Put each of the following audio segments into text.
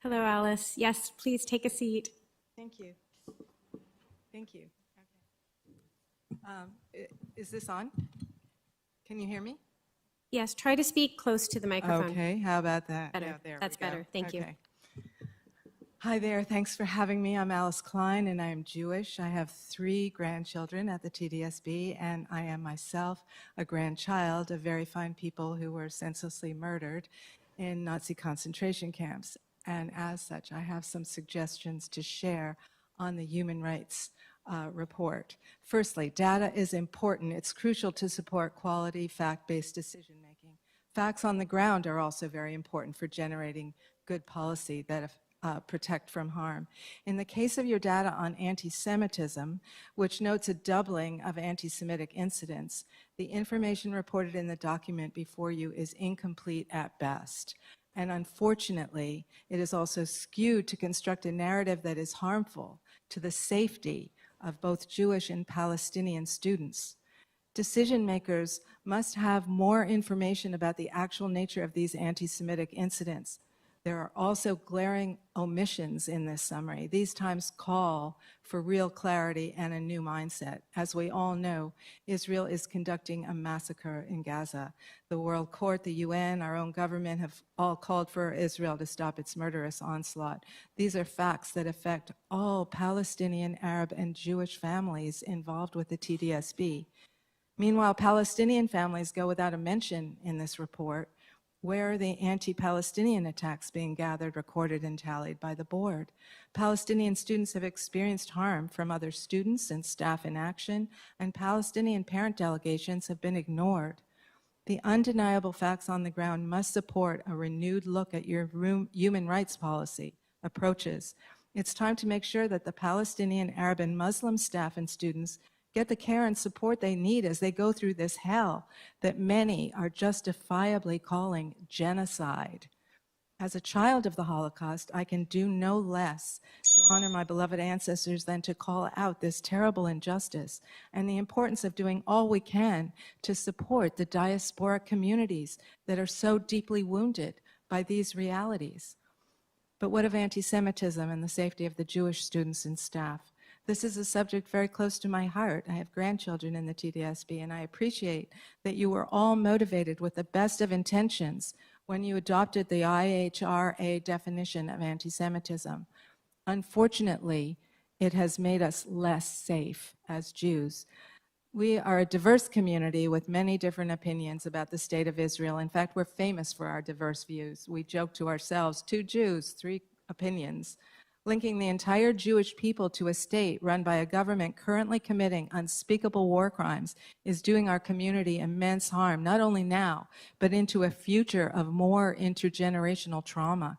Hello, Alice. Yes, please take a seat. Thank you. Thank you. Okay. Is this on? Can you hear me? Yes, try to speak close to the microphone. Okay, how about that? Better. Yeah, there That's we go. better. Thank you. Hi there. Thanks for having me. I'm Alice Klein, and I am Jewish. I have 3 grandchildren at the TDSB, and I am myself a grandchild of very fine people who were senselessly murdered in Nazi concentration camps. And as such, I have some suggestions to share on the human rights report. Firstly, data is important. It's crucial to support quality, fact-based decision-making. Facts on the ground are also very important for generating good policy that protect from harm. In the case of your data on anti-Semitism, which notes a doubling of anti-Semitic incidents, the information reported in the document before you is incomplete at best. And unfortunately, it is also skewed to construct a narrative that is harmful to the safety of both Jewish and Palestinian students. Decision makers must have more information about the actual nature of these anti-Semitic incidents. There are also glaring omissions in this summary. These times call for real clarity and a new mindset. As we all know, Israel is conducting a massacre in Gaza. The World Court, the UN, our own government have all called for Israel to stop its murderous onslaught. These are facts that affect all Palestinian, Arab, and Jewish families involved with the TDSB. Meanwhile, Palestinian families go without a mention in this report. Where are the anti-Palestinian attacks being gathered, recorded, and tallied by the board? Palestinian students have experienced harm from other students and staff inaction, and Palestinian parent delegations have been ignored. The undeniable facts on the ground must support a renewed look at your human rights policy approaches. It's time to make sure that the Palestinian, Arab, and Muslim staff and students get the care and support they need as they go through this hell that many are justifiably calling genocide. As a child of the Holocaust, I can do no less to honor my beloved ancestors than to call out this terrible injustice and the importance of doing all we can to support the diasporic communities that are so deeply wounded by these realities. But what of anti-Semitism and the safety of the Jewish students and staff? This is a subject very close to my heart. I have grandchildren in the TDSB, and I appreciate that you were all motivated with the best of intentions when you adopted the IHRA definition of anti-Semitism. Unfortunately, it has made us less safe as Jews. We are a diverse community with many different opinions about the state of Israel. In fact, we're famous for our diverse views. We joke to ourselves, 2 Jews, 3 opinions. Linking the entire Jewish people to a state run by a government currently committing unspeakable war crimes is doing our community immense harm, not only now, but into a future of more intergenerational trauma.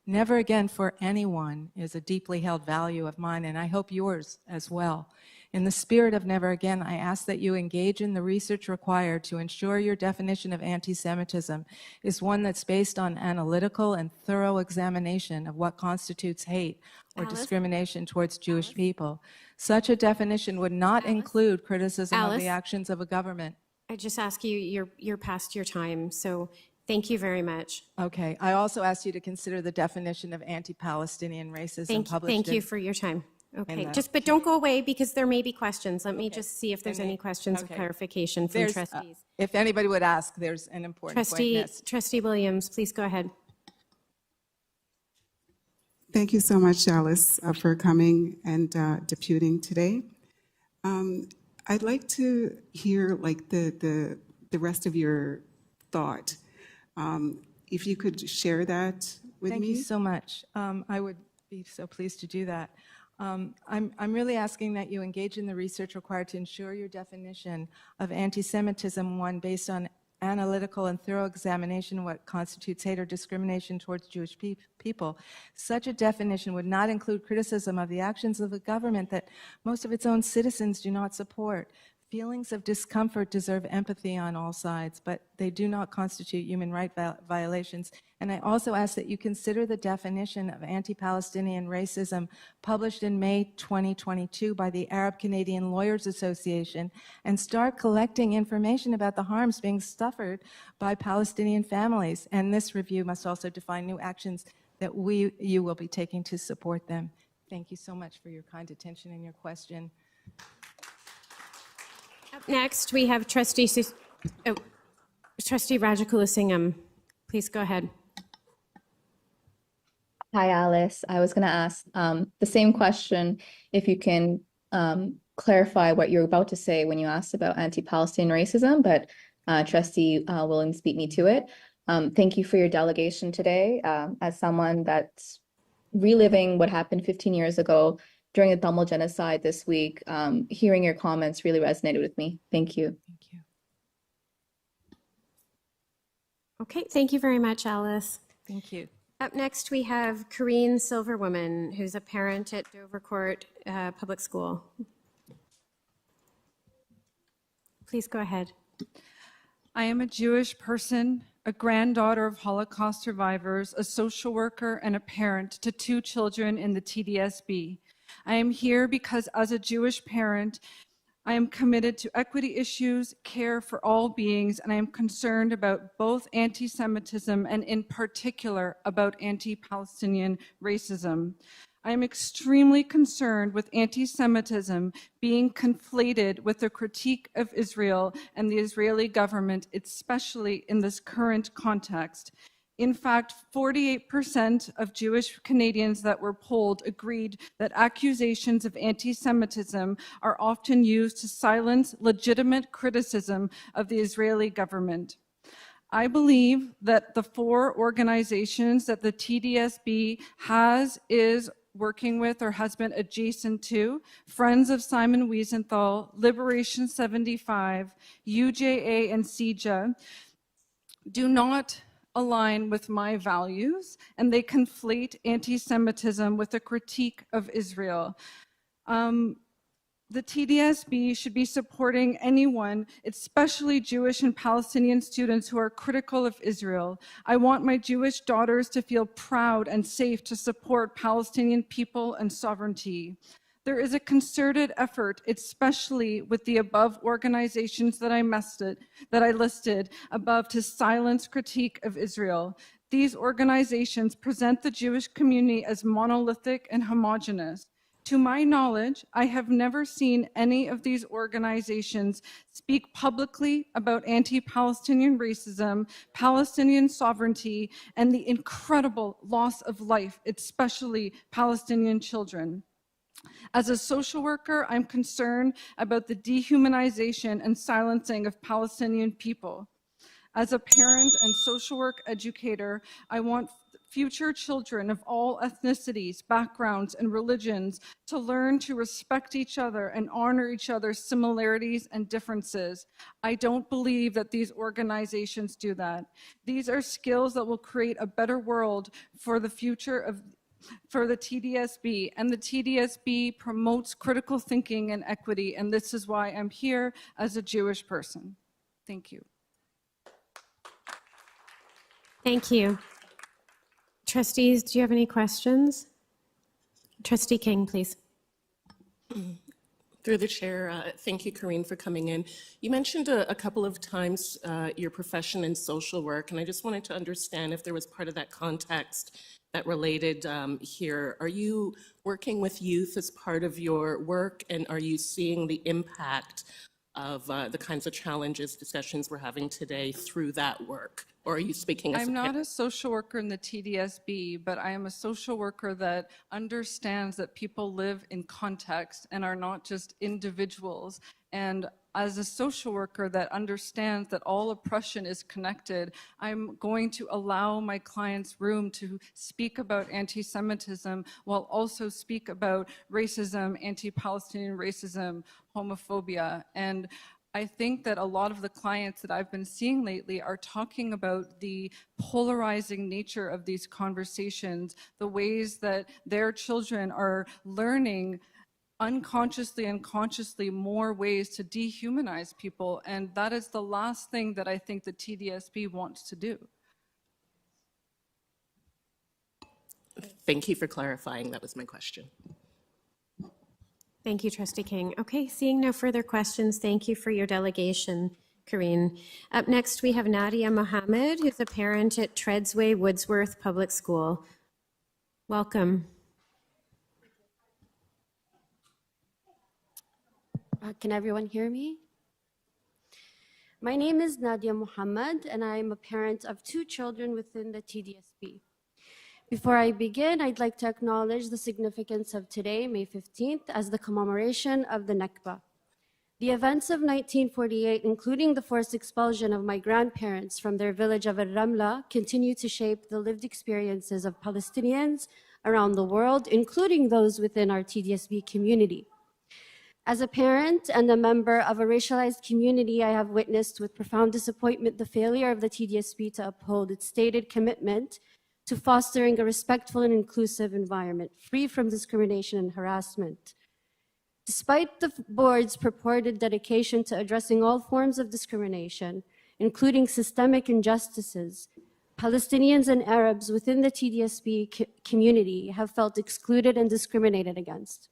Never again for anyone is a deeply held value of mine, and I hope yours as well. In the spirit of never again, I ask that you engage in the research required to ensure your definition of anti-Semitism is one that's based on analytical and thorough examination of what constitutes hate or discrimination towards Jewish people. Such a definition would not include criticism of the actions of a government. I just ask you, you're past your time, so thank you very much. Okay. I also asked you to consider the definition of anti-Palestinian racism published Thank you for your time. Okay, but don't go away because there may be questions. Let me just see if there's any questions of clarification from trustees. If anybody would ask, there's an important point missed. Trustee Williams, please go ahead. Thank you so much, Alice, for coming and deputing today. I'd like to hear like the rest of your thought. If you could share that with me. Thank you so much. I would be so pleased to do that. I'm really asking that you engage in the research required to ensure your definition of anti-Semitism, one based on analytical and thorough examination of what constitutes hate or discrimination towards Jewish people. Such a definition would not include criticism of the actions of the government that most of its own citizens do not support. Feelings of discomfort deserve empathy on all sides, but they do not constitute human rights violations. And I also ask that you consider the definition of anti-Palestinian racism published in May 2022 by the Arab Canadian Lawyers Association and start collecting information about the harms being suffered by Palestinian families. And this review must also define new actions that you will be taking to support them. Thank you so much for your kind attention and your question. Up next, we have Trustee Rajakulasingam. Please go ahead. Hi, Alice. I was going to ask the same question, if you can clarify what you're about to say when you asked about anti-Palestinian racism, but Trustee Rawlins beat me to it. Thank you for your delegation today. As someone that's reliving what happened 15 years ago during the Tamil genocide this week, hearing your comments really resonated with me. Thank you. Thank you. Okay, thank you very much, Alice. Thank you. Up next, we have Karine Silverwoman, who's a parent at Dovercourt Public School. Please go ahead. I am a Jewish person, a granddaughter of Holocaust survivors, a social worker, and a parent to 2 children in the TDSB. I am here because as a Jewish parent, I am committed to equity issues, care for all beings, and I am concerned about both anti-Semitism and in particular about anti-Palestinian racism. I am extremely concerned with anti-Semitism being conflated with a critique of Israel and the Israeli government, especially in this current context. In fact, 48% of Jewish Canadians that were polled agreed that accusations of anti-Semitism are often used to silence legitimate criticism of the Israeli government. I believe that the 4 organizations that the TDSB is working with or has been adjacent to, Friends of Simon Wiesenthal, Liberation 75, UJA, and CJA, do not align with my values, and they conflate anti-Semitism with a critique of Israel. The TDSB should be supporting anyone, especially Jewish and Palestinian students who are critical of Israel. I want my Jewish daughters to feel proud and safe to support Palestinian people and sovereignty. There is a concerted effort, especially with the above organizations that I listed above, to silence critique of Israel. These organizations present the Jewish community as monolithic and homogenous. To my knowledge, I have never seen any of these organizations speak publicly about anti-Palestinian racism, Palestinian sovereignty, and the incredible loss of life, especially Palestinian children. As a social worker, I'm concerned about the dehumanization and silencing of Palestinian people. As a parent and social work educator, I want future children of all ethnicities, backgrounds, and religions to learn to respect each other and honor each other's similarities and differences. I don't believe that these organizations do that. These are skills that will create a better world for the future for the TDSB, and the TDSB promotes critical thinking and equity, and this is why I'm here as a Jewish person. Thank you. Thank you. Trustees, do you have any questions? Trustee King, please. Through the chair, thank you, Karine, for coming in. You mentioned a couple of times your profession in social work, and I just wanted to understand if there was part of that context that related here. Are you working with youth as part of your work, and are you seeing the impact of the kinds of challenges, discussions we're having today through that work? Or are you speaking as I'm not a social worker in the TDSB, but I am a social worker that understands that people live in context and are not just individuals. And as a social worker that understands that all oppression is connected, I'm going to allow my clients room to speak about anti-Semitism while also speak about racism, anti-Palestinian racism, homophobia. And I think that a lot of the clients that I've been seeing lately are talking about the polarizing nature of these conversations, the ways that their children are learning unconsciously and consciously more ways to dehumanize people, and that is the last thing that I think the TDSB wants to do. Thank you for clarifying. That was my question. Thank you, Trustee King. Okay, seeing no further questions, thank you for your delegation, Karine. Up next, we have Nadia Mohammad, who's a parent at Treadsway Woodsworth Public School. Welcome. Can everyone hear me? My name is Nadia Mohammad, and I'm a parent of 2 children within the TDSB. Before I begin, I'd like to acknowledge the significance of today, May 15th, as the commemoration of the Nakba. The events of 1948, including the forced expulsion of my grandparents from their village of Al-Ramla, continue to shape the lived experiences of Palestinians around the world, including those within our TDSB community. As a parent and a member of a racialized community, I have witnessed with profound disappointment the failure of the TDSB to uphold its stated commitment to fostering a respectful and inclusive environment, free from discrimination and harassment. Despite the board's purported dedication to addressing all forms of discrimination, including systemic injustices, Palestinians and Arabs within the TDSB community have felt excluded and discriminated against.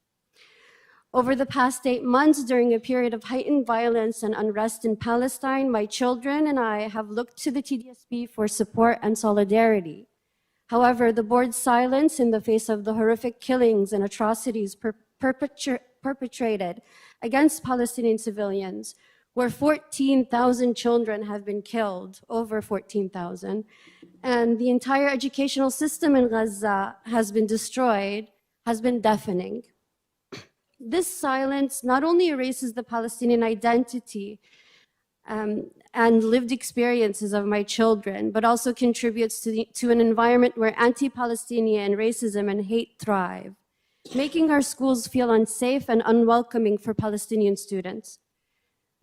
Over the past 8 months, during a period of heightened violence and unrest in Palestine, my children and I have looked to the TDSB for support and solidarity. However, the board's silence in the face of the horrific killings and atrocities perpetrated against Palestinian civilians, where 14,000 children have been killed, over 14,000, and the entire educational system in Gaza has been destroyed, has been deafening. This silence not only erases the Palestinian identity and lived experiences of my children, but also contributes to an environment where anti-Palestinian racism and hate thrive, making our schools feel unsafe and unwelcoming for Palestinian students.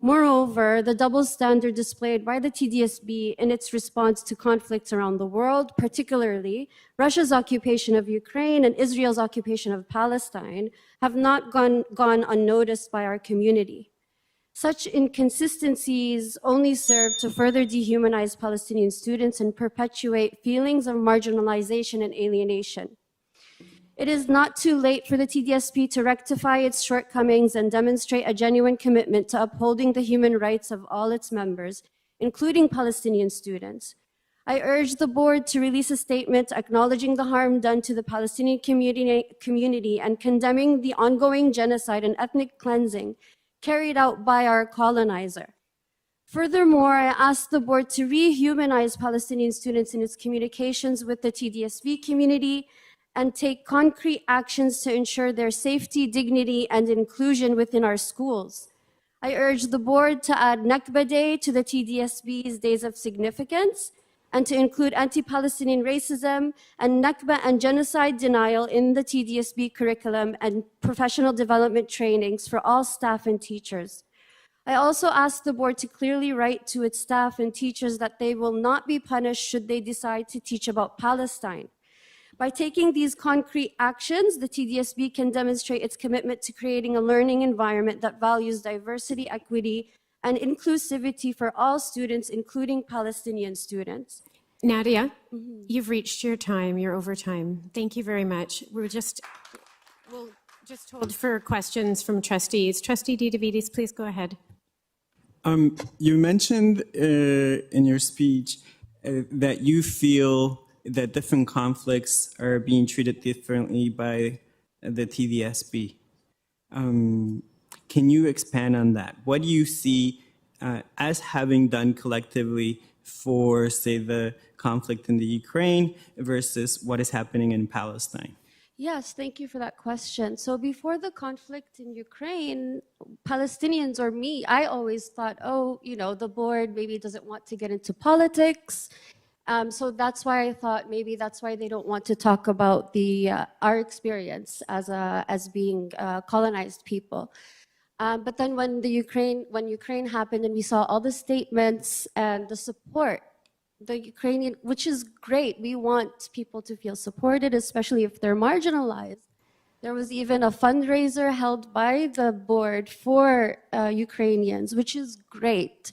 Moreover, the double standard displayed by the TDSB in its response to conflicts around the world, particularly Russia's occupation of Ukraine and Israel's occupation of Palestine, have not gone unnoticed by our community. Such inconsistencies only serve to further dehumanize Palestinian students and perpetuate feelings of marginalization and alienation. It is not too late for the TDSB to rectify its shortcomings and demonstrate a genuine commitment to upholding the human rights of all its members, including Palestinian students. I urge the board to release a statement acknowledging the harm done to the Palestinian community and condemning the ongoing genocide and ethnic cleansing carried out by our colonizer. Furthermore, I ask the board to rehumanize Palestinian students in its communications with the TDSB community and take concrete actions to ensure their safety, dignity, and inclusion within our schools. I urge the board to add Nakba Day to the TDSB's Days of Significance and to include anti-Palestinian racism and Nakba and genocide denial in the TDSB curriculum and professional development trainings for all staff and teachers. I also ask the board to clearly write to its staff and teachers that they will not be punished should they decide to teach about Palestine. By taking these concrete actions, the TDSB can demonstrate its commitment to creating a learning environment that values diversity, equity, and inclusivity for all students, including Palestinian students. Nadia, you've reached your time, your overtime. Thank you very much. We'll just hold for questions from trustees. Trustee Didavides, please go ahead. You mentioned in your speech that you feel that different conflicts are being treated differently by the TDSB. Can you expand on that? What do you see as having done collectively for, say, the conflict in the Ukraine versus what is happening in Palestine? Yes, thank you for that question. So before the conflict in Ukraine, Palestinians or me, I always thought, oh, you know, the board maybe doesn't want to get into politics. So that's why I thought maybe that's why they don't want to talk about our experience as being colonized people. But then when Ukraine happened and we saw all the statements and the support, the Ukrainian, which is great, we want people to feel supported, especially if they're marginalized. There was even a fundraiser held by the board for Ukrainians, which is great.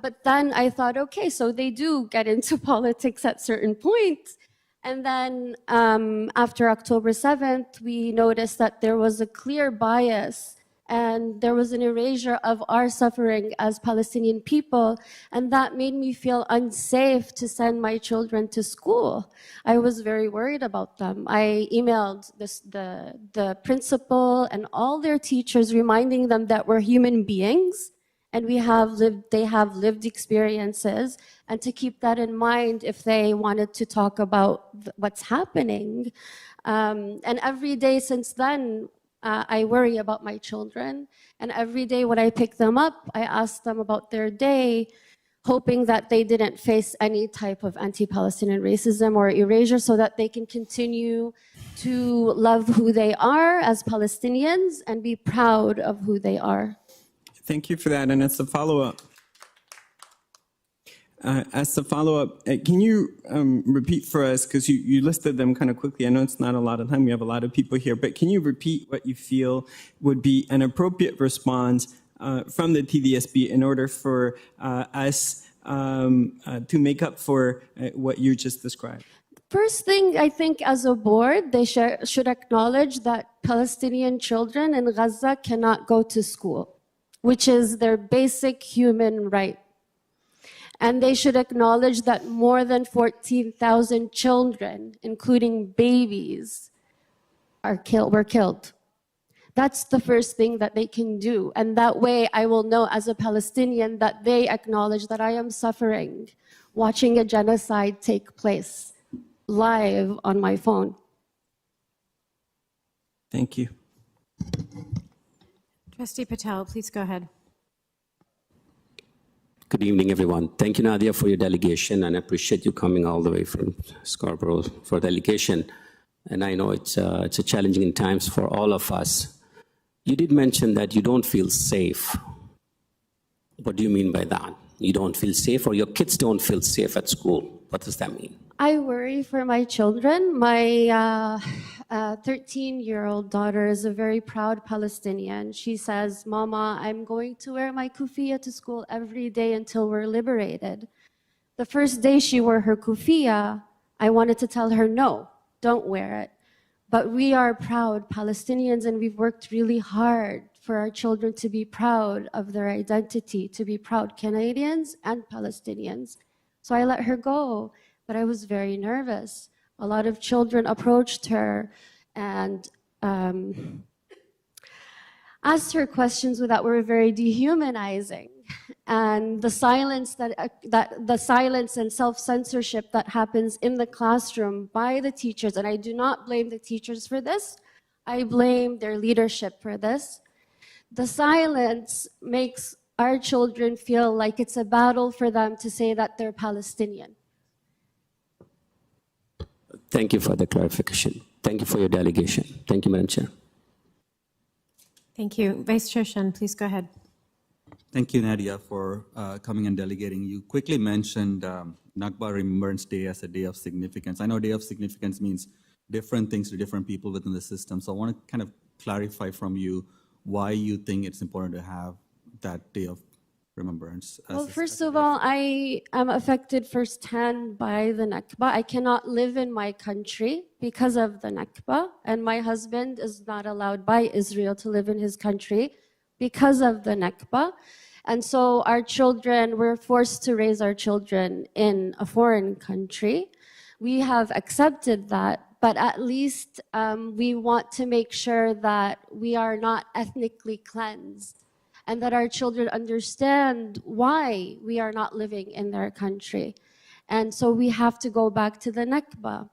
But then I thought, okay, so they do get into politics at certain points. And then after October 7th, we noticed that there was a clear bias and there was an erasure of our suffering as Palestinian people, and that made me feel unsafe to send my children to school. I was very worried about them. I emailed the principal and all their teachers, reminding them that we're human beings and they have lived experiences, and to keep that in mind if they wanted to talk about what's happening. And every day since then, I worry about my children, and every day when I pick them up, I ask them about their day, hoping that they didn't face any type of anti-Palestinian racism or erasure, so that they can continue to love who they are as Palestinians and be proud of who they are. Thank you for that. And as a follow-up, can you repeat for us, because you listed them kind of quickly. I know it's not a lot of time. We have a lot of people here, but can you repeat what you feel would be an appropriate response from the TDSB in order for us to make up for what you just described? First thing, I think as a board, they should acknowledge that Palestinian children in Gaza cannot go to school, which is their basic human right. And they should acknowledge that more than 14,000 children, including babies, were killed. That's the first thing that they can do. And that way I will know as a Palestinian that they acknowledge that I am suffering, watching a genocide take place live on my phone. Thank you. Trustee Patel, please go ahead. Good evening, everyone. Thank you, Nadia, for your delegation, and I appreciate you coming all the way from Scarborough for delegation. And I know it's a challenging times for all of us. You did mention that you don't feel safe. What do you mean by that? You don't feel safe, or your kids don't feel safe at school? What does that mean? I worry for my children. My 13-year-old daughter is a very proud Palestinian. She says, "Mama, I'm going to wear my kufiya to school every day until we're liberated." The first day she wore her kufiya, I wanted to tell her, "No, don't wear it." But we are proud Palestinians, and we've worked really hard for our children to be proud of their identity, to be proud Canadians and Palestinians. So I let her go. But I was very nervous. A lot of children approached her and asked her questions that were very dehumanizing. And the silence the silence and self-censorship that happens in the classroom by the teachers, and I do not blame the teachers for this, I blame their leadership for this. The silence makes our children feel like it's a battle for them to say that they're Palestinian. Thank you for the clarification. Thank you for your delegation. Thank you, Madam Chair. Thank you. Vice Chair Shan, please go ahead. Thank you, Nadia, for coming and delegating. You quickly mentioned Nakba Remembrance Day as a day of significance. I know day of significance means different things to different people within the system. So I want to kind of clarify from you why you think it's important to have that day of remembrance. Well, first of all, I am affected firsthand by the Nakba. I cannot live in my country because of the Nakba, and my husband is not allowed by Israel to live in his country because of the Nakba. And so our children, we're forced to raise our children in a foreign country. We have accepted that, but at least we want to make sure that we are not ethnically cleansed, and that our children understand why we are not living in their country. And so we have to go back to the Nakba.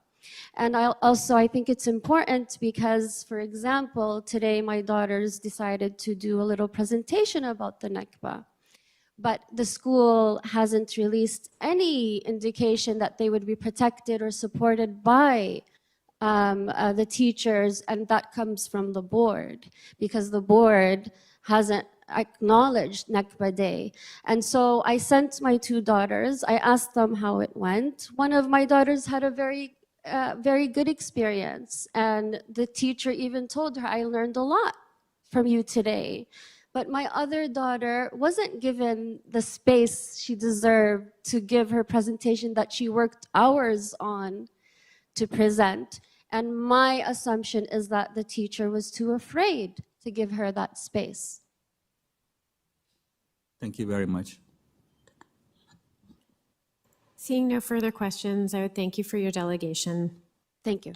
And I think it's important because, for example, today my daughters decided to do a little presentation about the Nakba. But the school hasn't released any indication that they would be protected or supported by the teachers, and that comes from the board, because the board hasn't acknowledged Nakba Day. And so I sent my two daughters, I asked them how it went. One of my daughters had a very good experience, and the teacher even told her, "I learned a lot from you today." But my other daughter wasn't given the space she deserved to give her presentation that she worked hours on to present. And my assumption is that the teacher was too afraid to give her that space. Thank you very much. Seeing no further questions, I would thank you for your delegation. Thank you.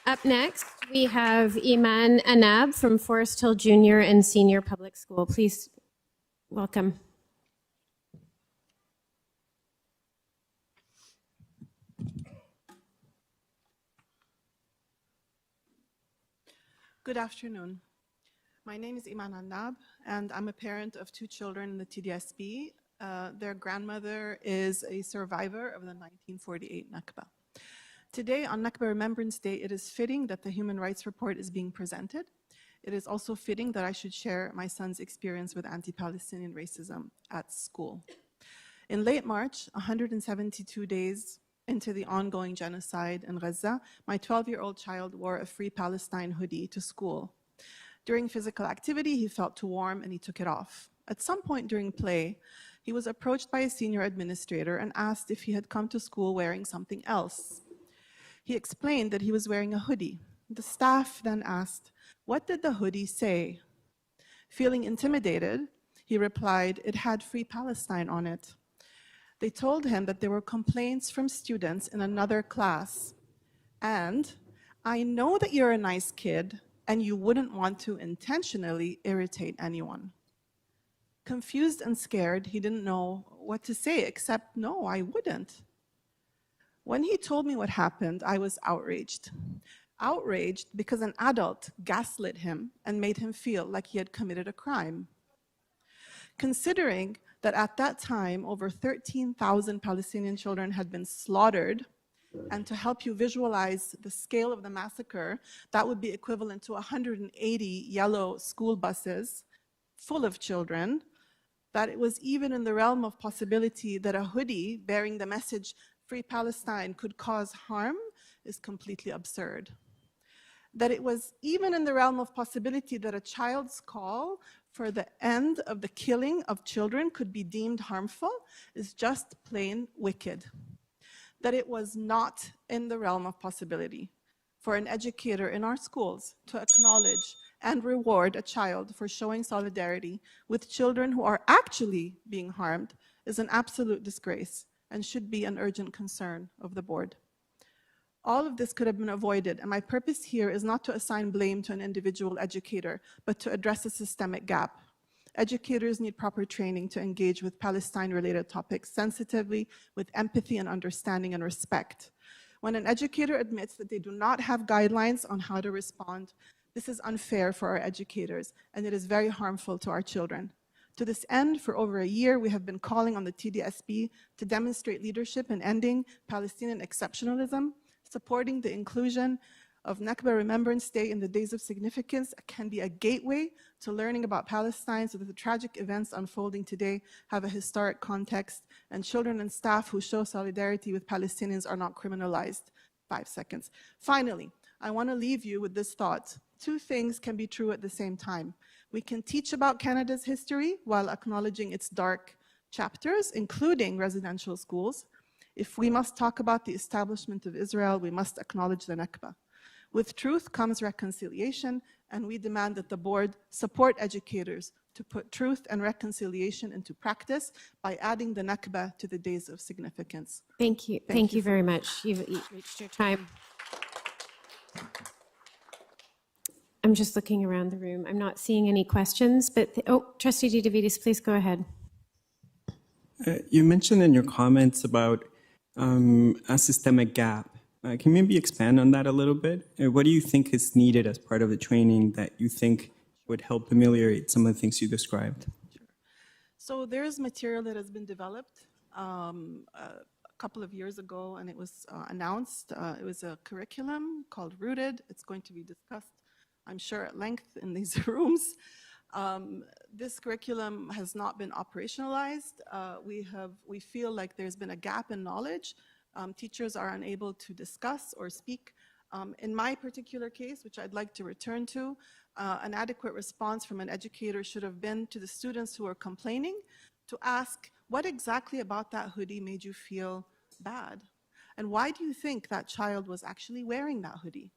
Up next, we have Iman Annab from Forest Hill Junior and Senior Public School. Please welcome. Good afternoon. My name is Iman Annab, and I'm a parent of 2 children in the TDSB. Their grandmother is a survivor of the 1948 Nakba. Today, on Nakba Remembrance Day, it is fitting that the Human Rights Report is being presented. It is also fitting that I should share my son's experience with anti-Palestinian racism at school. In late March, 172 days into the ongoing genocide in Gaza, my 12-year-old child wore a Free Palestine hoodie to school. During physical activity, he felt too warm and he took it off. At some point during play, he was approached by a senior administrator and asked if he had come to school wearing something else. He explained that he was wearing a hoodie. The staff then asked, "What did the hoodie say?" Feeling intimidated, he replied, "It had Free Palestine on it." They told him that there were complaints from students in another class. And, "I know that you're a nice kid and you wouldn't want to intentionally irritate anyone." Confused and scared, he didn't know what to say except, "No, I wouldn't." When he told me what happened, I was outraged. Outraged because an adult gaslit him and made him feel like he had committed a crime. Considering that at that time, over 13,000 Palestinian children had been slaughtered, and to help you visualize the scale of the massacre, that would be equivalent to 180 yellow school buses full of children, that it was even in the realm of possibility that a hoodie bearing the message Free Palestine could cause harm is completely absurd. That it was even in the realm of possibility that a child's call for the end of the killing of children could be deemed harmful is just plain wicked. That it was not in the realm of possibility for an educator in our schools to acknowledge and reward a child for showing solidarity with children who are actually being harmed is an absolute disgrace and should be an urgent concern of the board. All of this could have been avoided, and my purpose here is not to assign blame to an individual educator, but to address a systemic gap. Educators need proper training to engage with Palestine-related topics sensitively, with empathy and understanding and respect. When an educator admits that they do not have guidelines on how to respond, this is unfair for our educators, and it is very harmful to our children. To this end, for over a year, we have been calling on the TDSB to demonstrate leadership in ending Palestinian exceptionalism, supporting the inclusion of Nakba Remembrance Day in the Days of Significance can be a gateway to learning about Palestine so that the tragic events unfolding today have a historic context and children and staff who show solidarity with Palestinians are not criminalized. 5 seconds. Finally, I want to leave you with this thought. 2 things can be true at the same time. We can teach about Canada's history while acknowledging its dark chapters, including residential schools. If we must talk about the establishment of Israel, we must acknowledge the Nakba. With truth comes reconciliation, and we demand that the board support educators to put truth and reconciliation into practice by adding the Nakba to the Days of Significance. Thank you. Thank you very much. You've reached your time. I'm just looking around the room. I'm not seeing any questions, but, Trustee DeVitis, please go ahead. You mentioned in your comments about a systemic gap. Can you maybe expand on that a little bit? What do you think is needed as part of the training that you think would help ameliorate some of the things you described? Sure. So there's material that has been developed a couple of years ago, and it was announced. It was a curriculum called Rooted. It's going to be discussed, I'm sure, at length in these rooms. This curriculum has not been operationalized. We feel like there's been a gap in knowledge. Teachers are unable to discuss or speak. In my particular case, which I'd like to return to, an adequate response from an educator should have been to the students who are complaining to ask, what exactly about that hoodie made you feel bad? And why do you think that child was actually wearing that hoodie?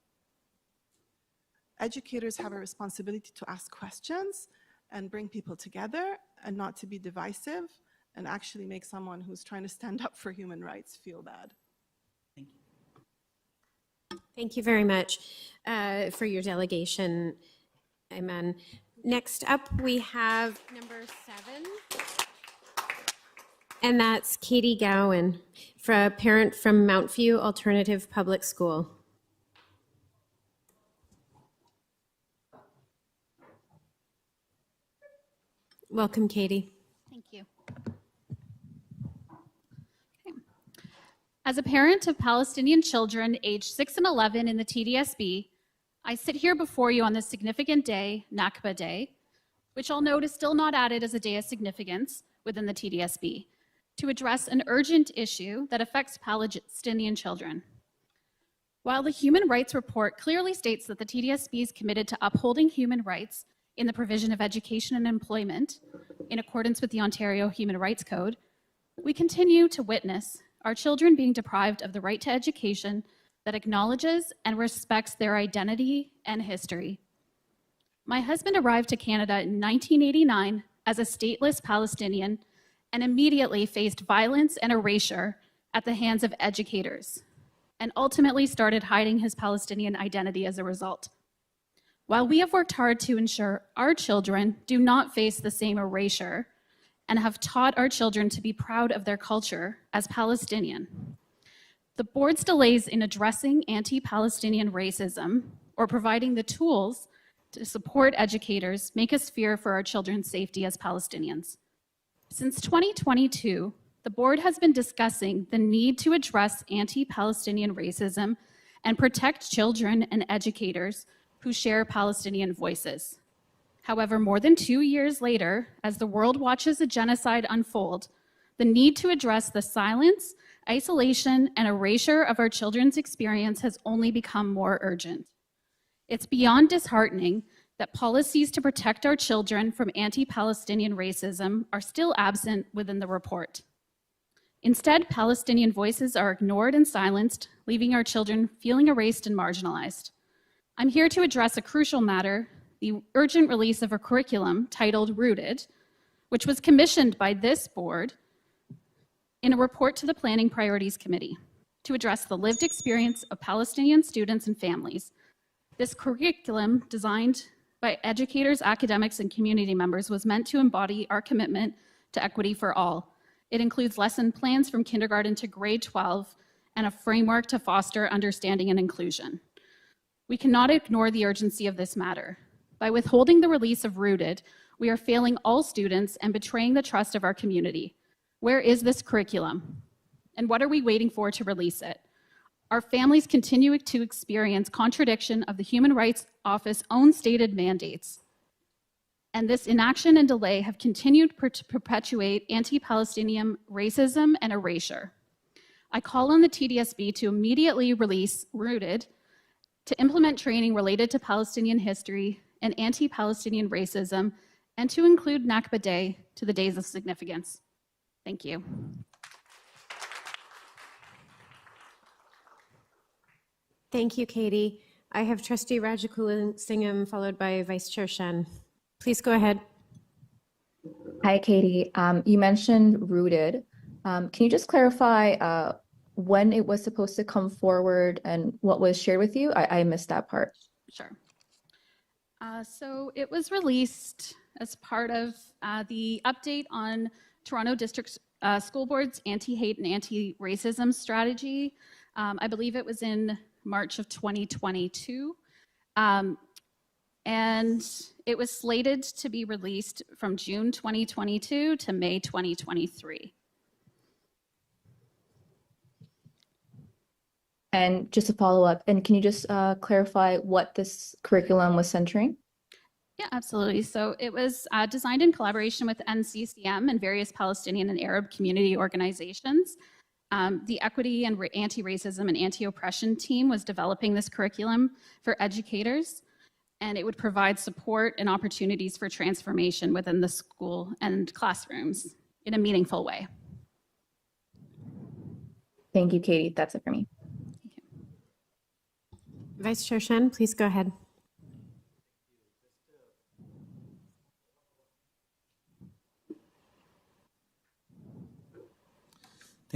educators have a responsibility to ask questions and bring people together and not to be divisive and actually make someone who's trying to stand up for human rights feel bad. Thank you very much for your delegation, Iman. Next up, we have number 7, and that's Katie Gowan, a parent from Mount View Alternative Public School. Welcome, Katie. Thank you. Okay. As a parent of Palestinian children aged 6 and 11 in the TDSB, I sit here before you on this significant day, Nakba Day, which I'll note is still not added as a day of significance within the TDSB, to address an urgent issue that affects Palestinian children. While the Human Rights Report clearly states that the TDSB is committed to upholding human rights in the provision of education and employment, in accordance with the Ontario Human Rights Code, we continue to witness our children being deprived of the right to education that acknowledges and respects their identity and history. My husband arrived to Canada in 1989 as a stateless Palestinian and immediately faced violence and erasure at the hands of educators, and ultimately started hiding his Palestinian identity as a result. While we have worked hard to ensure our children do not face the same erasure and have taught our children to be proud of their culture as Palestinian, the board's delays in addressing anti-Palestinian racism or providing the tools to support educators make us fear for our children's safety as Palestinians. Since 2022, the board has been discussing the need to address anti-Palestinian racism and protect children and educators who share Palestinian voices. However, more than 2 years later, as the world watches a genocide unfold, the need to address the silence, isolation, and erasure of our children's experience has only become more urgent. It's beyond disheartening that policies to protect our children from anti-Palestinian racism are still absent within the report. Instead, Palestinian voices are ignored and silenced, leaving our children feeling erased and marginalized. I'm here to address a crucial matter, the urgent release of a curriculum titled Rooted, which was commissioned by this board in a report to the Planning Priorities Committee to address the lived experience of Palestinian students and families. This curriculum, designed by educators, academics, and community members, was meant to embody our commitment to equity for all. It includes lesson plans from kindergarten to grade 12 and a framework to foster understanding and inclusion. We cannot ignore the urgency of this matter. By withholding the release of Rooted, we are failing all students and betraying the trust of our community. Where is this curriculum? And what are we waiting for to release it? Our families continue to experience contradiction of the Human Rights Office's own stated mandates. And this inaction and delay have continued to perpetuate anti-Palestinian racism and erasure. I call on the TDSB to immediately release Rooted, to implement training related to Palestinian history and anti-Palestinian racism, and to include Nakba Day to the days of significance. Thank you. Thank you, Katie. I have Trustee Rajakulasingam followed by Vice Chair Shan. Please go ahead. Hi, Katie. You mentioned Rooted. Can you just clarify when it was supposed to come forward and what was shared with you? I missed that part. Sure. So it was released as part of the update on Toronto District School Board's anti-hate and anti-racism strategy. I believe it was in March of 2022. And it was slated to be released from June 2022 to May 2023. And just a follow up, and can you just clarify what this curriculum was centering? Yeah, absolutely. So it was designed in collaboration with NCCM and various Palestinian and Arab community organizations. The Equity and Anti-Racism and Anti-Oppression team was developing this curriculum for educators, and it would provide support and opportunities for transformation within the school and classrooms in a meaningful way. Thank you, Katie. That's it for me. Vice Chair Shan, please go ahead.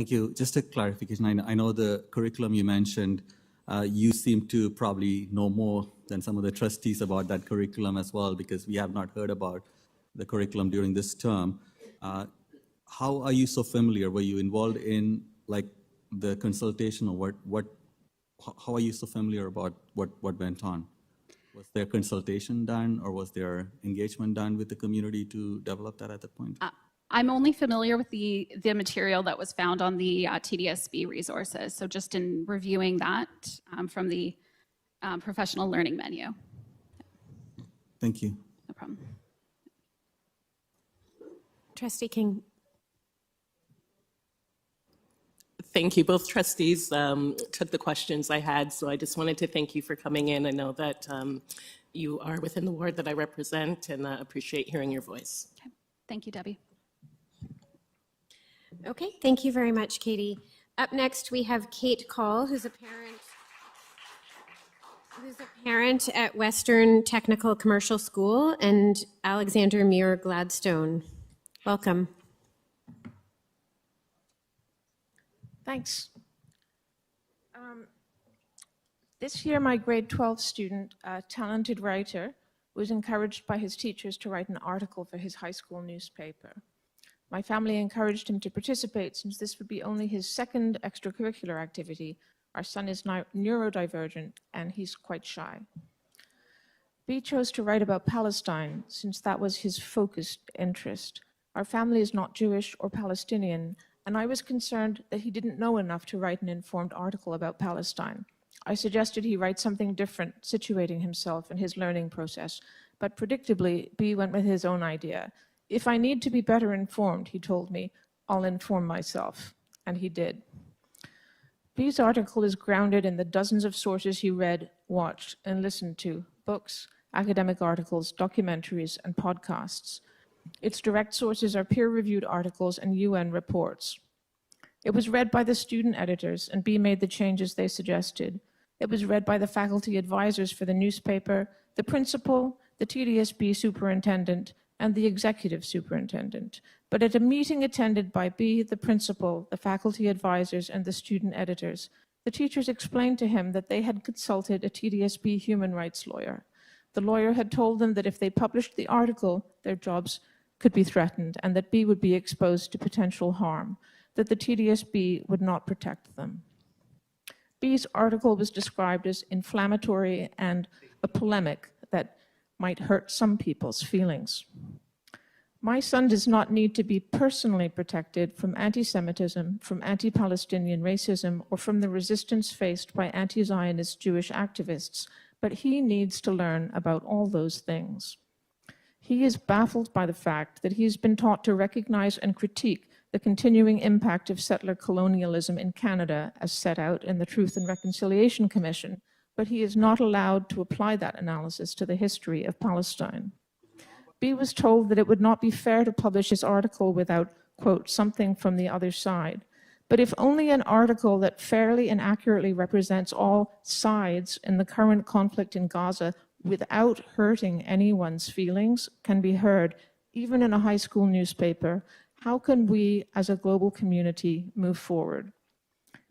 Thank you. Just a clarification. I know the curriculum you mentioned, you seem to probably know more than some of the trustees about that curriculum as well, because we have not heard about the curriculum during this term. How are you so familiar? Were you involved in like the consultation, or how are you so familiar about what went on? Was there consultation done, or was there engagement done with the community to develop that at that point? I'm only familiar with the material that was found on the TDSB resources. So just in reviewing that from the professional learning menu. Thank you. No problem. Trustee King. Thank you. Both trustees took the questions I had, so I just wanted to thank you for coming in. I know that you are within the ward that I represent, and appreciate hearing your voice. Okay. Thank you, Debbie. Okay, thank you very much, Katie. Up next, we have Kate Kaul, who's a parent at Western Technical Commercial School, and Alexander Muir Gladstone. Welcome. Thanks. This year, my grade 12 student, a talented writer, was encouraged by his teachers to write an article for his high school newspaper. My family encouraged him to participate since this would be only his second extracurricular activity. Our son is neurodivergent and he's quite shy. B chose to write about Palestine since that was his focused interest. Our family is not Jewish or Palestinian, and I was concerned that he didn't know enough to write an informed article about Palestine. I suggested he write something different, situating himself in his learning process, but predictably, B went with his own idea. If I need to be better informed, he told me, I'll inform myself, and he did. B's article is grounded in the dozens of sources he read, watched, and listened to, books, academic articles, documentaries, and podcasts. Its direct sources are peer-reviewed articles and UN reports. It was read by the student editors, and B made the changes they suggested. It was read by the faculty advisors for the newspaper, the principal, the TDSB superintendent, and the executive superintendent. But at a meeting attended by B, the principal, the faculty advisors, and the student editors, the teachers explained to him that they had consulted a TDSB human rights lawyer. The lawyer had told them that if they published the article, their jobs could be threatened, and that B would be exposed to potential harm, that the TDSB would not protect them. B's article was described as inflammatory and a polemic that might hurt some people's feelings. My son does not need to be personally protected from anti-Semitism, from anti-Palestinian racism, or from the resistance faced by anti-Zionist Jewish activists, but he needs to learn about all those things. He is baffled by the fact that he has been taught to recognize and critique the continuing impact of settler colonialism in Canada as set out in the Truth and Reconciliation Commission, but he is not allowed to apply that analysis to the history of Palestine. B was told that it would not be fair to publish his article without, quote, something from the other side. But if only an article that fairly and accurately represents all sides in the current conflict in Gaza without hurting anyone's feelings can be heard, even in a high school newspaper, how can we as a global community move forward?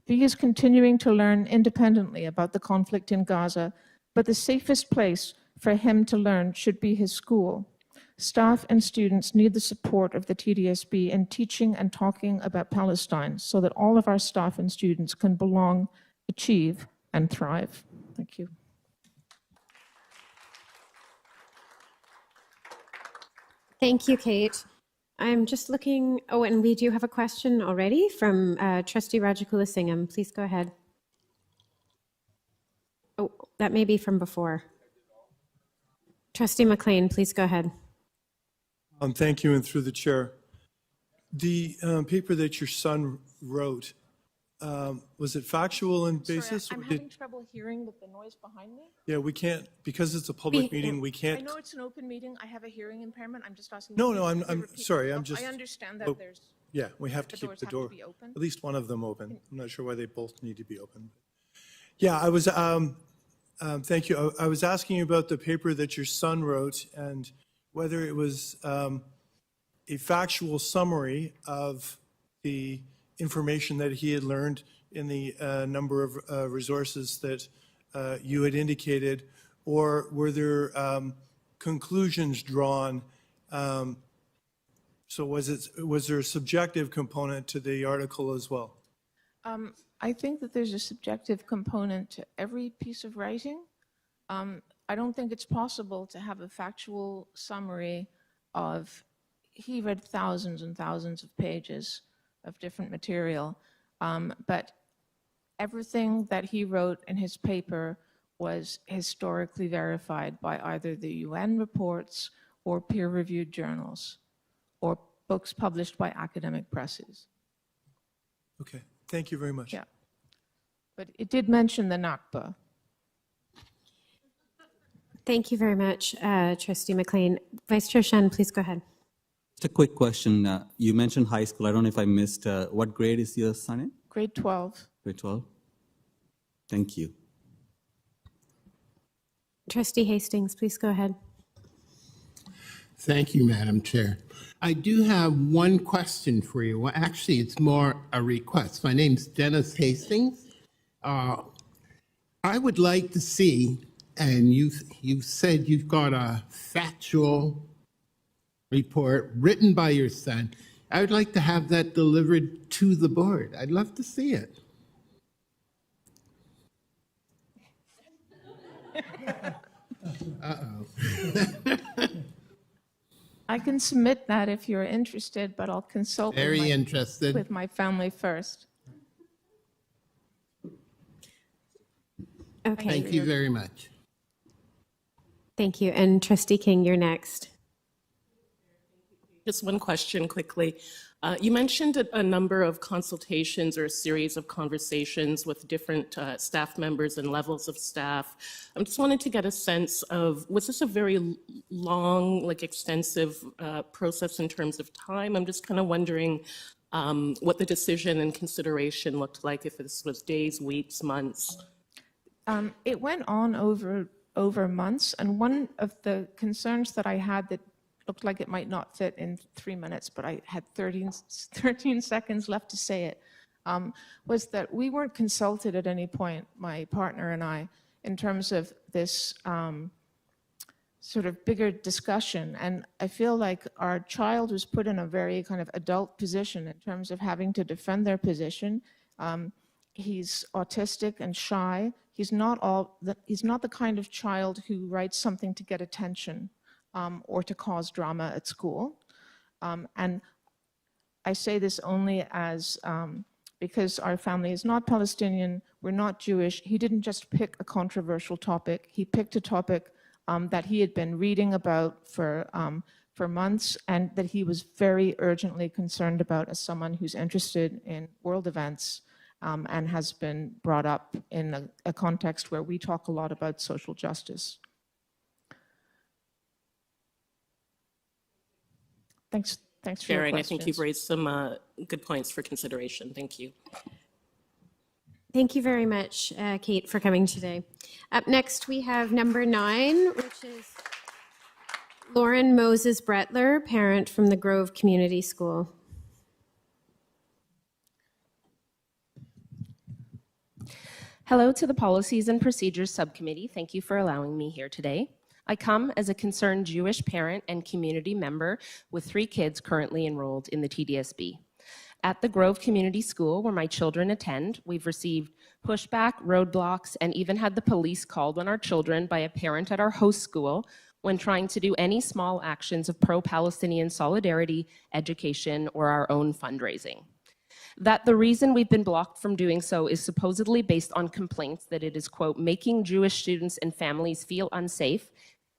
B is continuing to learn independently about the conflict in Gaza, but the safest place for him to learn should be his school. Staff and students need the support of the TDSB in teaching and talking about Palestine so that all of our staff and students can belong, achieve, and thrive. Thank you. Thank you, Kate. I'm just looking, oh, and we do have a question already from Trustee Rajakulasingam. Please go ahead. Oh, that may be from before. Trustee McLean, please go ahead. Thank you, and through the chair. The paper that your son wrote, was it factual in basis? Sorry, I'm having trouble hearing with the noise behind me. Yeah, we can't, because it's a public meeting, we can't. I know it's an open meeting. I have a hearing impairment. I'm just asking. No, I'm sorry, I'm just. I understand that there's. Yeah, we have to keep the door, to be open. at least one of them open. I'm not sure why they both need to be open. Yeah, I was, thank you. I was asking you about the paper that your son wrote and whether it was a factual summary of the information that he had learned in the number of resources that you had indicated, or were there conclusions drawn? So was there a subjective component to the article as well? I think that there's a subjective component to every piece of writing. I don't think it's possible to have a factual summary of, he read thousands and thousands of pages of different material, but everything that he wrote in his paper was historically verified by either the UN reports or peer-reviewed journals or books published by academic presses. Okay, thank you very much. Yeah, but it did mention the Nakba. Thank you very much, Trustee McLean. Vice Chair Shan, please go ahead. Just a quick question. You mentioned high school. I don't know if I missed. What grade is your son in? Grade 12. Grade 12. Thank you. Trustee Hastings, please go ahead. Thank you, Madam Chair. I do have one question for you. Well, actually, it's more a request. My name's Dennis Hastings. I would like to see, and you've said you've got a factual report written by your son. I would like to have that delivered to the board. I'd love to see it. Uh-oh. I can submit that if you're interested, but I'll consult Very interested. with my family first. Okay. Thank you very much. Thank you. And Trustee King, you're next. Just one question quickly. You mentioned a number of consultations or a series of conversations with different staff members and levels of staff. I just wanted to get a sense of, was this a very long, extensive process in terms of time? I'm just kind of wondering what the decision and consideration looked like, if this was days, weeks, months. It went on over months, and one of the concerns that I had that looked like it might not fit in 3 minutes, but I had 13 seconds left to say it, was that we weren't consulted at any point, my partner and I, in terms of this sort of bigger discussion. And I feel like our child was put in a very kind of adult position in terms of having to defend their position. He's autistic and shy. He's not the kind of child who writes something to get attention or to cause drama at school. And I say this only as because our family is not Palestinian, we're not Jewish. He didn't just pick a controversial topic. He picked a topic that he had been reading about for months, and that he was very urgently concerned about as someone who's interested in world events and has been brought up in a context where we talk a lot about social justice. Thanks for your Sharing, I questions. think you've raised some good points for consideration. Thank you. Thank you very much, Kate, for coming today. Up next, we have number 9, which is Lauren Moses-Brettler, parent from the Grove Community School. Hello to the Policies and Procedures Subcommittee. Thank you for allowing me here today. I come as a concerned Jewish parent and community member with 3 kids currently enrolled in the TDSB. At the Grove Community School, where my children attend, we've received pushback, roadblocks, and even had the police called on our children by a parent at our host school when trying to do any small actions of pro-Palestinian solidarity, education, or our own fundraising. That the reason we've been blocked from doing so is supposedly based on complaints that it is, quote, making Jewish students and families feel unsafe,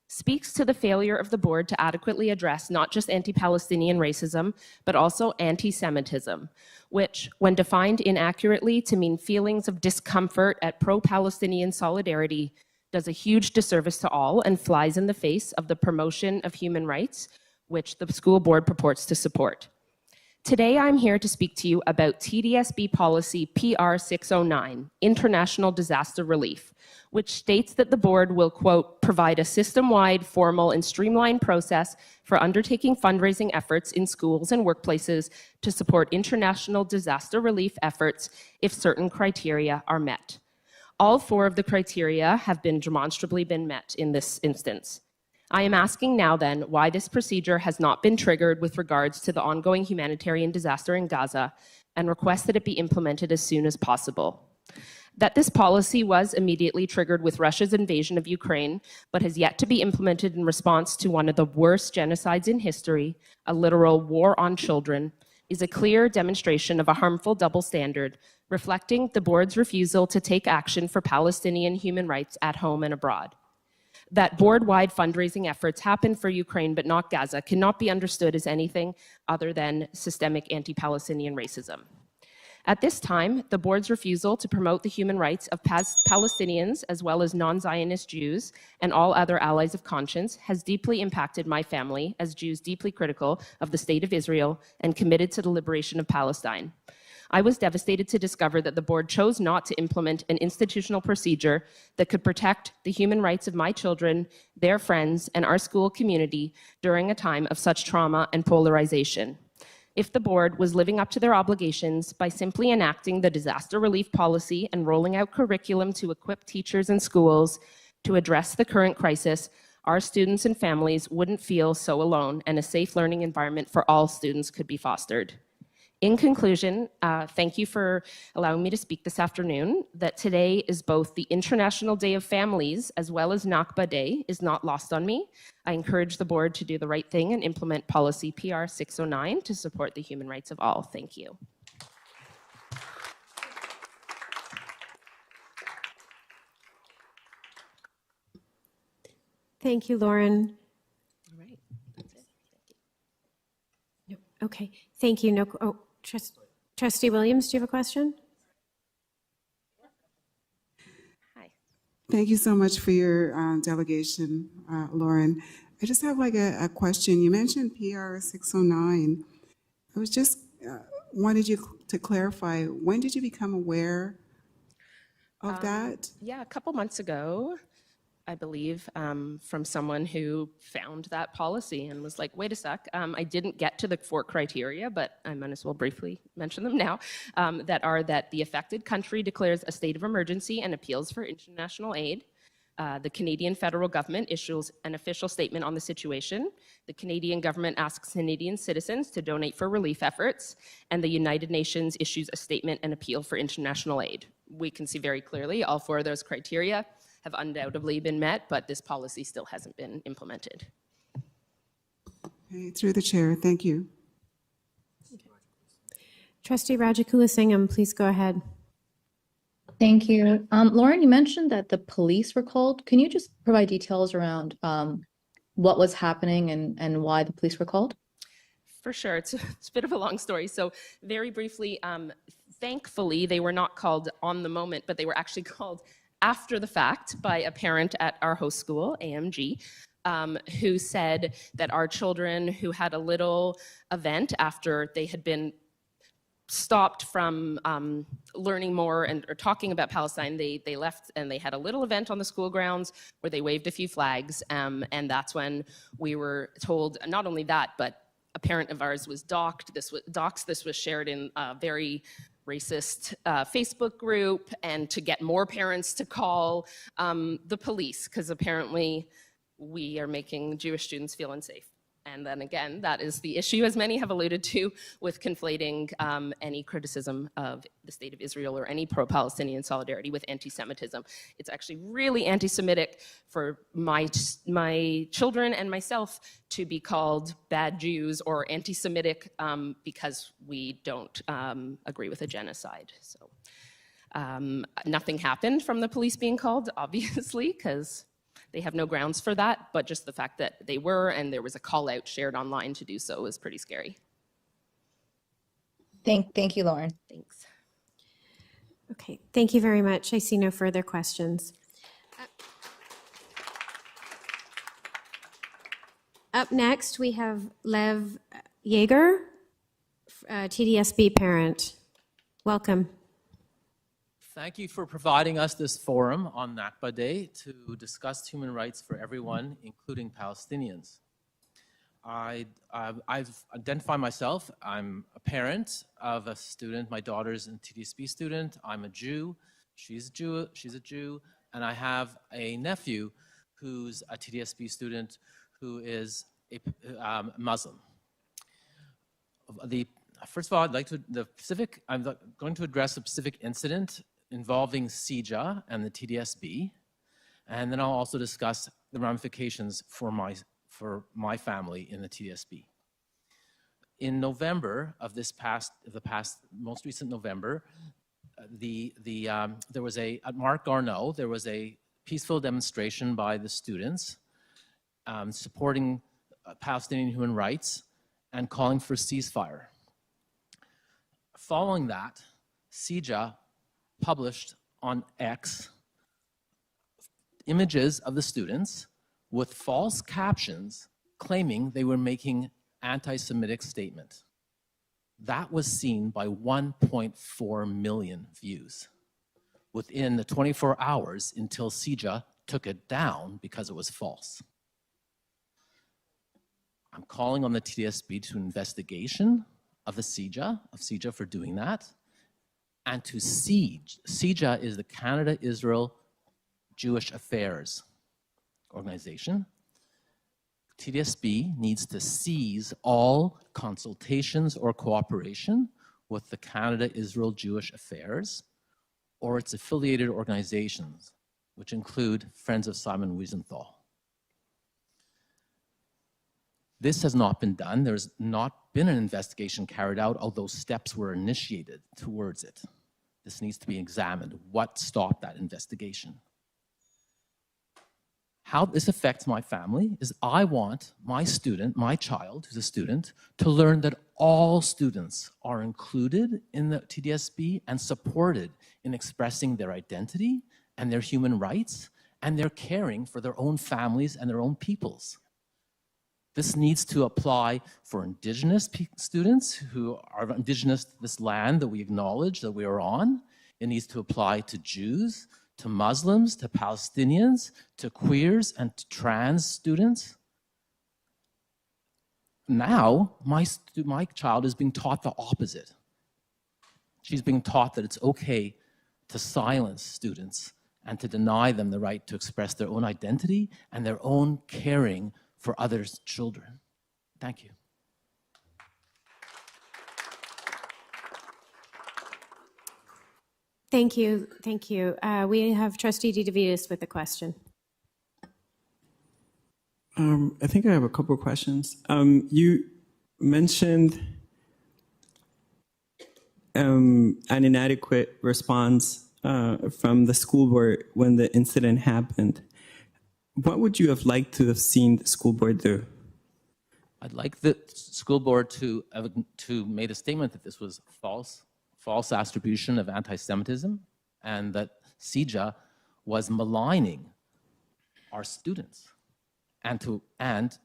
speaks to the failure of the board to adequately address not just anti-Palestinian racism, but also anti-Semitism, which, when defined inaccurately to mean feelings of discomfort at pro-Palestinian solidarity, does a huge disservice to all and flies in the face of the promotion of human rights, which the school board purports to support. Today, I'm here to speak to you about TDSB policy PR 609, International Disaster Relief, which states that the board will, quote, provide a system-wide, formal, and streamlined process for undertaking fundraising efforts in schools and workplaces to support international disaster relief efforts if certain criteria are met. All 4 of the criteria have been demonstrably met in this instance. I am asking now then why this procedure has not been triggered with regards to the ongoing humanitarian disaster in Gaza and request that it be implemented as soon as possible. That this policy was immediately triggered with Russia's invasion of Ukraine, but has yet to be implemented in response to one of the worst genocides in history, a literal war on children, is a clear demonstration of a harmful double standard, reflecting the board's refusal to take action for Palestinian human rights at home and abroad. That board-wide fundraising efforts happen for Ukraine but not Gaza cannot be understood as anything other than systemic anti-Palestinian racism. At this time, the board's refusal to promote the human rights of Palestinians as well as non-Zionist Jews and all other allies of conscience has deeply impacted my family as Jews deeply critical of the state of Israel and committed to the liberation of Palestine. I was devastated to discover that the board chose not to implement an institutional procedure that could protect the human rights of my children, their friends, and our school community during a time of such trauma and polarization. If the board was living up to their obligations by simply enacting the disaster relief policy and rolling out curriculum to equip teachers and schools to address the current crisis, our students and families wouldn't feel so alone, and a safe learning environment for all students could be fostered. In conclusion, thank you for allowing me to speak this afternoon. That today is both the International Day of Families as well as Nakba Day is not lost on me. I encourage the board to do the right thing and implement policy PR 609 to support the human rights of all. Thank you. Thank you, Lauren. All right, that's it. No, okay, thank you. No, oh, Trustee Williams, do you have a question? Hi. Thank you so much for your delegation, Lauren. I just have like a question. You mentioned PR 609. I was just wanted you to clarify, when did you become aware of that? Yeah, a couple months ago, I believe, from someone who found that policy and was like, wait a sec, I didn't get to the 4 criteria, but I might as well briefly mention them now, that are that the affected country declares a state of emergency and appeals for international aid. The Canadian federal government issues an official statement on the situation. The Canadian government asks Canadian citizens to donate for relief efforts, and the United Nations issues a statement and appeal for international aid. We can see very clearly all 4 of those criteria have undoubtedly been met, but this policy still hasn't been implemented. Okay, through the chair, thank you. Trustee Rajakulasingam, please go ahead. Thank you. Lauren, you mentioned that the police were called. Can you just provide details around what was happening and why the police were called? For sure, it's a bit of a long story. So very briefly, thankfully, they were not called on the moment, but they were actually called after the fact by a parent at our host school, AMG, who said that our children who had a little event after they had been stopped from learning more or talking about Palestine, they left and they had a little event on the school grounds where they waved a few flags, and that's when we were told, not only that, but a parent of ours was doxxed. This was shared in a very racist Facebook group, and to get more parents to call the police, because apparently we are making Jewish students feel unsafe. And then again, that is the issue, as many have alluded to, with conflating any criticism of the state of Israel or any pro-Palestinian solidarity with anti-Semitism. It's actually really anti-Semitic for my children and myself to be called bad Jews or anti-Semitic because we don't agree with a genocide. So nothing happened from the police being called, obviously, because they have no grounds for that, but just the fact that they were, and there was a call out shared online to do so, is pretty scary. Thank you, Lauren. Thanks. Okay, thank you very much. I see no further questions. Up next, we have Lev Jaegar TDSB parent. Welcome. Thank you for providing us this forum on Nakba Day to discuss human rights for everyone, including Palestinians. I've identified myself. I'm a parent of a student. My daughter's a TDSB student. I'm a Jew. She's a Jew. And I have a nephew who's a TDSB student who is a Muslim. First of all, I'm going to address a specific incident involving CJA and the TDSB, and then I'll also discuss the ramifications for my family in the TDSB. In November of most recent November, there was at Mark Garneau, there was a peaceful demonstration by the students supporting Palestinian human rights and calling for ceasefire. Following that, CJA published on X images of the students with false captions claiming they were making anti-Semitic statements. That was seen by 1.4 million views within the 24 hours until CJA took it down because it was false. I'm calling on the TDSB to investigation of CJA for doing that, and to siege. CJA is the Canada-Israel Jewish Affairs organization. TDSB needs to seize all consultations or cooperation with the Canada-Israel Jewish Affairs or its affiliated organizations, which include Friends of Simon Wiesenthal. This has not been done. There's not been an investigation carried out, although steps were initiated towards it. This needs to be examined. What stopped that investigation? How this affects my family is I want my child, who's a student, to learn that all students are included in the TDSB and supported in expressing their identity and their human rights, and they're caring for their own families and their own peoples. This needs to apply for Indigenous students who are Indigenous to this land that we acknowledge that we are on. It needs to apply to Jews, to Muslims, to Palestinians, to queers, and to trans students. Now, my child is being taught the opposite. She's being taught that it's okay to silence students and to deny them the right to express their own identity and their own caring for others' children. Thank you. Thank you. Thank you. We have Trustee DeVitis with a question. I think I have a couple of questions. You mentioned an inadequate response from the school board when the incident happened. What would you have liked to have seen the school board do? I'd like the school board to make a statement that this was false attribution of anti-Semitism, and that CJA was maligning our students, and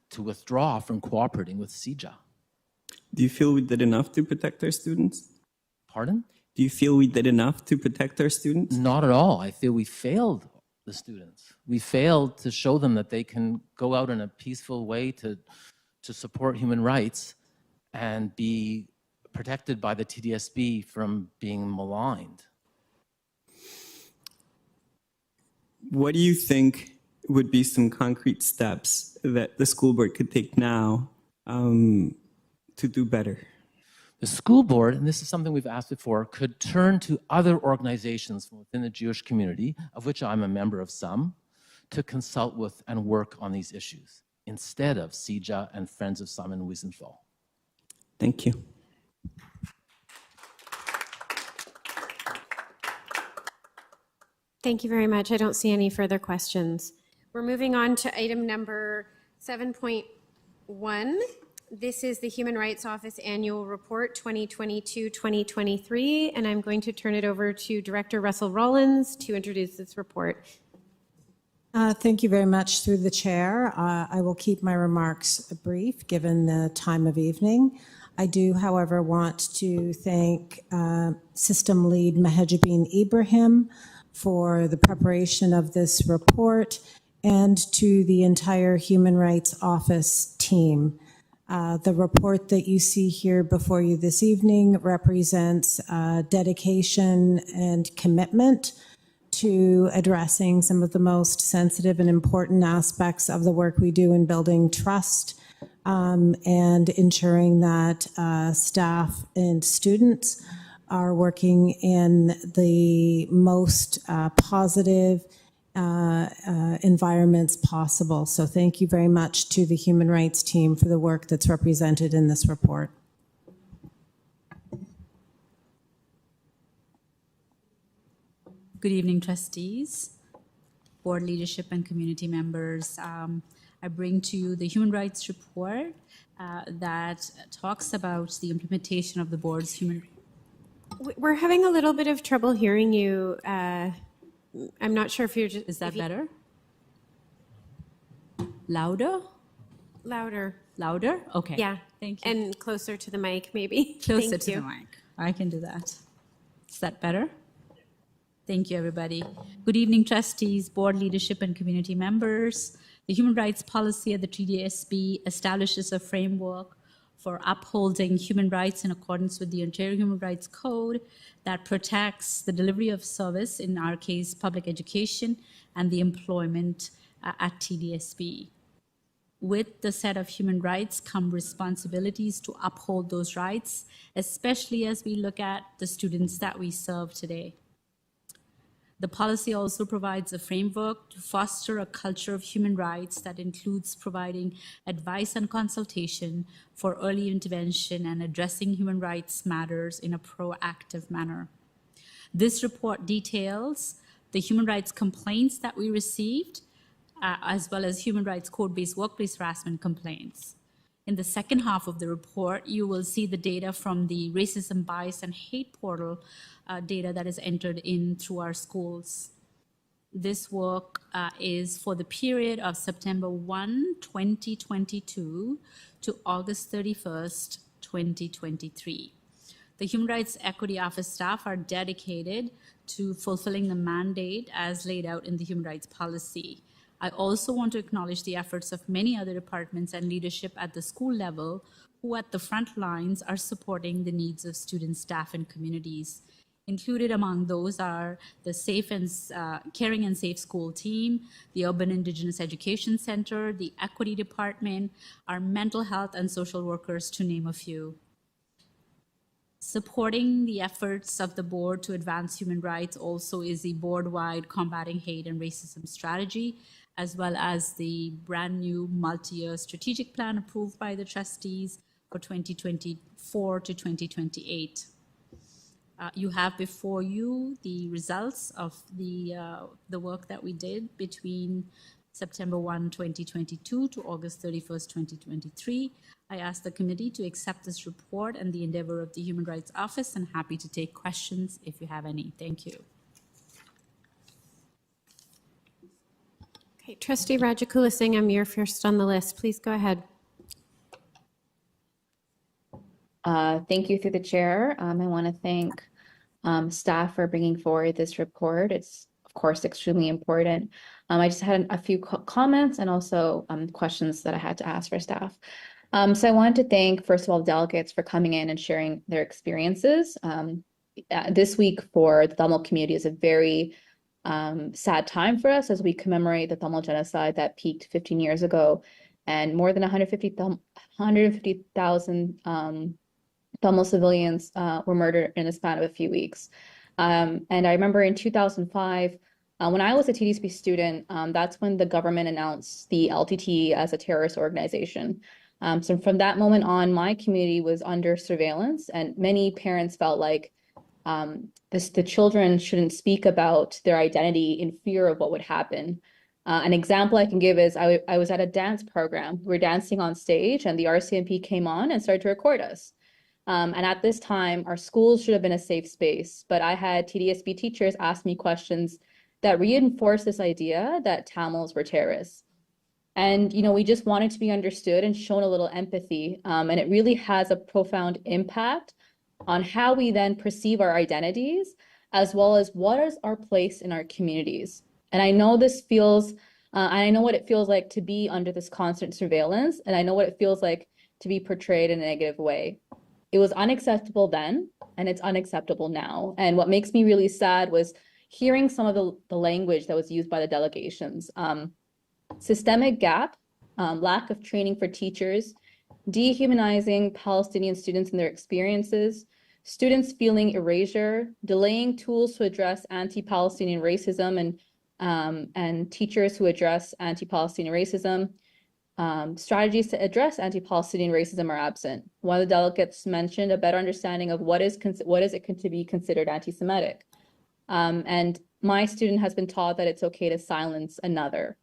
to withdraw from cooperating with CJA. Do you feel we did enough to protect our students? Pardon? Do you feel we did enough to protect our students? Not at all. I feel we failed the students. We failed to show them that they can go out in a peaceful way to support human rights and be protected by the TDSB from being maligned. What do you think would be some concrete steps that the school board could take now to do better? The school board, and this is something we've asked before, could turn to other organizations within the Jewish community, of which I'm a member of some, to consult with and work on these issues, instead of CJA and Friends of Simon Wiesenthal. Thank you. Thank you very much. I don't see any further questions. We're moving on to item number 7.1. This is the Human Rights Office Annual Report 2022-2023, and I'm going to turn it over to Director Russell-Rawlins to introduce this report. Thank you very much through the chair. I will keep my remarks brief given the time of evening. I do, however, want to thank System Lead Mahejabeen Ibrahim for the preparation of this report and to the entire Human Rights Office team. The report that you see here before you this evening represents dedication and commitment to addressing some of the most sensitive and important aspects of the work we do in building trust and ensuring that staff and students are working in the most positive environments possible. So thank you very much to the Human Rights team for the work that's represented in this report. Good evening, trustees, board leadership, and community members. I bring to you the human rights report that talks about the implementation of the board's human. We're having a little bit of trouble hearing you. I'm not sure if you're just. Is that better? Louder? Louder. Louder? Okay. Yeah. Thank you. And closer to the mic, maybe. Closer Thank to you. the mic. I can do that. Is that better? Thank you, everybody. Good evening, trustees, board leadership, and community members. The human rights policy at the TDSB establishes a framework for upholding human rights in accordance with the Ontario Human Rights Code that protects the delivery of service, in our case, public education, and the employment at TDSB. With the set of human rights come responsibilities to uphold those rights, especially as we look at the students that we serve today. The policy also provides a framework to foster a culture of human rights that includes providing advice and consultation for early intervention and addressing human rights matters in a proactive manner. This report details the human rights complaints that we received, as well as human rights code-based workplace harassment complaints. In the second half of the report, you will see the data from the Racism, Bias, and Hate portal data that is entered in through our schools. This work is for the period of September 1, 2022 to August 31st, 2023. The Human Rights Equity Office staff are dedicated to fulfilling the mandate as laid out in the Human Rights Policy. I also want to acknowledge the efforts of many other departments and leadership at the school level who at the front lines are supporting the needs of students, staff, and communities. Included among those are the Safe and Caring and Safe School team, the Urban Indigenous Education Center, the Equity Department, our mental health and social workers, to name a few. Supporting the efforts of the board to advance human rights also is the board-wide Combating Hate and Racism strategy, as well as the brand new multi-year strategic plan approved by the trustees for 2024 to 2028. You have before you the results of the work that we did between September 1, 2022 to August 31st, 2023. I ask the committee to accept this report and the endeavor of the Human Rights Office, and happy to take questions if you have any. Thank you. Okay, Trustee Rajakulasingam, you're first on the list. Please go ahead. Thank you through the chair. I want to thank staff for bringing forward this report. It's, of course, extremely important. I just had a few comments and also questions that I had to ask for staff. So I wanted to thank, first of all, delegates for coming in and sharing their experiences. This week for the Tamil community is a very sad time for us as we commemorate the Tamil genocide that peaked 15 years ago, and more than 150,000 Tamil civilians were murdered in the span of a few weeks. And I remember in 2005, when I was a TDSB student, that's when the government announced the LTT as a terrorist organization. So from that moment on, my community was under surveillance, and many parents felt like the children shouldn't speak about their identity in fear of what would happen. An example I can give is I was at a dance program. We were dancing on stage, and the RCMP came on and started to record us. And at this time, our schools should have been a safe space, but I had TDSB teachers ask me questions that reinforced this idea that Tamils were terrorists. And, we just wanted to be understood and shown a little empathy. And it really has a profound impact on how we then perceive our identities, as well as what is our place in our communities. And I know this feels, and I know what it feels like to be under this constant surveillance, and I know what it feels like to be portrayed in a negative way. It was unacceptable then, and it's unacceptable now. And what makes me really sad was hearing some of the language that was used by the delegations. Systemic gap, lack of training for teachers, dehumanizing Palestinian students and their experiences, students feeling erasure, delaying tools to address anti-Palestinian racism and teachers who address anti-Palestinian racism. Strategies to address anti-Palestinian racism are absent. One of the delegates mentioned a better understanding of what is it to be considered anti-Semitic. And my student has been taught that it's okay to silence another.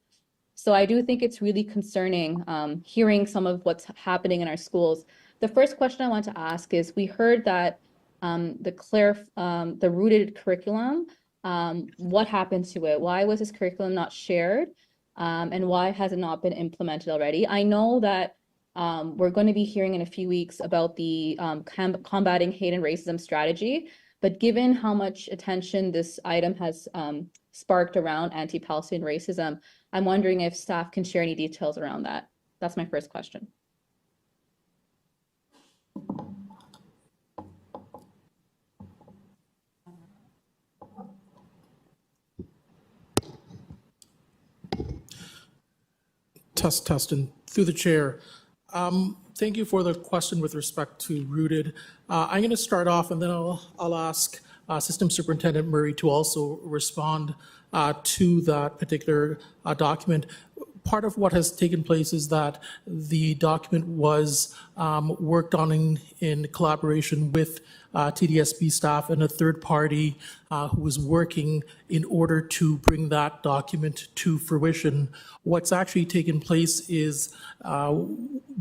So I do think it's really concerning hearing some of what's happening in our schools. The first question I want to ask is, we heard that the rooted curriculum, what happened to it? Why was this curriculum not shared? And why has it not been implemented already? I know that we're going to be hearing in a few weeks about the combating hate and racism strategy, but given how much attention this item has sparked around anti-Palestinian racism, I'm wondering if staff can share any details around that. That's my first question. Test, and through the chair. Thank you for the question with respect to Rooted. I'm going to start off, and then I'll ask System Superintendent Murray to also respond to that particular document. Part of what has taken place is that the document was worked on in collaboration with TDSB staff and a third party who was working in order to bring that document to fruition. What's actually taken place is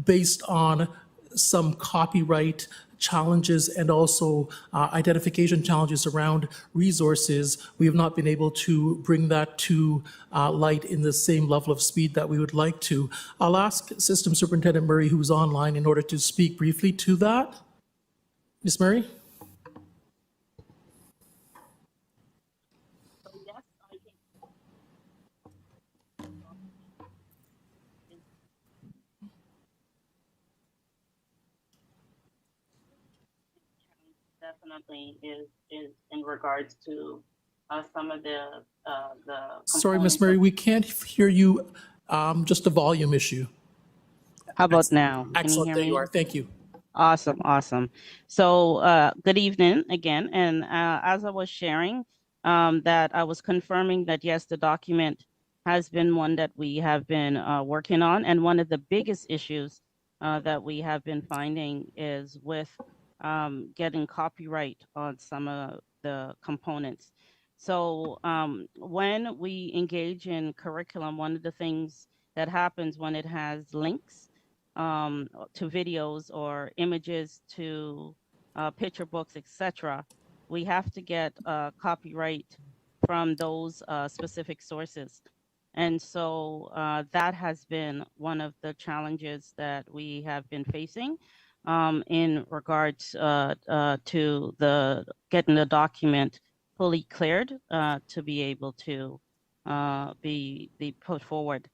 based on some copyright challenges and also identification challenges around resources. We have not been able to bring that to light in the same level of speed that we would like to. I'll ask System Superintendent Murray, who's online, in order to speak briefly to that. Ms. Murray? Definitely is in regards to some of the Sorry, Ms. Murray, we can't hear you, just a volume issue. How about now? Excellent, Can you hear there me? you are, thank you. Awesome. So good evening again. And as I was sharing, that I was confirming that yes, the document has been one that we have been working on. And one of the biggest issues that we have been finding is with getting copyright on some of the components. So when we engage in curriculum, one of the things that happens when it has links to videos or images to picture books, etc., we have to get copyright from those specific sources. And so that has been one of the challenges that we have been facing in regards to getting the document fully cleared to be able to be put forward.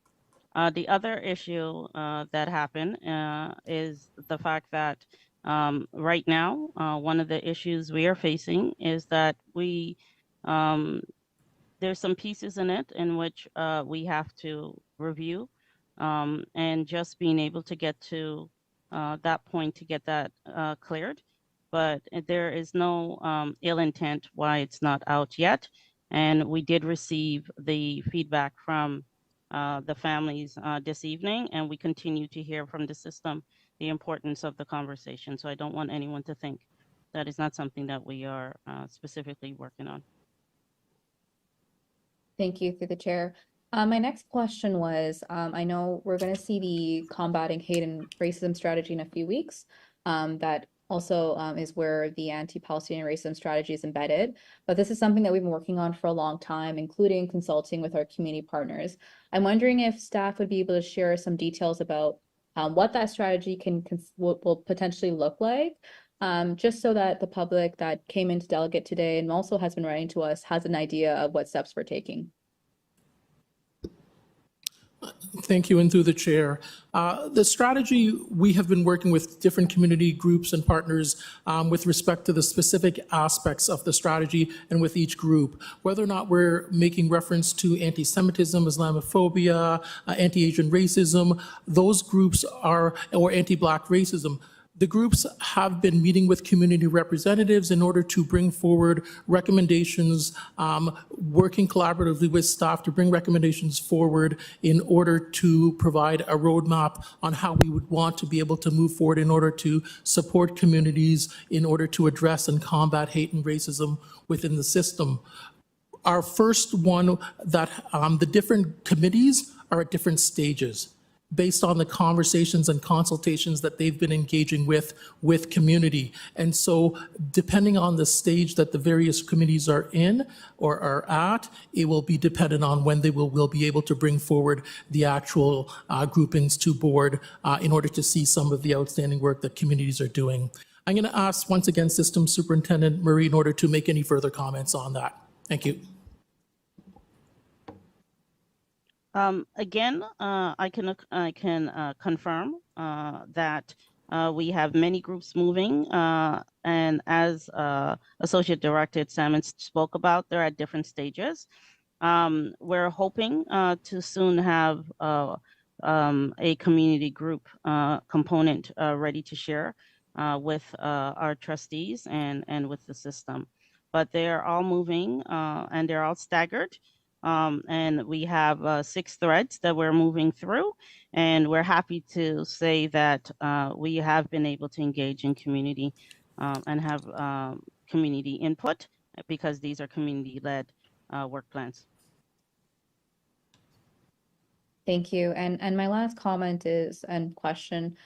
The other issue that happened is the fact that right now, one of the issues we are facing is that there's some pieces in it in which we have to review, and just being able to get to that point to get that cleared. But there is no ill intent why it's not out yet. And we did receive the feedback from the families this evening, and we continue to hear from the system the importance of the conversation. So I don't want anyone to think that is not something that we are specifically working on. Thank you, through the chair. My next question was, I know we're going to see the combating hate and racism strategy in a few weeks that also is where the anti-Palestinian racism strategy is embedded. But this is something that we've been working on for a long time, including consulting with our community partners. I'm wondering if staff would be able to share some details about what that strategy will potentially look like, just so that the public that came into Delegate today and also has been writing to us has an idea of what steps we're taking. Thank you, and through the chair. The strategy, we have been working with different community groups and partners with respect to the specific aspects of the strategy and with each group. Whether or not we're making reference to anti-Semitism, Islamophobia, anti-Asian racism, those groups are, or anti-Black racism, the groups have been meeting with community representatives in order to bring forward recommendations, working collaboratively with staff to bring recommendations forward in order to provide a roadmap on how we would want to be able to move forward in order to support communities in order to address and combat hate and racism within the system. Our first one, that the different committees are at different stages, based on the conversations and consultations that they've been engaging with community. And so depending on the stage that the various committees are in or are at, it will be dependent on when they will be able to bring forward the actual groupings to board in order to see some of the outstanding work that communities are doing. I'm going to ask once again Systems Superintendent Murray in order to make any further comments on that. Thank you. Again, I can confirm that we have many groups moving, and as Associate Director Salmon spoke about, they're at different stages. We're hoping to soon have a community group component ready to share with our trustees and with the system. But they're all moving and they're all staggered. And we have 6 threads that we're moving through, and we're happy to say that we have been able to engage in community and have community input, because these are community-led work plans. Thank you. And my last comment is, and question,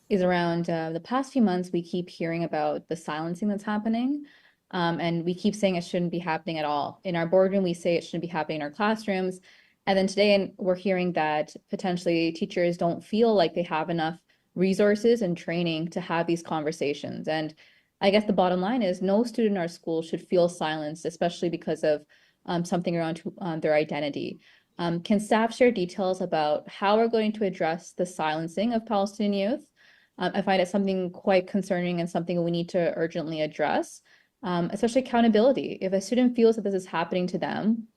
is around the past few months, we keep hearing about the silencing that's happening. And we keep saying it shouldn't be happening at all. In our boardroom, we say it shouldn't be happening in our classrooms. And then today we're hearing that potentially teachers don't feel like they have enough resources and training to have these conversations. And I guess the bottom line is no student in our school should feel silenced, especially because of something around their identity. Can staff share details about how we're going to address the silencing of Palestinian youth? I find it something quite concerning and something we need to urgently address. Especially accountability. If a student feels that this is happening to them,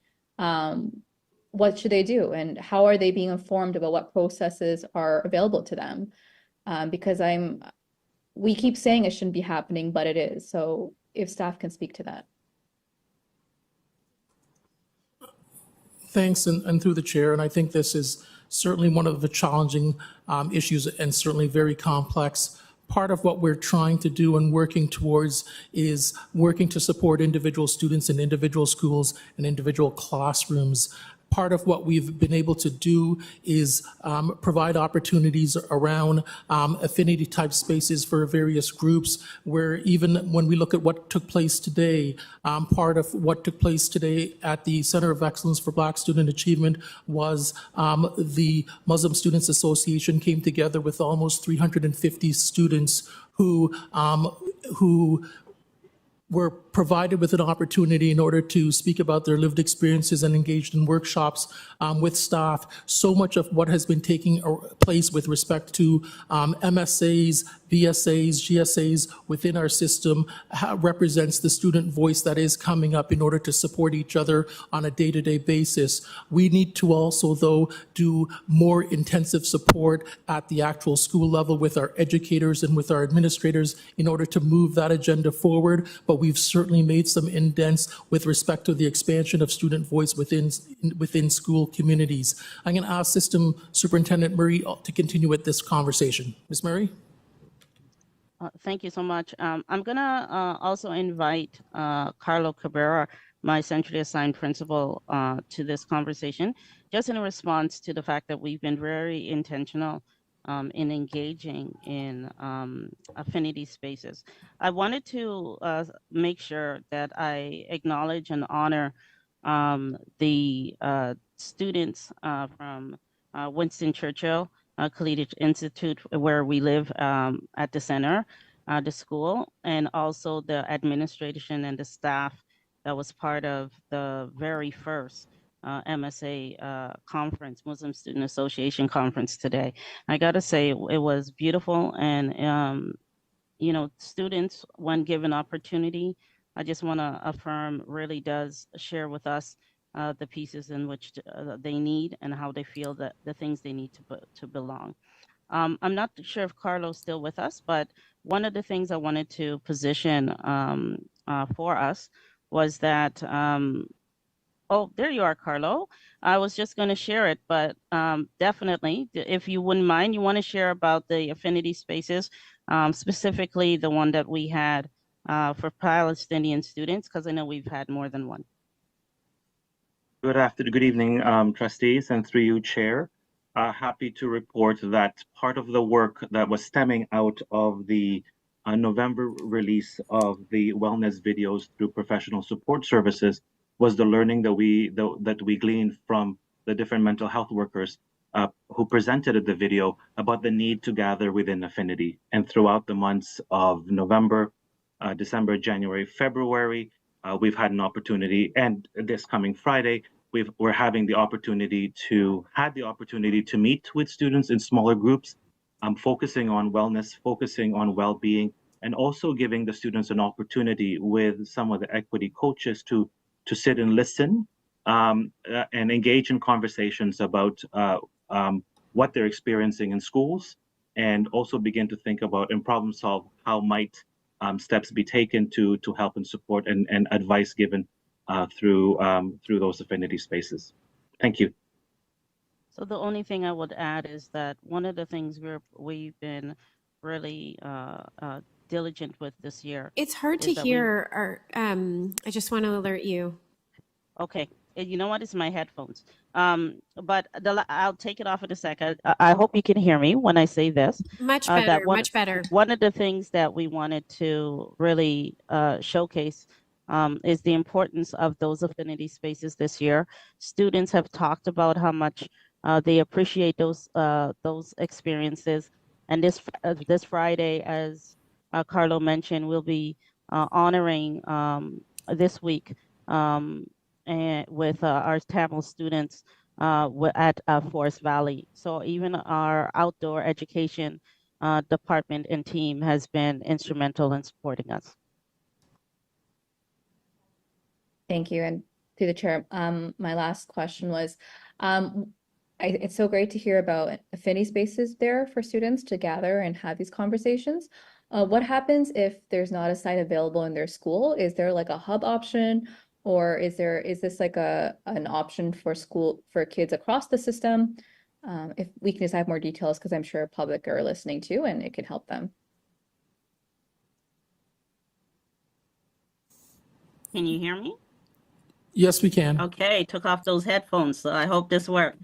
what should they do? And how are they being informed about what processes are available to them? Because we keep saying it shouldn't be happening, but it is. So if staff can speak to that. Thanks, and through the chair, and I think this is certainly one of the challenging issues and certainly very complex. Part of what we're trying to do and working towards is working to support individual students in individual schools and individual classrooms. Part of what we've been able to do is provide opportunities around affinity type spaces for various groups, where even when we look at what took place today, part of what took place today at the Center of Excellence for Black Student Achievement was the Muslim Students Association came together with almost 350 students who were provided with an opportunity in order to speak about their lived experiences and engaged in workshops with staff. So much of what has been taking place with respect to MSAs, BSAs, GSAs within our system represents the student voice that is coming up in order to support each other on a day-to-day basis. We need to also, though, do more intensive support at the actual school level with our educators and with our administrators in order to move that agenda forward. But we've certainly made some indents with respect to the expansion of student voice within school communities. I'm going to ask System Superintendent Murray to continue with this conversation. Ms. Murray? Thank you so much. I'm going to also invite Carlo Cabrera, my centrally assigned principal, to this conversation, just in response to the fact that we've been very intentional in engaging in affinity spaces. I wanted to make sure that I acknowledge and honor the students from Winston Churchill Collegiate Institute, where we live at the center, the school, and also the administration and the staff that was part of the very first MSA conference, Muslim Student Association conference today. I gotta say, it was beautiful, and you know, students, when given opportunity, I just want to affirm, really does share with us the pieces in which they need and how they feel that the things they need to belong. I'm not sure if Carlo's still with us, but one of the things I wanted to position for us was that, oh, there you are, Carlo. I was just going to share it, but definitely, if you wouldn't mind, you want to share about the affinity spaces, specifically the one that we had for Palestinian students, because I know we've had more than one. Good evening, trustees, and through you, Chair. Happy to report that part of the work that was stemming out of the November release of the wellness videos through professional support services was the learning that we gleaned from the different mental health workers who presented the video about the need to gather within Affinity. And throughout the months of November, December, January, February, we've had an opportunity, and this coming Friday, we're having the opportunity to meet with students in smaller groups, focusing on wellness, focusing on well-being, and also giving the students an opportunity with some of the equity coaches to sit and listen and engage in conversations about what they're experiencing in schools, and also begin to think about and problem solve how might steps be taken to help and support and advice given through those affinity spaces. Thank you. So the only thing I would add is that one of the things we've been really diligent with this year. It's hard to hear. I just want to alert you. Okay, you know what? It's my headphones. But I'll take it off in a second. I hope you can hear me when I say this. Much better, much better. One of the things that we wanted to really showcase is the importance of those affinity spaces this year. Students have talked about how much they appreciate those experiences. And this Friday, as Carlo mentioned, we'll be honoring this week and with our Tamil students at Forest Valley. So even our outdoor education department and team has been instrumental in supporting us. Thank you. And through the chair, my last question was, it's so great to hear about affinity spaces there for students to gather and have these conversations. What happens if there's not a site available in their school? Is there like a hub option, or is this like an option for kids across the system? If we can just have more details, because I'm sure public are listening too, and it can help them. Can you hear me? Yes, we can. Okay, took off those headphones, so I hope this worked.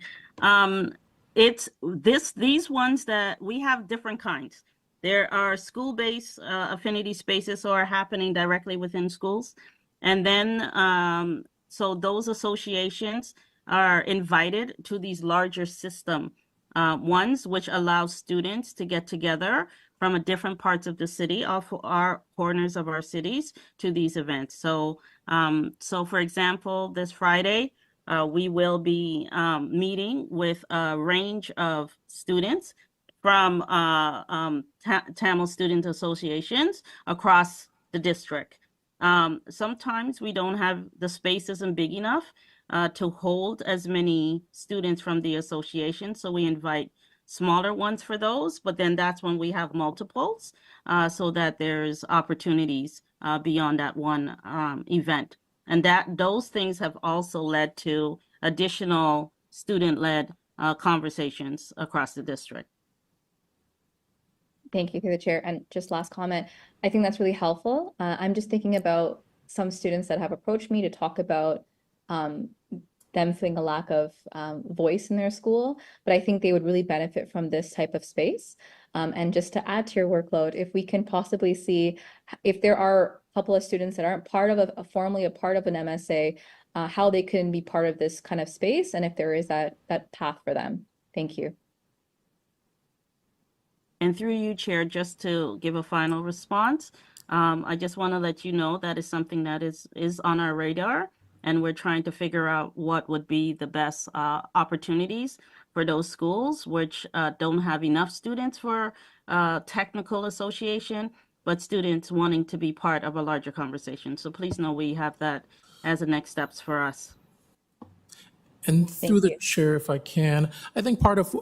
These ones that we have different kinds. There are school-based affinity spaces, so are happening directly within schools. And then, so those associations are invited to these larger system ones, which allow students to get together from different parts of the city, off our corners of our cities, to these events. So, for example, this Friday, we will be meeting with a range of students from Tamil student associations across the district. Sometimes we don't have, the space isn't big enough to hold as many students from the association, so we invite smaller ones for those, but then that's when we have multiples, so that there's opportunities beyond that one event. And those things have also led to additional student-led conversations across the district. Thank you, through the chair. And just last comment, I think that's really helpful. I'm just thinking about some students that have approached me to talk about them feeling a lack of voice in their school, but I think they would really benefit from this type of space. And just to add to your workload, if we can possibly see if there are a couple of students that aren't part of formally a part of an MSA, how they can be part of this kind of space, and if there is that path for them. Thank you. And through you, Chair, just to give a final response, I just want to let you know that is something that is on our radar, and we're trying to figure out what would be the best opportunities for those schools which don't have enough students for technical association, but students wanting to be part of a larger conversation. So please know we have that as the next steps for us. And through the chair, if I can, I think part of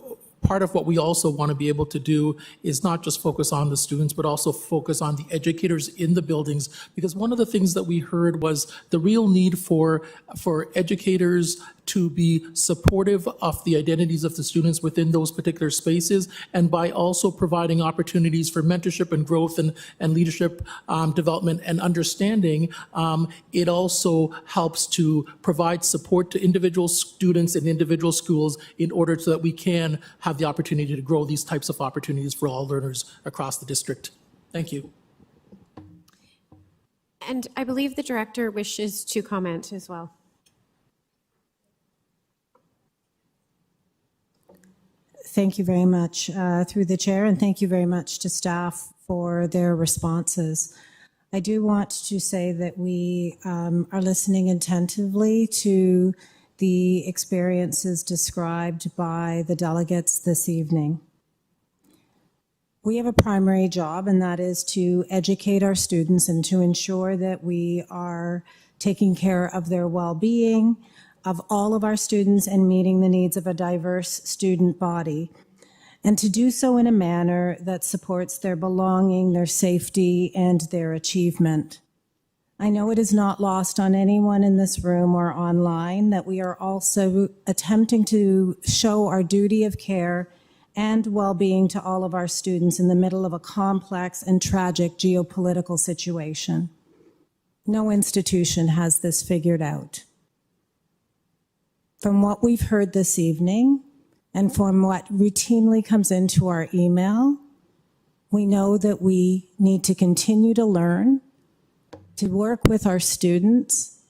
what we also want to be able to do is not just focus on the students, but also focus on the educators in the buildings. Because one of the things that we heard was the real need for educators to be supportive of the identities of the students within those particular spaces, and by also providing opportunities for mentorship and growth and leadership development and understanding, it also helps to provide support to individual students in individual schools in order so that we can have the opportunity to grow these types of opportunities for all learners across the district. Thank you. And I believe the director wishes to comment as well. Thank you very much through the chair, and thank you very much to staff for their responses. I do want to say that we are listening attentively to the experiences described by the delegates this evening. We have a primary job, and that is to educate our students and to ensure that we are taking care of their well-being, of all of our students, and meeting the needs of a diverse student body, and to do so in a manner that supports their belonging, their safety, and their achievement. I know it is not lost on anyone in this room or online that we are also attempting to show our duty of care and well-being to all of our students in the middle of a complex and tragic geopolitical situation. No institution has this figured out. From what we've heard this evening, and from what routinely comes into our email, we know that we need to continue to learn, to work with our students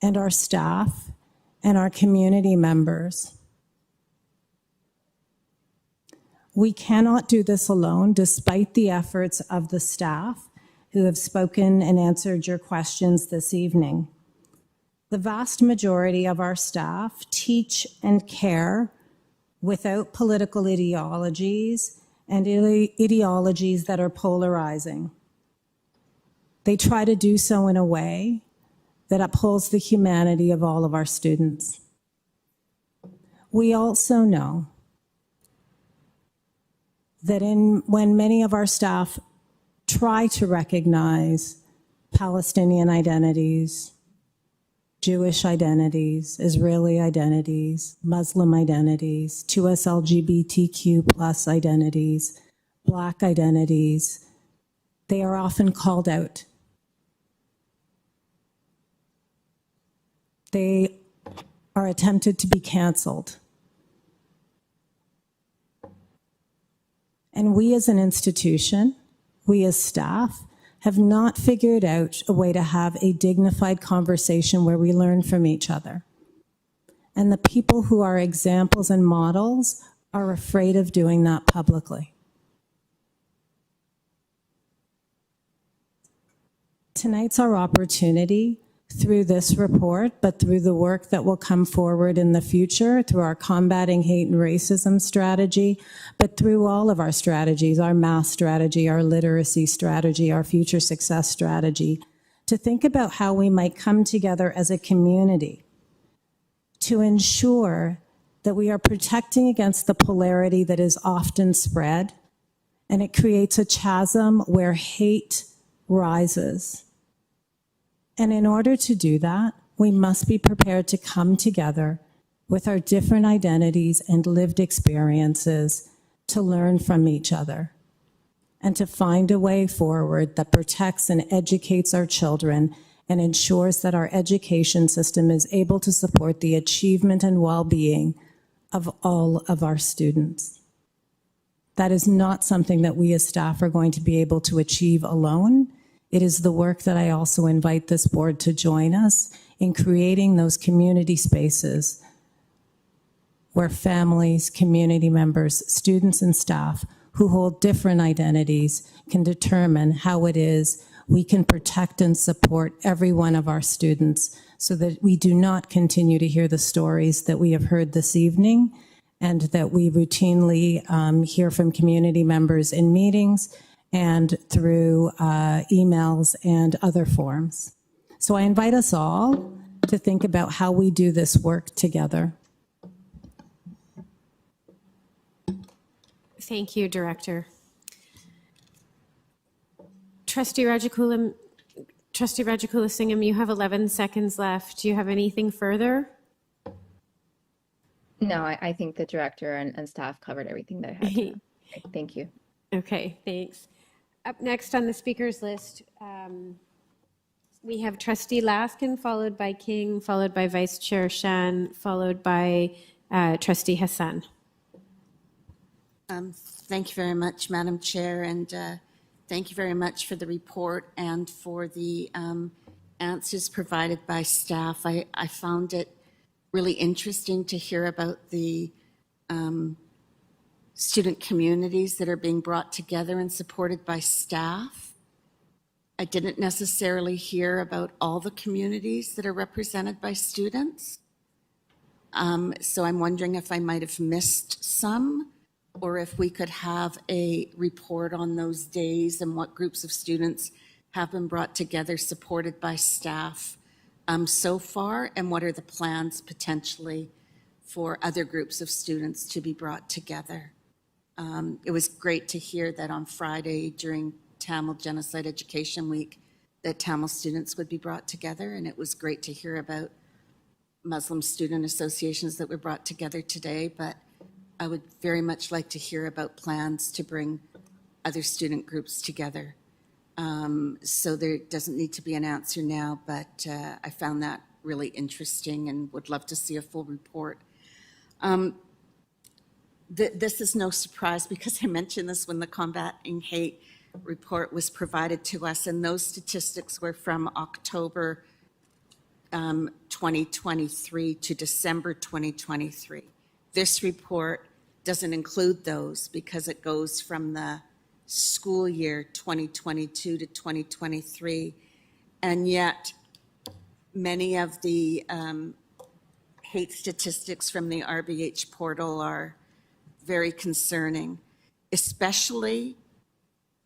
and our staff and our community members. We cannot do this alone, despite the efforts of the staff who have spoken and answered your questions this evening. The vast majority of our staff teach and care without political ideologies and ideologies that are polarizing. They try to do so in a way that upholds the humanity of all of our students. We also know that when many of our staff try to recognize Palestinian identities, Jewish identities, Israeli identities, Muslim identities, 2S LGBTQ plus identities, Black identities, they are often called out. They are attempted to be canceled. And we as an institution, we as staff, have not figured out a way to have a dignified conversation where we learn from each other. And the people who are examples and models are afraid of doing that publicly. Tonight's our opportunity through this report, but through the work that will come forward in the future, through our combating hate and racism strategy, but through all of our strategies, our math strategy, our literacy strategy, our future success strategy, to think about how we might come together as a community to ensure that we are protecting against the polarity that is often spread, and it creates a chasm where hate rises. And in order to do that, we must be prepared to come together with our different identities and lived experiences to learn from each other and to find a way forward that protects and educates our children and ensures that our education system is able to support the achievement and well-being of all of our students. That is not something that we as staff are going to be able to achieve alone. It is the work that I also invite this board to join us in creating those community spaces where families, community members, students, and staff who hold different identities can determine how it is we can protect and support every one of our students so that we do not continue to hear the stories that we have heard this evening and that we routinely hear from community members in meetings and through emails and other forms. So I invite us all to think about how we do this work together. Thank you, Director. Trustee Rajakulasingam, you have 11 seconds left. Do you have anything further? No, I think the director and staff covered everything that I had to. Thank you. Okay, thanks. Up next on the speakers list, we have Trustee Laskin, followed by King, followed by Vice Chair Shan, followed by Trustee Hassan. Thank you very much, Madam Chair, and thank you very much for the report and for the answers provided by staff. I found it really interesting to hear about the student communities that are being brought together and supported by staff. I didn't necessarily hear about all the communities that are represented by students. So I'm wondering if I might have missed some, or if we could have a report on those days and what groups of students have been brought together, supported by staff so far, and what are the plans potentially for other groups of students to be brought together. It was great to hear that on Friday during Tamil Genocide Education Week that Tamil students would be brought together, and it was great to hear about Muslim student associations that were brought together today, but I would very much like to hear about plans to bring other student groups together. So there doesn't need to be an answer now, but I found that really interesting and would love to see a full report. This is no surprise because I mentioned this when the Combating Hate report was provided to us, and those statistics were from October 2023 to December 2023. This report doesn't include those because it goes from the school year 2022 to 2023, and yet many of the hate statistics from the RBH portal are very concerning, especially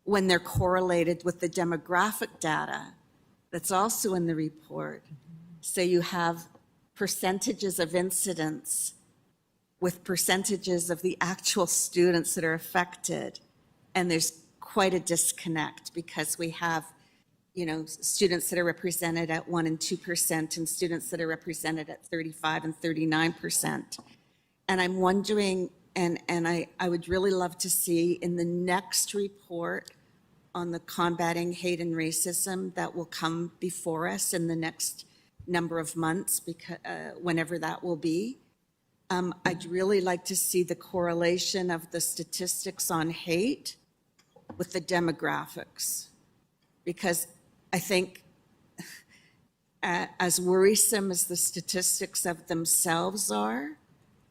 when they're correlated with the demographic data that's also in the report. So you have percentages of incidents with percentages of the actual students that are affected. And there's quite a disconnect because we have, you know, students that are represented at 1% and 2% and students that are represented at 35% and 39%. And I'm wondering, and I would really love to see in the next report on the combating hate and racism that will come before us in the next number of months, because whenever that will be, I'd really like to see the correlation of the statistics on hate with the demographics, because I think as worrisome as the statistics of themselves are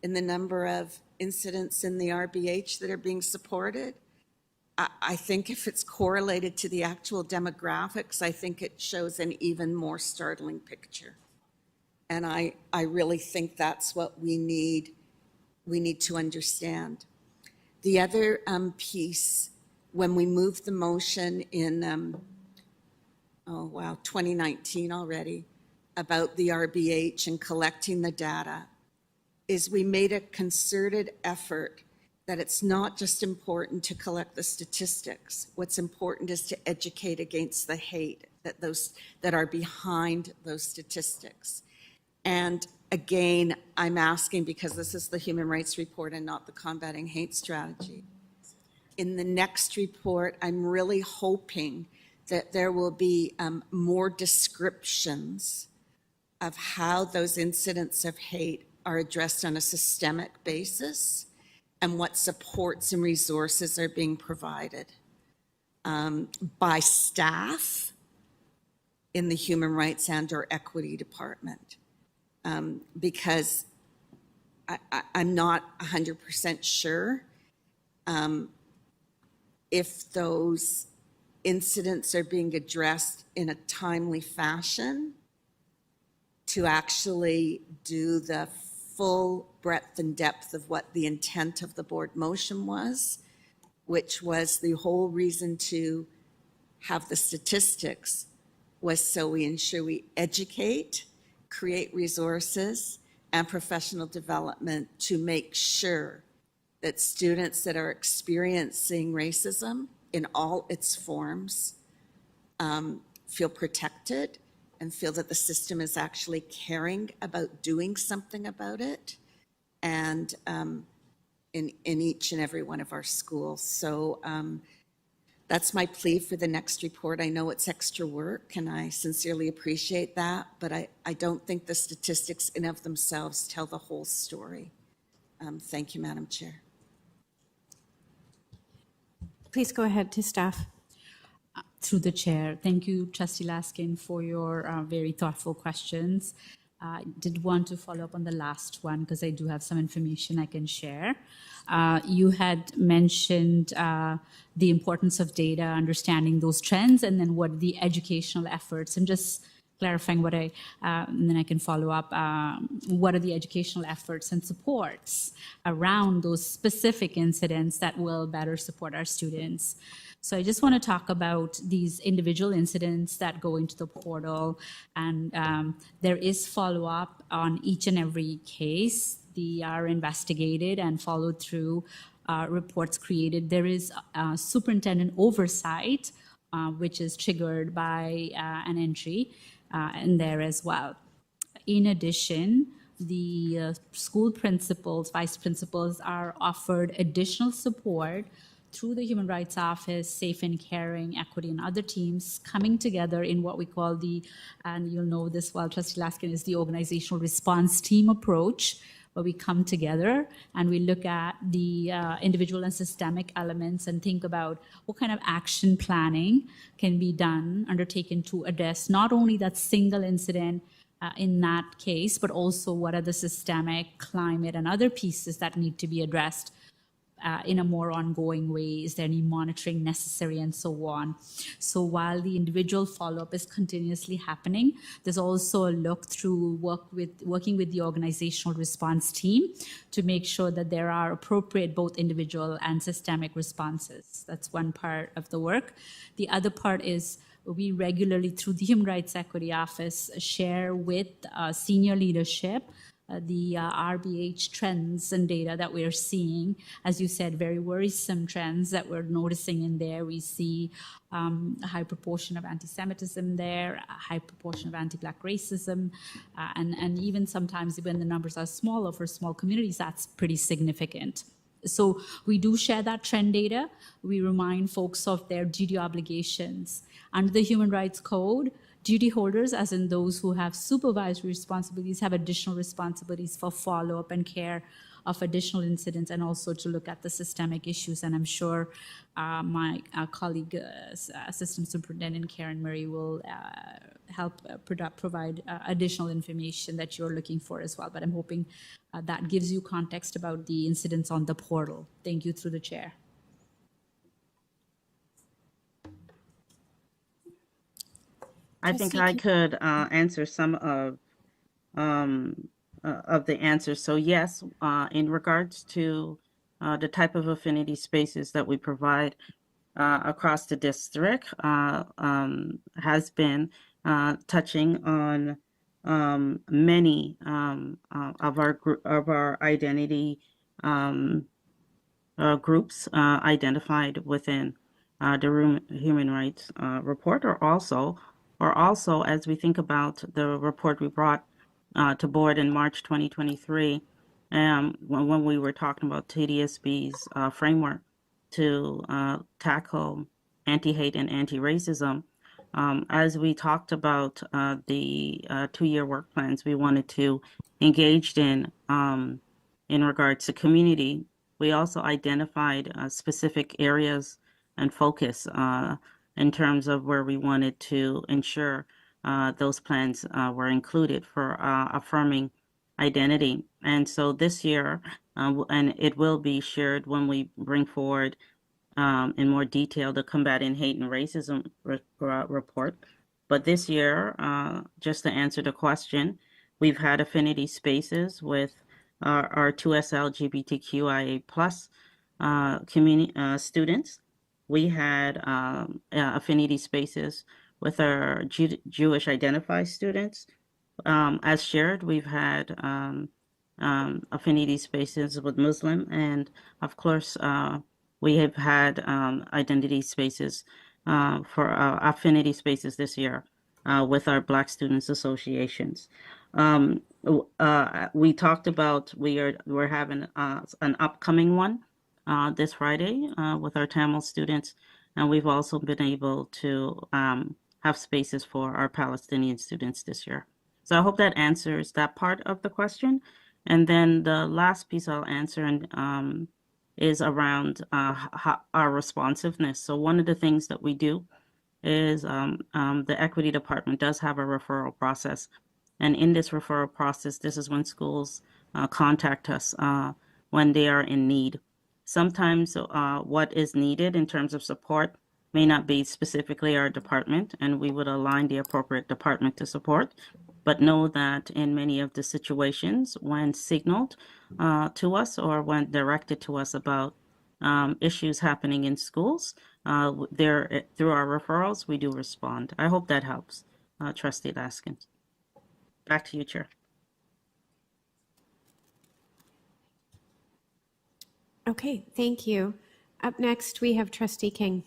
in the number of incidents in the RBH that are being supported, I think if it's correlated to the actual demographics, I think it shows an even more startling picture. And I really think that's what we need to understand. The other piece, when we moved the motion in, 2019 already, about the RBH and collecting the data, is we made a concerted effort that it's not just important to collect the statistics. What's important is to educate against the hate that are behind those statistics. And again, I'm asking, because this is the human rights report and not the combating hate strategy. In the next report, I'm really hoping that there will be more descriptions of how those incidents of hate are addressed on a systemic basis and what supports and resources are being provided by staff in the Human Rights and/or Equity Department. Because I'm not 100% sure if those incidents are being addressed in a timely fashion to actually do the full breadth and depth of what the intent of the board motion was, which was the whole reason to have the statistics was so we ensure we educate, create resources and professional development to make sure that students that are experiencing racism in all its forms feel protected and feel that the system is actually caring about doing something about it, and in each and every one of our schools. So that's my plea for the next report. I know it's extra work, and I sincerely appreciate that, but I don't think the statistics in of themselves tell the whole story. Thank you, Madam Chair. Please go ahead to staff. Through the chair. Thank you, Trustee Laskin, for your very thoughtful questions. I did want to follow up on the last one because I do have some information I can share. You had mentioned the importance of data, understanding those trends, and then what the educational efforts, and just clarifying what and then I can follow up. What are the educational efforts and supports around those specific incidents that will better support our students? So I just want to talk about these individual incidents that go into the portal, and there is follow-up on each and every case. They are investigated and followed through, reports created. There is superintendent oversight, which is triggered by an entry in there as well. In addition, the school principals, vice principals are offered additional support through the Human Rights Office, Safe and Caring, Equity, and other teams coming together in what we call and you'll know this well, Trustee Laskin, is the organizational response team approach, where we come together and we look at the individual and systemic elements and think about what kind of action planning can be done, undertaken to address not only that single incident in that case, but also what are the systemic, climate, and other pieces that need to be addressed in a more ongoing way. Is there any monitoring necessary, and so on? So while the individual follow-up is continuously happening, there's also a look through working with the organizational response team to make sure that there are appropriate both individual and systemic responses. That's one part of the work. The other part is we regularly, through the Human Rights Equity Office, share with senior leadership the RBH trends and data that we're seeing. As you said, very worrisome trends that we're noticing in there. We see a high proportion of anti-Semitism there, a high proportion of anti-Black racism, and even sometimes when the numbers are smaller for small communities, that's pretty significant. So we do share that trend data. We remind folks of their duty obligations. Under the Human Rights Code, duty holders, as in those who have supervisory responsibilities, have additional responsibilities for follow-up and care of additional incidents, and also to look at the systemic issues. And I'm sure my colleague, Assistant Superintendent Karen Murray, will help provide additional information that you're looking for as well. But I'm hoping that gives you context about the incidents on the portal. Thank you, through the chair. I think I could answer some of the answers. So yes, in regards to the type of affinity spaces that we provide across the district, has been touching on many of our identity groups identified within the Human Rights Report, or also, as we think about the report we brought to board in March 2023, when we were talking about TDSB's framework to tackle anti-hate and anti-racism, As we talked about the 2-year work plans we wanted to engage in regards to community, we also identified specific areas and focus in terms of where we wanted to ensure those plans were included for affirming identity. And so this year, and it will be shared when we bring forward in more detail the Combating Hate and Racism report. But this year, just to answer the question, we've had affinity spaces with our 2S LGBTQIA plus community students. We had affinity spaces with our Jewish identified students. As shared, we've had affinity spaces with Muslim, and of course, we have had identity spaces for affinity spaces this year with our Black Students Associations. We talked about we're having an upcoming one this Friday with our Tamil students, and we've also been able to have spaces for our Palestinian students this year. So I hope that answers that part of the question. And then the last piece I'll answer is around our responsiveness. So one of the things that we do is the equity department does have a referral process. And in this referral process, this is when schools contact us when they are in need. Sometimes what is needed in terms of support may not be specifically our department, and we would align the appropriate department to support. But know that in many of the situations, when signaled to us or when directed to us about issues happening in schools, through our referrals, we do respond. I hope that helps, Trustee Laskin. Back to you, Chair. Okay, thank you. Up next, we have Trustee King.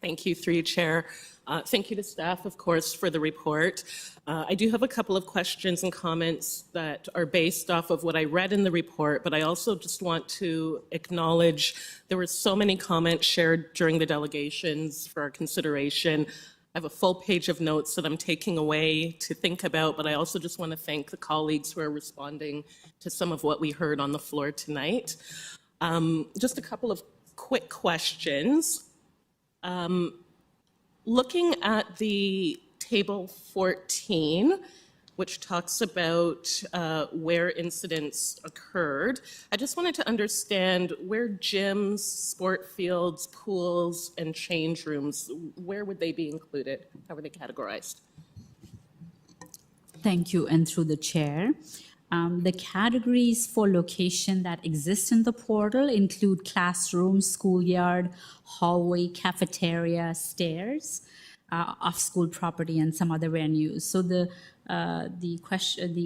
Thank you, through you, Chair. Thank you to staff, of course, for the report. I do have a couple of questions and comments that are based off of what I read in the report, but I also just want to acknowledge there were so many comments shared during the delegations for our consideration. I have a full page of notes that I'm taking away to think about, but I also just want to thank the colleagues who are responding to some of what we heard on the floor tonight. Just a couple of quick questions. Looking at the table 14, which talks about where incidents occurred, I just wanted to understand where gyms, sport fields, pools, and change rooms, where would they be included? How were they categorized? Thank you, and through the chair. The categories for location that exist in the portal include classroom, schoolyard, hallway, cafeteria, stairs, off-school property, and some other venues. So the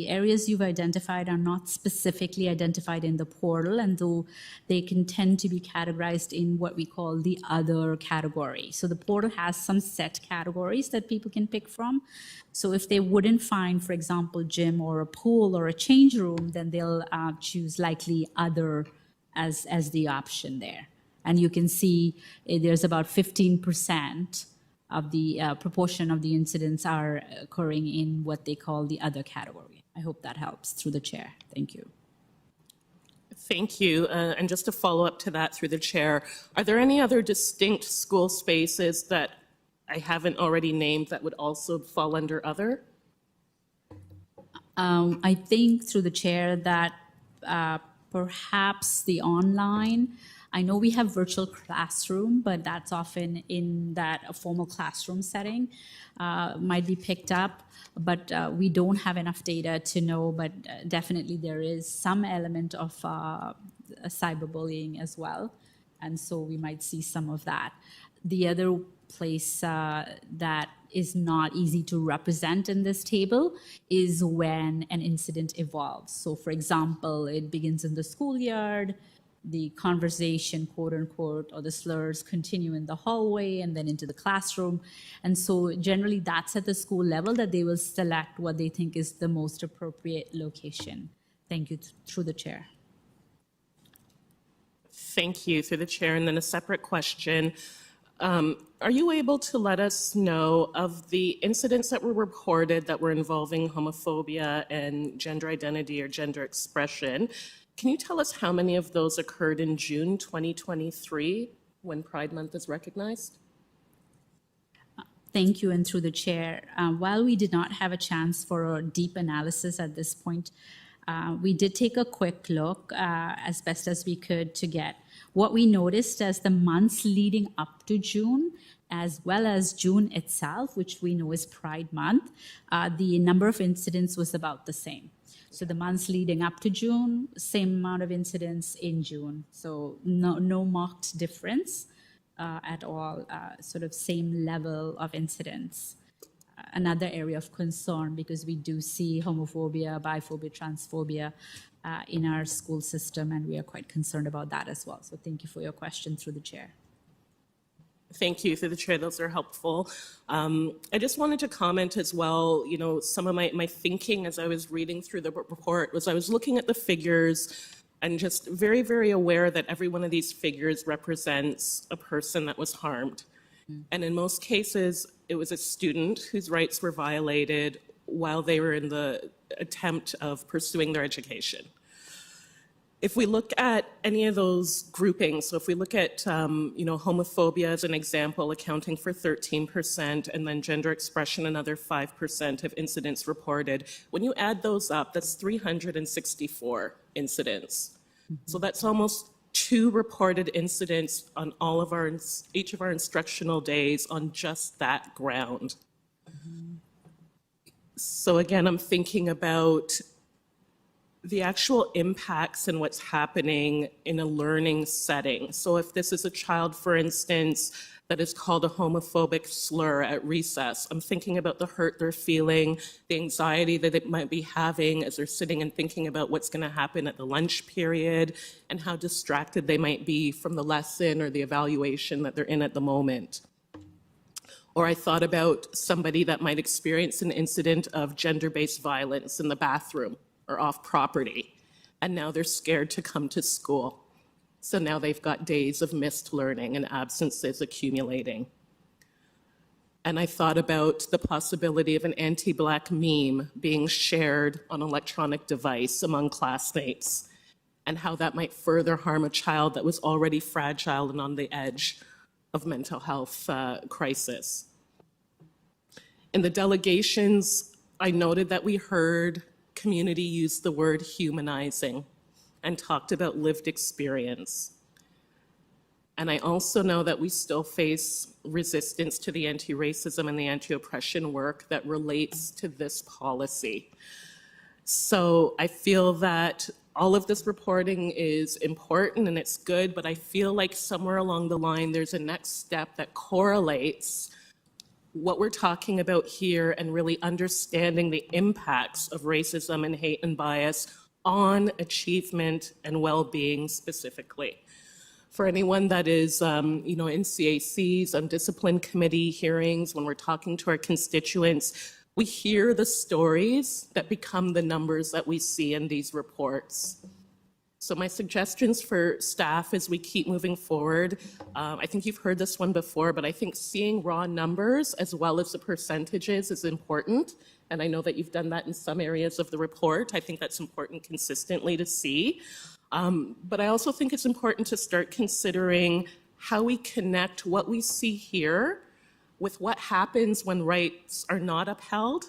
areas you've identified are not specifically identified in the portal, and though they can tend to be categorized in what we call the other category. So the portal has some set categories that people can pick from. So if they wouldn't find, for example, gym or a pool or a change room, then they'll choose likely other as the option there. And you can see there's about 15% of the proportion of the incidents are occurring in what they call the other category. I hope that helps, through the chair. Thank you. Thank you. And just to follow up to that, through the chair, are there any other distinct school spaces that I haven't already named that would also fall under other? I think, through the chair, that perhaps the online, I know we have virtual classroom, but that's often in a formal classroom setting, might be picked up, but we don't have enough data to know, but definitely there is some element of cyberbullying as well. And so we might see some of that. The other place that is not easy to represent in this table is when an incident evolves. So for example, it begins in the schoolyard, the conversation, quote unquote, or the slurs continue in the hallway and then into the classroom. And so generally that's at the school level that they will select what they think is the most appropriate location. Thank you, through the chair. Thank you, through the chair. And then a separate question. Are you able to let us know of the incidents that were reported that were involving homophobia and gender identity or gender expression? Can you tell us how many of those occurred in June 2023 when Pride Month is recognized? Thank you, and through the chair. While we did not have a chance for a deep analysis at this point, we did take a quick look as best as we could to get what we noticed as the months leading up to June, as well as June itself, which we know is Pride Month. The number of incidents was about the same. So the months leading up to June, same amount of incidents in June. So no marked difference at all, sort of same level of incidents. Another area of concern, because we do see homophobia, biphobia, transphobia in our school system, and we are quite concerned about that as well. So thank you for your question through the chair. Thank you, through the chair, those are helpful. I just wanted to comment as well, you know, some of my thinking as I was reading through the report was I was looking at the figures and just very, very aware that every one of these figures represents a person that was harmed. And in most cases, it was a student whose rights were violated while they were in the attempt of pursuing their education. If we look at any of those groupings, so if we look at you know, homophobia as an example, accounting for 13%, and then gender expression, another 5% of incidents reported, when you add those up, that's 364 incidents. So that's almost 2 reported incidents on all of each of our instructional days on just that ground. So again, I'm thinking about the actual impacts and what's happening in a learning setting. So if this is a child, for instance, that is called a homophobic slur at recess, I'm thinking about the hurt they're feeling, the anxiety that it might be having as they're sitting and thinking about what's going to happen at the lunch period and how distracted they might be from the lesson or the evaluation that they're in at the moment. Or I thought about somebody that might experience an incident of gender-based violence in the bathroom or off property, and now they're scared to come to school. So now they've got days of missed learning and absences accumulating. And I thought about the possibility of an anti-Black meme being shared on an electronic device among classmates, and how that might further harm a child that was already fragile and on the edge of mental health crisis. In the delegations, I noted that we heard community use the word humanizing and talked about lived experience. And I also know that we still face resistance to the anti-racism and the anti-oppression work that relates to this policy. So I feel that all of this reporting is important and it's good, but I feel like somewhere along the line there's a next step that correlates what we're talking about here and really understanding the impacts of racism and hate and bias on achievement and well-being specifically. For anyone that is, you know, in CACs, on discipline committee hearings, when we're talking to our constituents, we hear the stories that become the numbers that we see in these reports. So my suggestions for staff as we keep moving forward, I think you've heard this one before, but I think seeing raw numbers as well as the percentages is important. And I know that you've done that in some areas of the report. I think that's important consistently to see. But I also think it's important to start considering how we connect what we see here with what happens when rights are not upheld,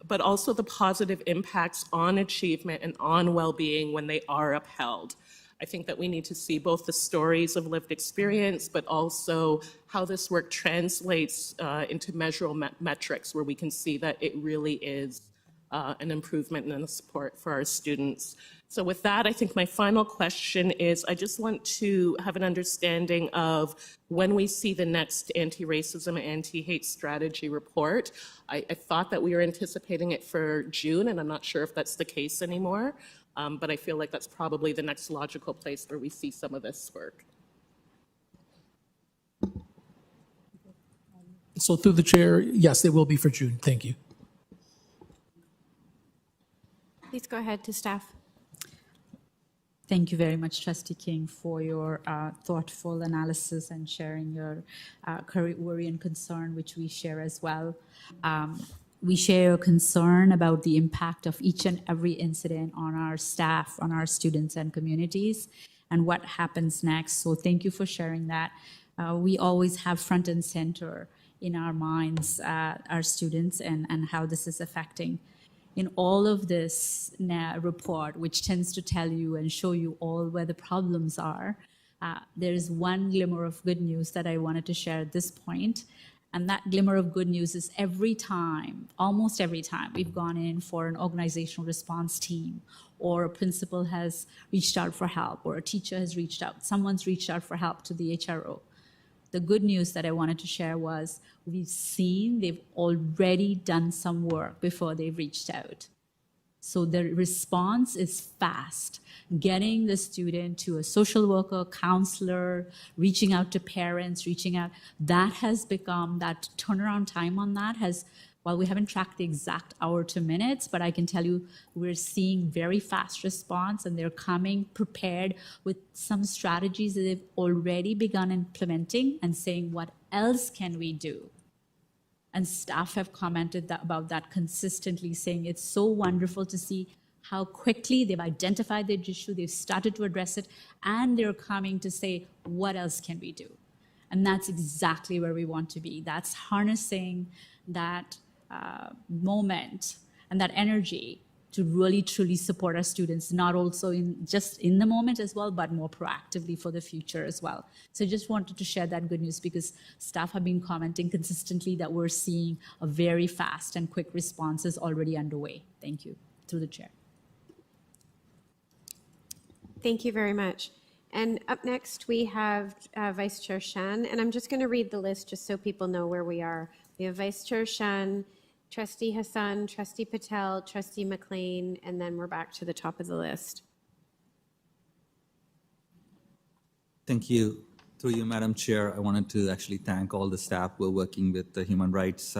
but also the positive impacts on achievement and on well-being when they are upheld. I think that we need to see both the stories of lived experience, but also how this work translates into measurable metrics where we can see that it really is an improvement and a support for our students. So with that, I think my final question is, I just want to have an understanding of when we see the next anti-racism and anti-hate strategy report. I thought that we were anticipating it for June, and I'm not sure if that's the case anymore, but I feel like that's probably the next logical place where we see some of this work. So through the chair, yes, it will be for June. Thank you. Please go ahead to staff. Thank you very much, Trustee King, for your thoughtful analysis and sharing your worry and concern, which we share as well. We share your concern about the impact of each and every incident on our staff, on our students and communities, and what happens next. So thank you for sharing that. We always have front and center in our minds our students and how this is affecting. In all of this report, which tends to tell you and show you all where the problems are, there is one glimmer of good news that I wanted to share at this point. And that glimmer of good news is every time, almost every time, we've gone in for an organizational response team, or a principal has reached out for help, or a teacher has reached out, someone's reached out for help to the HRO. The good news that I wanted to share was we've seen they've already done some work before they've reached out. So the response is fast. Getting the student to a social worker, counselor, reaching out to parents, reaching out, that has become, that turnaround time on that has, while we haven't tracked the exact hour to minutes, but I can tell you we're seeing very fast response, and they're coming prepared with some strategies that they've already begun implementing and saying, what else can we do? And staff have commented about that consistently, saying it's so wonderful to see how quickly they've identified the issue, they've started to address it, and they're coming to say, what else can we do? And that's exactly where we want to be. That's harnessing that moment and that energy to really truly support our students, not also just in the moment as well, but more proactively for the future as well. So I just wanted to share that good news because staff have been commenting consistently that we're seeing a very fast and quick responses already underway. Thank you. Through the chair. Thank you very much. And up next, we have Vice Chair Shan, and I'm just going to read the list just so people know where we are. We have Vice Chair Shan, Trustee Hassan, Trustee Patel, Trustee McLean, and then we're back to the top of the list. Thank you. Through you, Madam Chair, I wanted to actually thank all the staff who are working with the Human Rights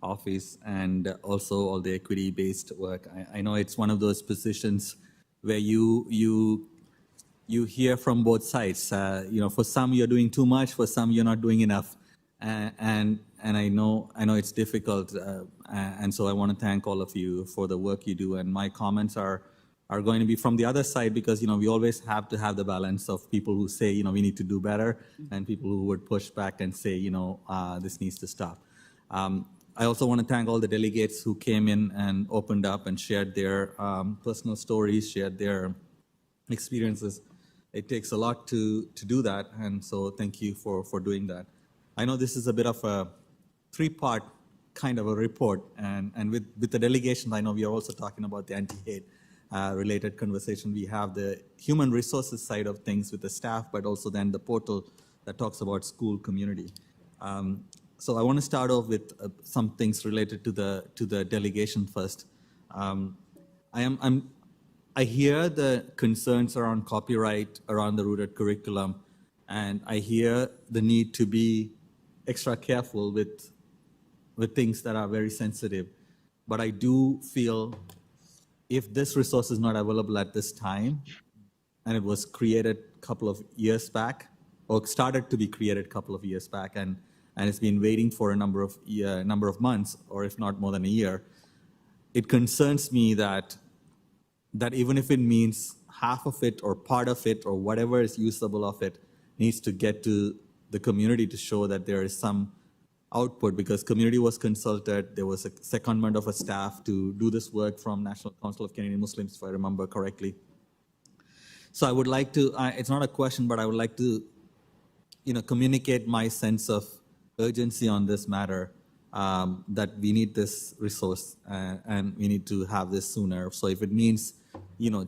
Office and also all the equity-based work. I know it's one of those positions where you hear from both sides. For some you're doing too much, for some you're not doing enough, and I know it's difficult, and so I want to thank all of you for the work you do. And my comments are going to be from the other side because we always have to have the balance of people who say we need to do better and people who would push back and say this needs to stop. I also want to thank all the delegates who came in and opened up and shared their personal stories, shared their experiences. It takes a lot to do that, and so thank you for doing that. I know this is a bit of a three-part kind of a report, and with the delegations, I know we are also talking about the anti-hate related conversation. We have the human resources side of things with the staff, but also then the portal that talks about school community. So I want to start off with some things related to the delegation first. I hear the concerns around copyright, around the rooted curriculum, and I hear the need to be extra careful with things that are very sensitive. But I do feel if this resource is not available at this time, and it was created a couple of years back, or started to be created a couple of years back, and it's been waiting for a number of months, or if not more than a year, it concerns me that even if it means half of it or part of it or whatever is usable of it needs to get to the community to show that there is some output, because community was consulted, there was a secondment of a staff to do this work from National Council of Canadian Muslims, if I remember correctly. So I would like to, it's not a question, but I would like to communicate my sense of urgency on this matter, that we need this resource and we need to have this sooner. So if it means,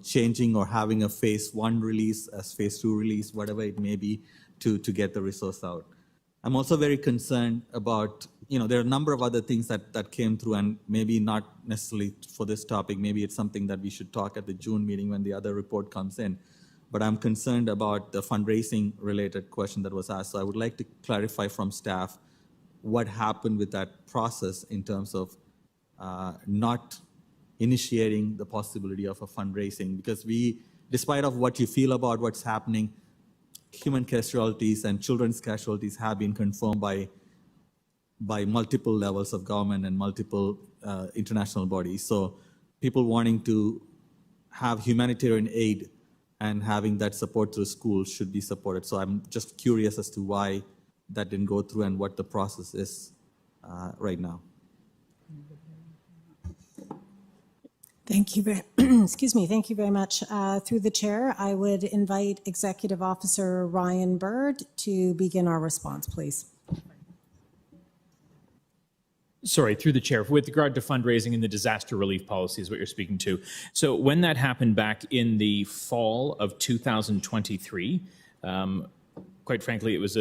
changing or having a phase 1 release as phase 2 release, whatever it may be, to get the resource out. I'm also very concerned about, there are a number of other things that came through, and maybe not necessarily for this topic, maybe it's something that we should talk at the June meeting when the other report comes in. But I'm concerned about the fundraising related question that was asked. So I would like to clarify from staff what happened with that process in terms of not initiating the possibility of a fundraising, because we despite of what you feel about what's happening, human casualties and children's casualties have been confirmed by multiple levels of government and multiple international bodies. So people wanting to have humanitarian aid and having that support through schools should be supported. So I'm just curious as to why that didn't go through and what the process is right now. Thank you very, excuse me, thank you very much. Through the chair, I would invite Executive Officer Ryan Bird to begin our response, please. Sorry, through the chair, with regard to fundraising and the disaster relief policy is what you're speaking to. So when that happened back in the fall of 2023, quite frankly, it was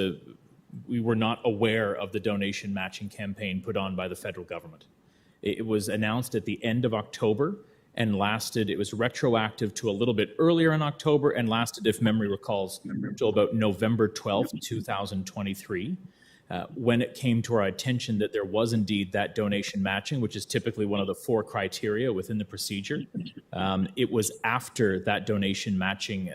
we were not aware of the donation matching campaign put on by the federal government. It was announced at the end of October and lasted, it was retroactive to a little bit earlier in October and lasted, if memory recalls, until about November 12th, 2023. When it came to our attention that there was indeed that donation matching, which is typically one of the 4 criteria within the procedure, it was after that donation matching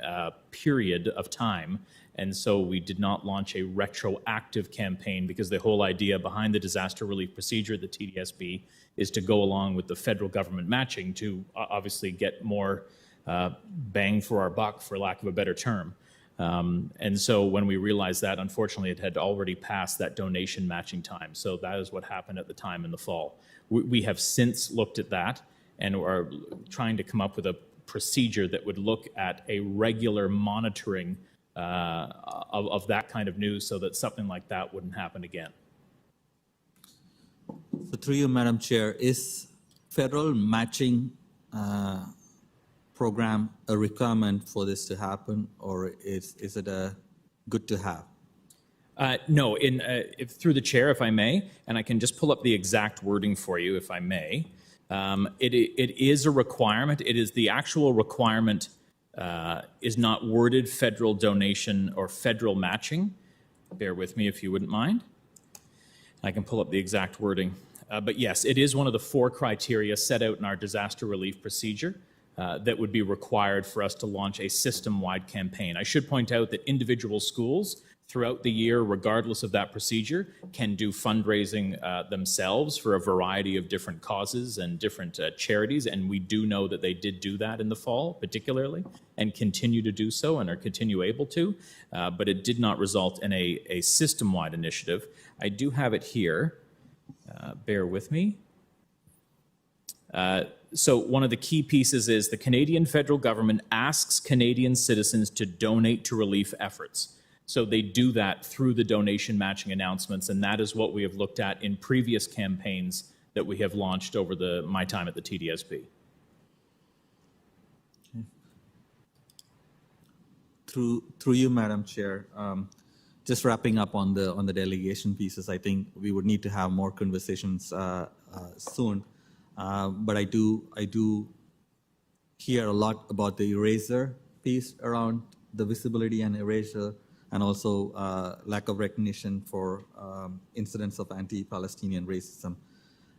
period of time. And so we did not launch a retroactive campaign because the whole idea behind the disaster relief procedure, the TDSB, is to go along with the federal government matching to obviously get more bang for our buck, for lack of a better term. And so when we realized that, unfortunately, it had already passed that donation matching time. So that is what happened at the time in the fall. We have since looked at that and are trying to come up with a procedure that would look at a regular monitoring of that kind of news so that something like that wouldn't happen again. So through you, Madam Chair, is federal matching program a requirement for this to happen, or is it a good to have? No, through the chair, if I may, and I can just pull up the exact wording for you, if I may. It is a requirement. It is the actual requirement is not worded federal donation or federal matching. Bear with me if you wouldn't mind. I can pull up the exact wording. But yes, it is one of the 4 criteria set out in our disaster relief procedure that would be required for us to launch a system-wide campaign. I should point out that individual schools throughout the year, regardless of that procedure, can do fundraising themselves for a variety of different causes and different charities. And we do know that they did do that in the fall, particularly, and continue to do so and are continue able to. But it did not result in a system-wide initiative. I do have it here. Bear with me. So one of the key pieces is the Canadian federal government asks Canadian citizens to donate to relief efforts. So they do that through the donation matching announcements, and that is what we have looked at in previous campaigns that we have launched over my time at the TDSB. Okay. Through you, Madam Chair, just wrapping up on the delegation pieces, I think we would need to have more conversations soon. But I do hear a lot about the eraser piece around the visibility and erasure, and also lack of recognition for incidents of anti-Palestinian racism.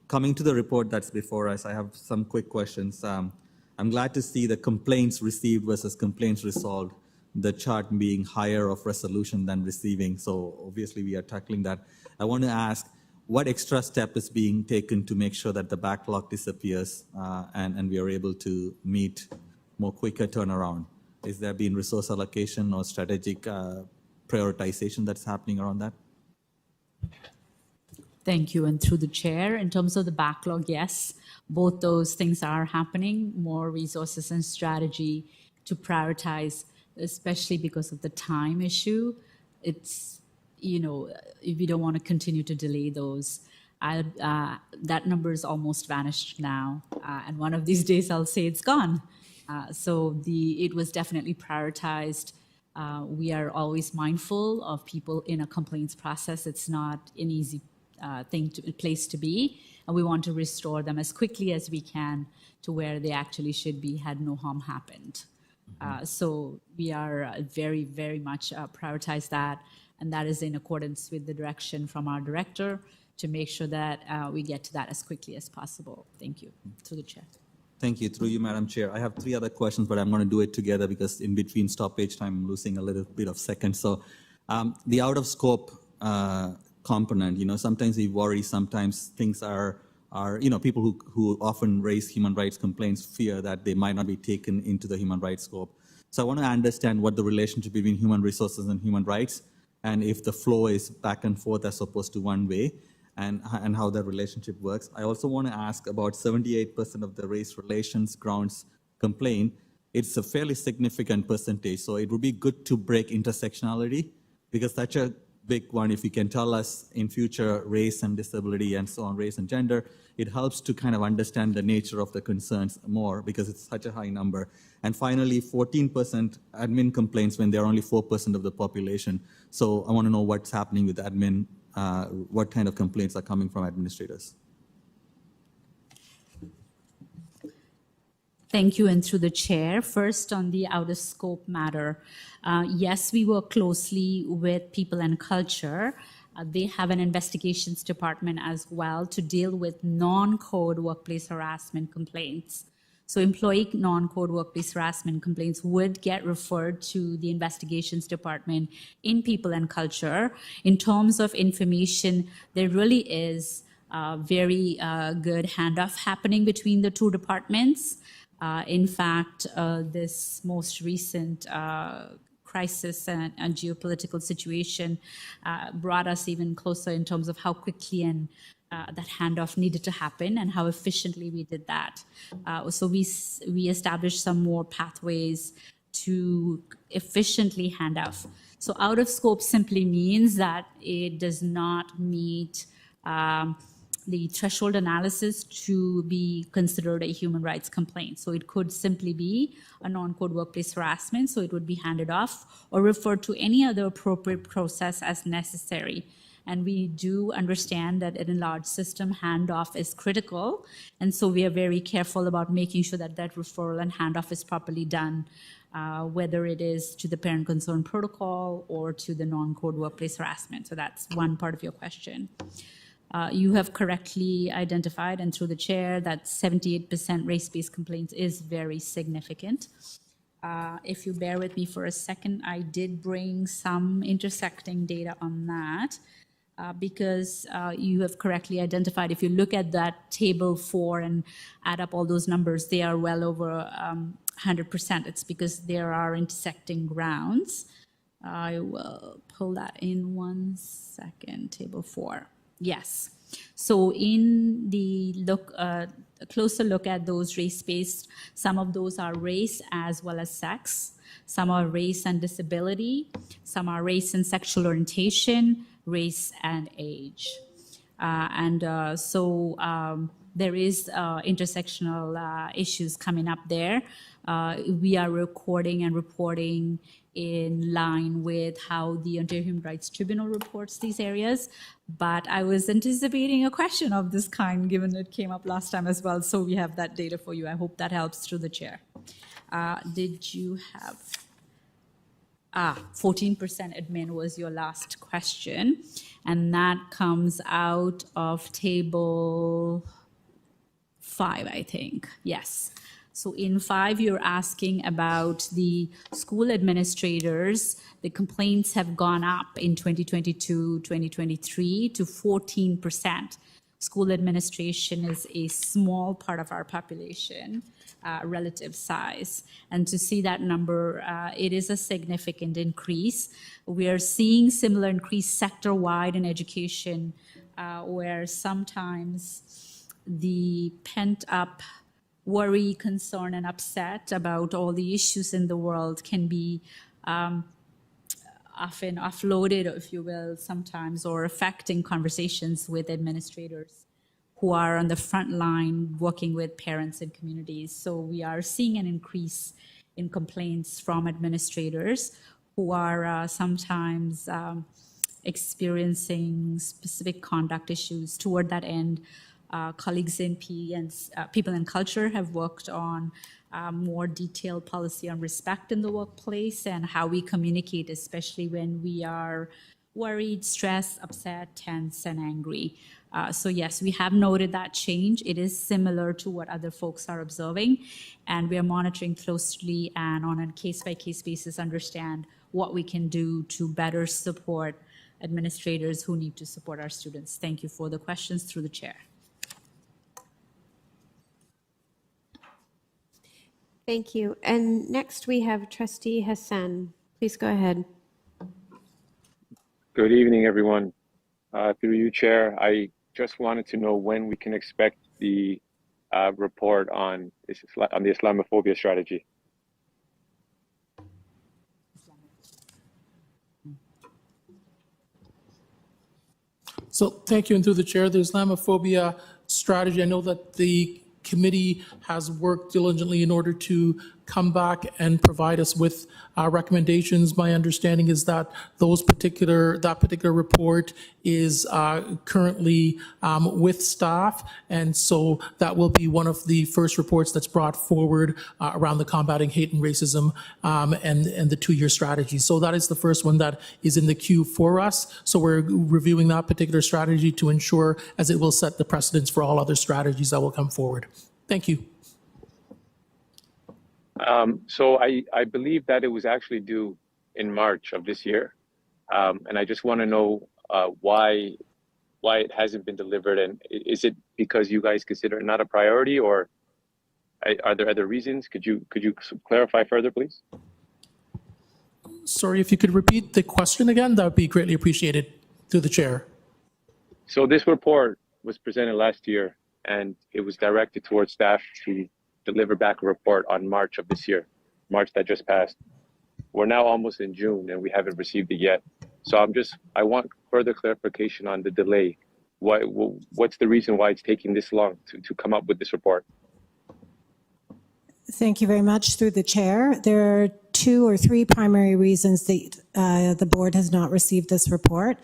Coming to the report that's before us, I have some quick questions. I'm glad to see the complaints received versus complaints resolved, the chart being higher of resolution than receiving. So obviously we are tackling that. I want to ask, what extra step is being taken to make sure that the backlog disappears and we are able to meet more quicker turnaround? Is there been resource allocation or strategic prioritization that's happening around that? Thank you. And through the chair, in terms of the backlog, yes, both those things are happening, more resources and strategy to prioritize, especially because of the time issue. It's, you know, if we don't want to continue to delay those, that number is almost vanished now. And one of these days I'll say it's gone. So it was definitely prioritized. We are always mindful of people in a complaints process. It's not an easy place to be, and we want to restore them as quickly as we can to where they actually should be had no harm happened. So we are very, very much prioritize that, and that is in accordance with the direction from our director to make sure that we get to that as quickly as possible. Thank you. To the chair. Thank you. Through you, Madam Chair. I have 3 other questions, but I'm going to do it together because in between stoppage time, I'm losing a little bit of seconds. So the out of scope component, sometimes we worry, sometimes things are people who often raise human rights complaints fear that they might not be taken into the human rights scope. So I want to understand what the relationship between human resources and human rights, and if the flow is back and forth as opposed to one way, and how that relationship works. I also want to ask about 78% of the race relations grounds complaint. It's a fairly significant percentage, so it would be good to break intersectionality, because such a big one, if you can tell us in future race and disability and so on, race and gender, it helps to kind of understand the nature of the concerns more, because it's such a high number. And finally, 14% admin complaints when they're only 4% of the population. So I want to know what's happening with admin, what kind of complaints are coming from administrators. Thank you, and through the chair. First, on the out of scope matter, yes, we work closely with people and culture. They have an investigations department as well to deal with non-code workplace harassment complaints. So employee non-code workplace harassment complaints would get referred to the investigations department in people and culture. In terms of information, there really is very good handoff happening between the 2 departments. In fact, this most recent crisis and geopolitical situation brought us even closer in terms of how quickly and that handoff needed to happen and how efficiently we did that. So we established some more pathways to efficiently hand off. So out of scope simply means that it does not meet the threshold analysis to be considered a human rights complaint. So it could simply be a non-code workplace harassment, so it would be handed off or referred to any other appropriate process as necessary. And we do understand that in a large system, handoff is critical. And so we are very careful about making sure that that referral and handoff is properly done, whether it is to the parent concern protocol or to the non-code workplace harassment. So that's one part of your question. You have correctly identified, and through the chair, that 78% race-based complaints is very significant. If you bear with me for a second, I did bring some intersecting data on that because you have correctly identified. If you look at that table 4 and add up all those numbers, they are well over 100%. It's because there are intersecting grounds. I will pull that in 1 second, table 4. Yes. So in the a closer look at those race-based, some of those are race as well as sex. Some are race and disability. Some are race and sexual orientation, race and age. So there is intersectional issues coming up there. We are recording and reporting in line with how the Ontario Human Rights Tribunal reports these areas. But I was anticipating a question of this kind, given it came up last time as well. So we have that data for you. I hope that helps through the chair. Did you have... 14% admin was your last question. And that comes out of table 5, I think. Yes. So in 5, you're asking about the school administrators. The complaints have gone up in 2022, 2023 to 14%. School administration is a small part of our population, relative size. And to see that number, it is a significant increase. We are seeing similar increase sector-wide in education, where sometimes the pent-up worry, concern, and upset about all the issues in the world can be often offloaded, if you will, sometimes, or affecting conversations with administrators who are on the front line working with parents and communities. So we are seeing an increase in complaints from administrators who are sometimes experiencing specific conduct issues. Toward that end, colleagues in People and Culture have worked on more detailed policy on respect in the workplace and how we communicate, especially when we are worried, stressed, upset, tense, and angry. So yes, we have noted that change. It is similar to what other folks are observing, and we are monitoring closely and on a case-by-case basis understand what we can do to better support administrators who need to support our students. Thank you for the questions through the chair. Thank you. And next we have Trustee Hassan. Please go ahead. Good evening, everyone. Through you, Chair, I just wanted to know when we can expect the report on the Islamophobia strategy. So thank you, and through the chair, the Islamophobia strategy, I know that the committee has worked diligently in order to come back and provide us with recommendations. My understanding is that that particular report is currently with staff, and so that will be one of the first reports that's brought forward around the combating hate and racism and the two-year strategy. So that is the first one that is in the queue for us. So we're reviewing that particular strategy to ensure as it will set the precedents for all other strategies that will come forward. Thank you. So I believe that it was actually due in March of this year. And I just want to know why it hasn't been delivered. And is it because you guys consider it not a priority, or are there other reasons? Could you clarify further, please? Sorry, if you could repeat the question again, that would be greatly appreciated through the chair. So this report was presented last year, and it was directed towards staff to deliver back a report on March of this year, March that just passed. We're now almost in June and we haven't received it yet. So I want further clarification on the delay. What's the reason why it's taking this long to come up with this report? Thank you very much. Through the chair, there are 2 or 3 primary reasons that the board has not received this report.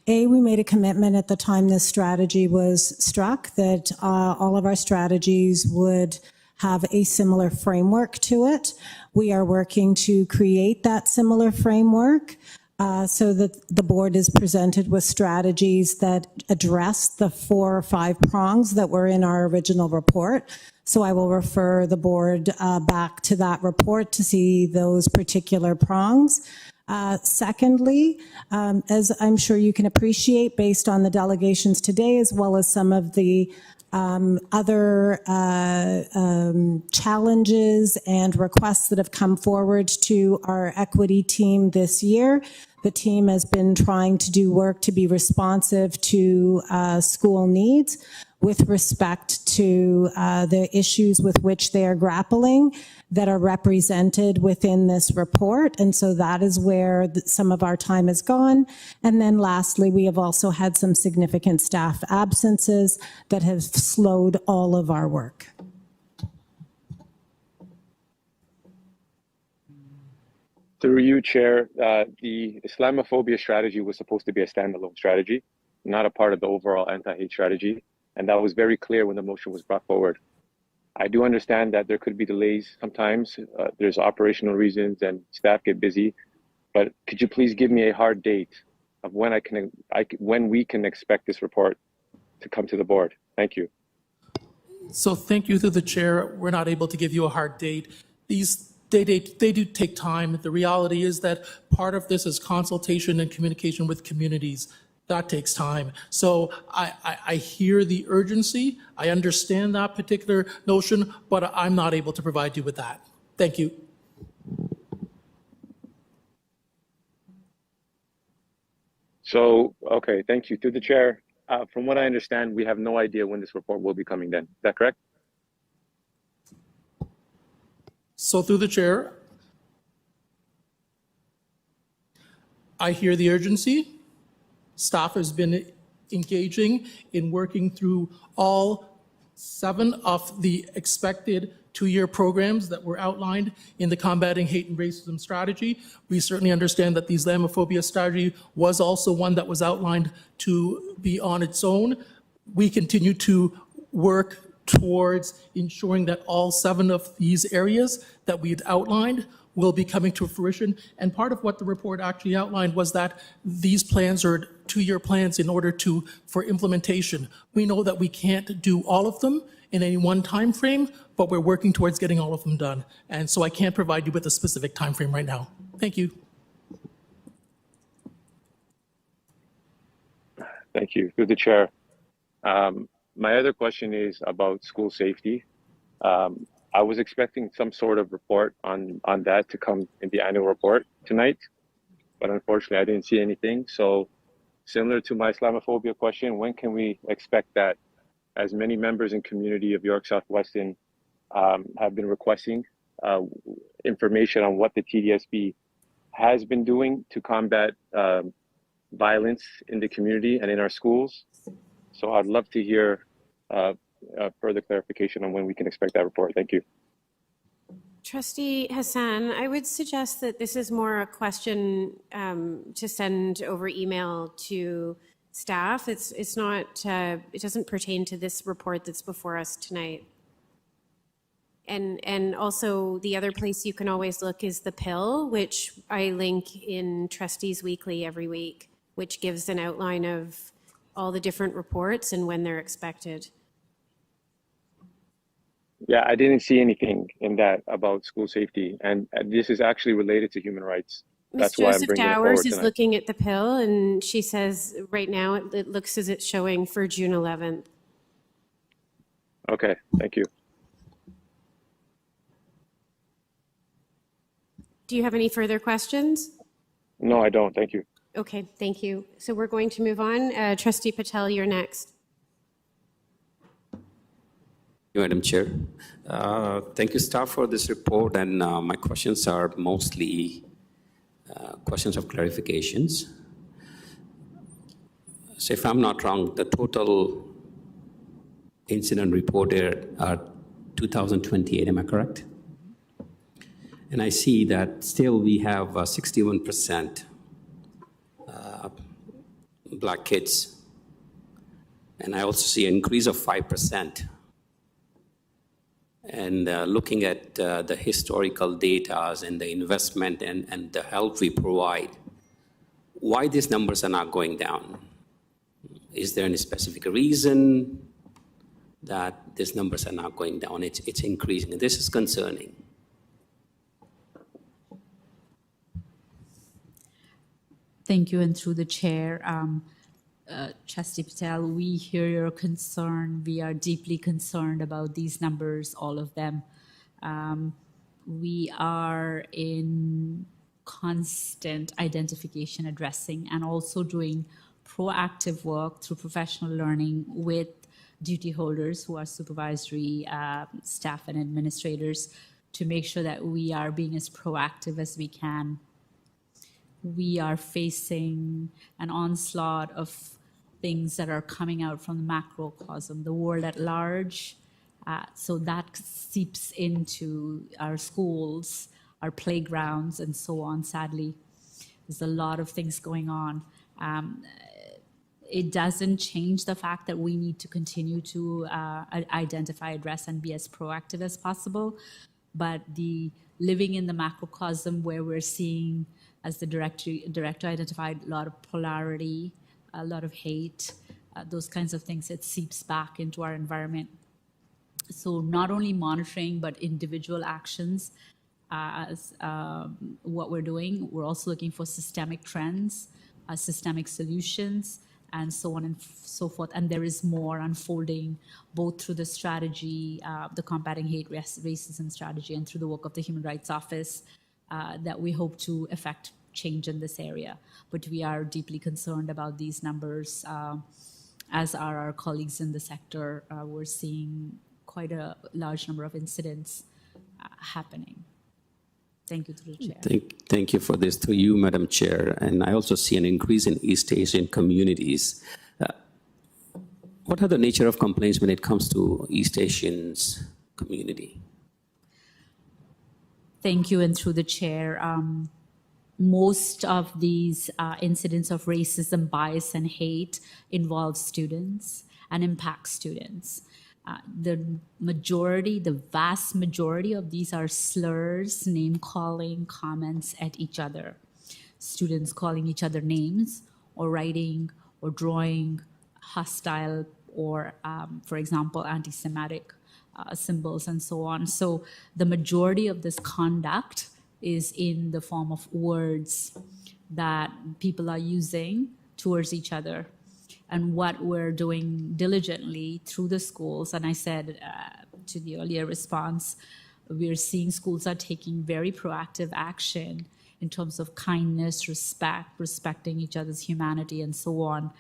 A, we made a commitment at the time this strategy was struck that all of our strategies would have a similar framework to it. We are working to create that similar framework so that the board is presented with strategies that address the 4 or 5 prongs that were in our original report. So I will refer the board back to that report to see those particular prongs. Secondly, as I'm sure you can appreciate based on the delegations today, as well as some of the other challenges and requests that have come forward to our equity team this year. The team has been trying to do work to be responsive to school needs with respect to the issues with which they are grappling that are represented within this report. And so that is where some of our time has gone. And then lastly, we have also had some significant staff absences that have slowed all of our work. Through you, Chair, the Islamophobia strategy was supposed to be a standalone strategy, not a part of the overall anti-hate strategy. And that was very clear when the motion was brought forward. I do understand that there could be delays sometimes. There's operational reasons and staff get busy. But could you please give me a hard date of when when we can expect this report to come to the board? Thank you. So thank you through the chair. We're not able to give you a hard date. They do take time. The reality is that part of this is consultation and communication with communities. That takes time. So I hear the urgency. I understand that particular notion, but I'm not able to provide you with that. Thank you. So, okay, thank you. Through the chair, from what I understand, we have no idea when this report will be coming then. Is that correct? So through the chair, I hear the urgency. Staff has been engaging in working through all 7 of the expected 2-year programs that were outlined in the Combating Hate and Racism strategy. We certainly understand that the Islamophobia strategy was also one that was outlined to be on its own. We continue to work towards ensuring that all 7 of these areas that we had outlined will be coming to fruition. And part of what the report actually outlined was that these plans are 2-year plans in order for implementation. We know that we can't do all of them in any one time frame, but we're working towards getting all of them done. And so I can't provide you with a specific time frame right now. Thank you. Thank you. Through the chair. My other question is about school safety. I was expecting some sort of report on that to come in the annual report tonight, but unfortunately I didn't see anything. So similar to my Islamophobia question, when can we expect that, as many members and community of York Southwestern have been requesting information on what the TDSB has been doing to combat violence in the community and in our schools. So I'd love to hear further clarification on when we can expect that report. Thank you. Trustee Hassan, I would suggest that this is more a question to send over email to staff. It's not, it doesn't pertain to this report that's before us tonight. And also the other place you can always look is the pill, which I link in Trustees Weekly every week, which gives an outline of all the different reports and when they're expected. Yeah, I didn't see anything in that about school safety, and this is actually related to human rights. That's why I'm Joseph bringing it Dowers forward is tonight. looking at the pill, and she says right now it looks as it's showing for June 11th. Okay, thank you. Do you have any further questions? No, I don't. Thank you. Okay, thank you. So we're going to move on. Trustee Patel, you're next. Madam Chair. Thank you, staff, for this report. And my questions are mostly questions of clarifications. So if I'm not wrong, the total incident reported are 2,028, am I correct? And I see that still we have 61% Black kids. And I also see an increase of 5%. And looking at the historical data and the investment and the help we provide, why these numbers are not going down? Is there any specific reason that these numbers are not going down? It's increasing, and this is concerning. Thank you, and through the chair, Trustee Patel, we hear your concern. We are deeply concerned about these numbers, all of them. We are in constant identification, addressing, and also doing proactive work through professional learning with duty holders who are supervisory staff and administrators to make sure that we are being as proactive as we can. We are facing an onslaught of things that are coming out from the macrocosm, the world at large. So that seeps into our schools, our playgrounds, and so on, sadly. There's a lot of things going on. It doesn't change the fact that we need to continue to identify, address, and be as proactive as possible. But the living in the macrocosm where we're seeing, as the director identified, a lot of polarity, a lot of hate, those kinds of things, it seeps back into our environment. So not only monitoring, but individual actions as what we're doing. We're also looking for systemic trends, systemic solutions, and so on and so forth. And there is more unfolding, both through the strategy, the Combating Hate Racism strategy, and through the work of the Human Rights Office, that we hope to effect change in this area. But we are deeply concerned about these numbers, as are our colleagues in the sector. We're seeing quite a large number of incidents happening. Thank you, through the chair. Thank you for this, through you, Madam Chair. And I also see an increase in East Asian communities. What are the nature of complaints when it comes to East Asians community? Thank you, and through the chair. Most of these incidents of racism, bias, and hate involve students and impact students. The vast majority of these are slurs, name-calling, comments at each other. Students calling each other names or writing or drawing hostile or, for example, anti-Semitic symbols and so on. So the majority of this conduct is in the form of words that people are using towards each other. And what we're doing diligently through the schools, and I said to the earlier response, we're seeing schools are taking very proactive action in terms of kindness, respecting each other's humanity, and so on.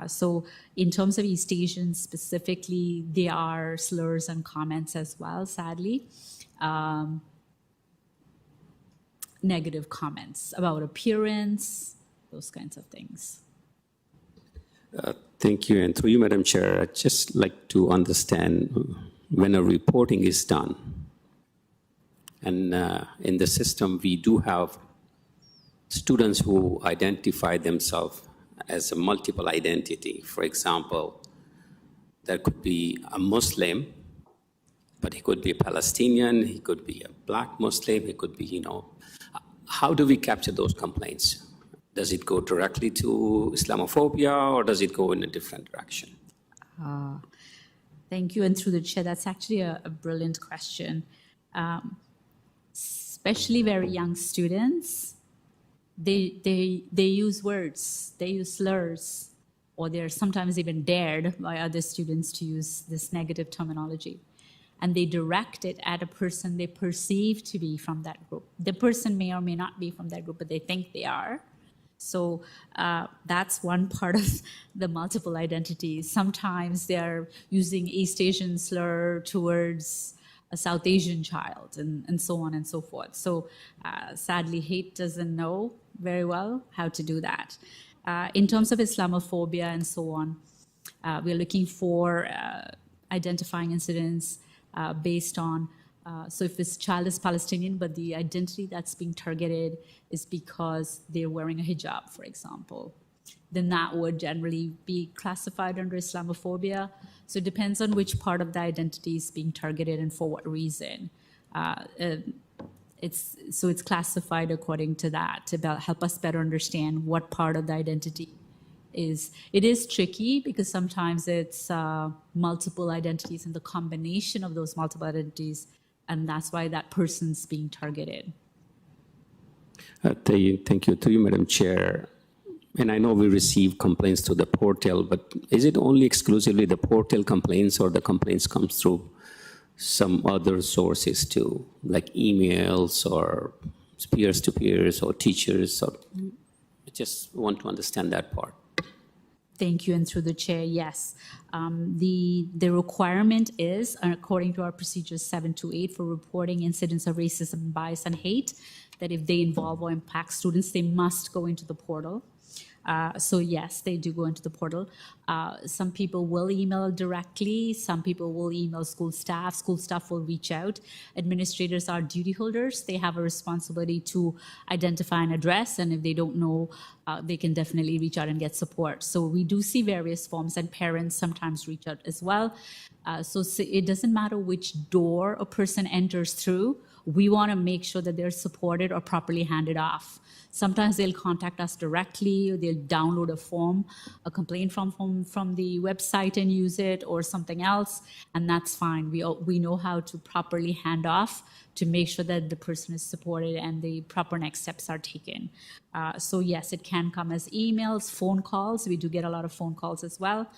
So in terms of East Asians specifically, there are slurs and comments as well, sadly. Negative comments about appearance, those kinds of things. Thank you. And through you, Madam Chair, I'd just like to understand when a reporting is done, and in the system, we do have students who identify themselves as a multiple identity. For example, there could be a Muslim, but he could be a Palestinian, he could be a Black Muslim, he could be, how do we capture those complaints? Does it go directly to Islamophobia, or does it go in a different direction? Thank you. And through the chair, that's actually a brilliant question. Especially very young students, they use words, they use slurs, or they're sometimes even dared by other students to use this negative terminology. And they direct it at a person they perceive to be from that group. The person may or may not be from that group, but they think they are. So that's one part of the multiple identities. Sometimes they're using East Asian slur towards a South Asian child, and so on and so forth. So sadly, hate doesn't know very well how to do that. In terms of Islamophobia and so on, we're looking for identifying incidents based on, so if this child is Palestinian, but the identity that's being targeted is because they're wearing a hijab, for example, then that would generally be classified under Islamophobia. So it depends on which part of the identity is being targeted and for what reason. It's classified according to that to help us better understand what part of the identity is. It is tricky because sometimes it's multiple identities and the combination of those multiple identities, and that's why that person's being targeted. Thank you. To you, Madam Chair. And I know we receive complaints to the portal, but is it only exclusively the portal complaints, or the complaints come through some other sources too, like emails or peers to peers or teachers? Or I just want to understand that part. Thank you, and through the chair, yes. The requirement is, according to our procedures 728 for reporting incidents of racism, bias, and hate, that if they involve or impact students, they must go into the portal. So yes, they do go into the portal. Some people will email directly. Some people will email school staff. School staff will reach out. Administrators are duty holders. They have a responsibility to identify an address, and if they don't know, they can definitely reach out and get support. So we do see various forms, and parents sometimes reach out as well. So it doesn't matter which door a person enters through. We want to make sure that they're supported or properly handed off. Sometimes they'll contact us directly, or they'll download a form, a complaint from the website and use it, or something else, and that's fine. We know how to properly hand off to make sure that the person is supported and the proper next steps are taken. So yes, it can come as emails, phone calls. We do get a lot of phone calls as well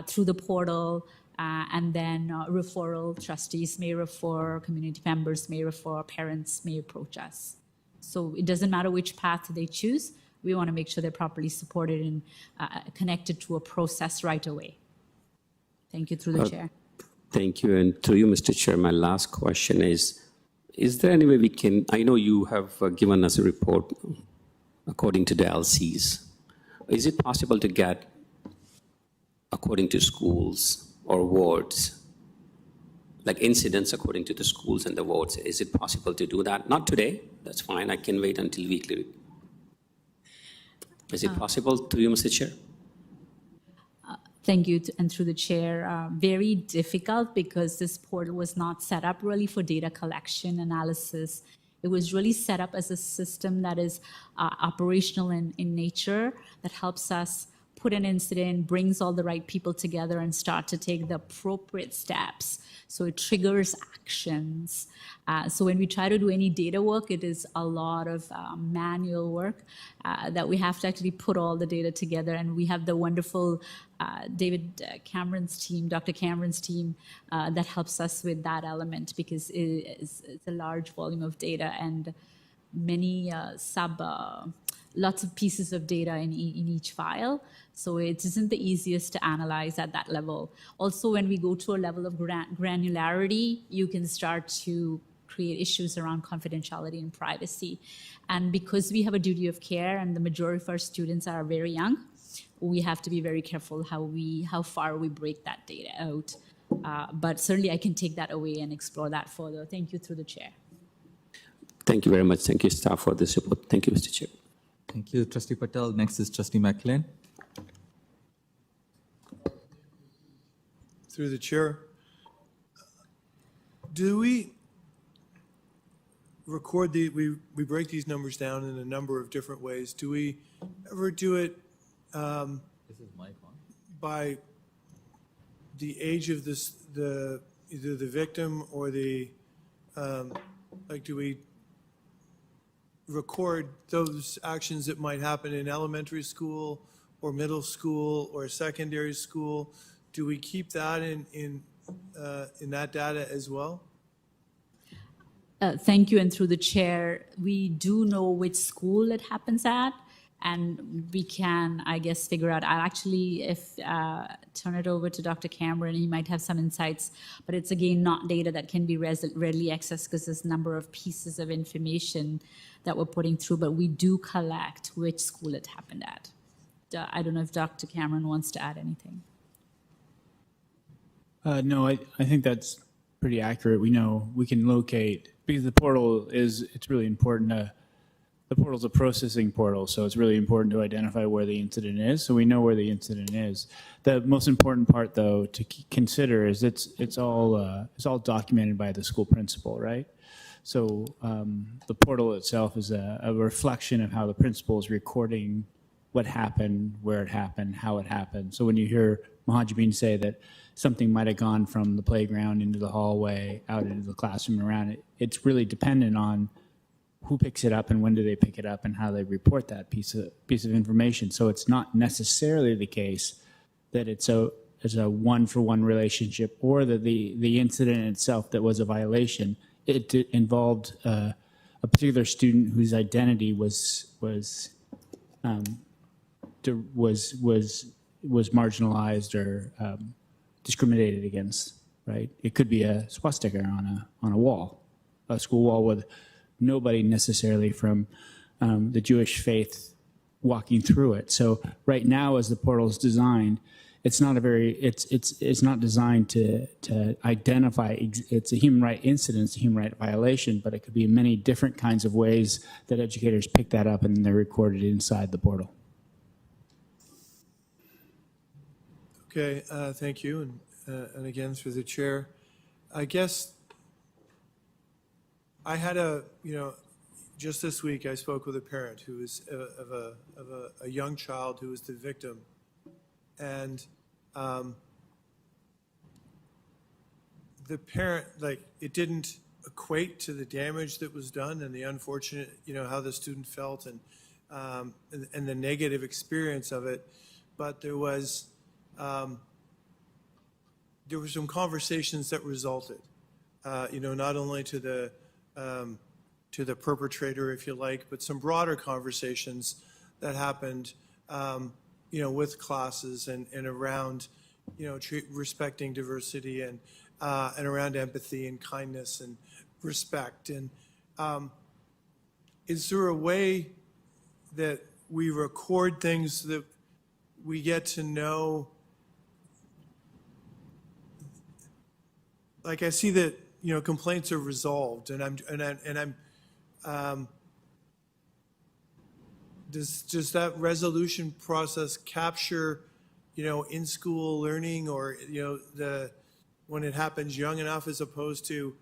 through the portal. And then referral, trustees may refer, community members may refer, parents may approach us. So it doesn't matter which path they choose. We want to make sure they're properly supported and connected to a process right away. Thank you, through the chair. Thank you. And through you, Mr. Chair, my last question is there any way we can, I know you have given us a report according to the LCs. Is it possible to get according to schools or wards, like incidents according to the schools and the wards? Is it possible to do that? Not today, that's fine, I can wait until weekly. Is it possible to you, Mr. Chair? Thank you, and through the chair, very difficult because this portal was not set up really for data collection analysis. It was really set up as a system that is operational in nature, that helps us put an incident, brings all the right people together and start to take the appropriate steps. So it triggers actions. So when we try to do any data work, it is a lot of manual work that we have to actually put all the data together. And we have the wonderful David Cameron's team, Dr. Cameron's team, that helps us with that element because it's a large volume of data and many lots of pieces of data in each file. So it isn't the easiest to analyze at that level. Also, when we go to a level of granularity, you can start to create issues around confidentiality and privacy. And because we have a duty of care and the majority of our students are very young, we have to be very careful how far we break that data out. But certainly I can take that away and explore that further. Thank you through the chair. Thank you very much. Thank you, staff, for this report. Thank you, Mr. Chair. Thank you, Trustee Patel. Next is Trustee McLean. Through the chair, do we record we break these numbers down in a number of different ways? Do we ever do it by the age of either the victim or the do we record those actions that might happen in elementary school or middle school or secondary school? Do we keep that in that data as well? Thank you, and through the chair, we do know which school it happens at, and we can, I guess, figure out. I'll actually turn it over to Dr. Cameron. He might have some insights, but it's again not data that can be readily accessed because there's a number of pieces of information that we're putting through, but we do collect which school it happened at. I don't know if Dr. Cameron wants to add anything. No, I think that's pretty accurate. We know we can locate, because the portal it's really important the portal's a processing portal, so it's really important to identify where the incident is, so we know where the incident is. The most important part, though, to consider is it's all documented by the school principal, right? So the portal itself is a reflection of how the principal is recording what happened, where it happened, how it happened. So when you hear Mohammad say that something might have gone from the playground into the hallway, out into the classroom, around it, it's really dependent on who picks it up and when do they pick it up and how they report that piece of information. So it's not necessarily the case that it's a one-for-one relationship or that the incident itself that was a violation, it involved a particular student whose identity was marginalized or discriminated against, right? It could be a swastika on a wall, a school wall with nobody necessarily from the Jewish faith walking through it. So right now, as the portal is designed, it's not designed to identify. It's a human right incident, it's a human right violation, but it could be many different kinds of ways that educators pick that up and they're recorded inside the portal. Okay, thank you, and again through the chair. I guess I had just this week I spoke with a parent who was of a young child who was the victim, and the parent, it didn't equate to the damage that was done and the unfortunate, how the student felt and the negative experience of it, but there were some conversations that resulted, not only to the perpetrator, if you like, but some broader conversations that happened, with classes and around, respecting diversity and around empathy and kindness and respect. And is there a way that we record things that we get to know? Like I see that, complaints are resolved, and does that resolution process capture in-school learning, or, when it happens young enough as opposed to,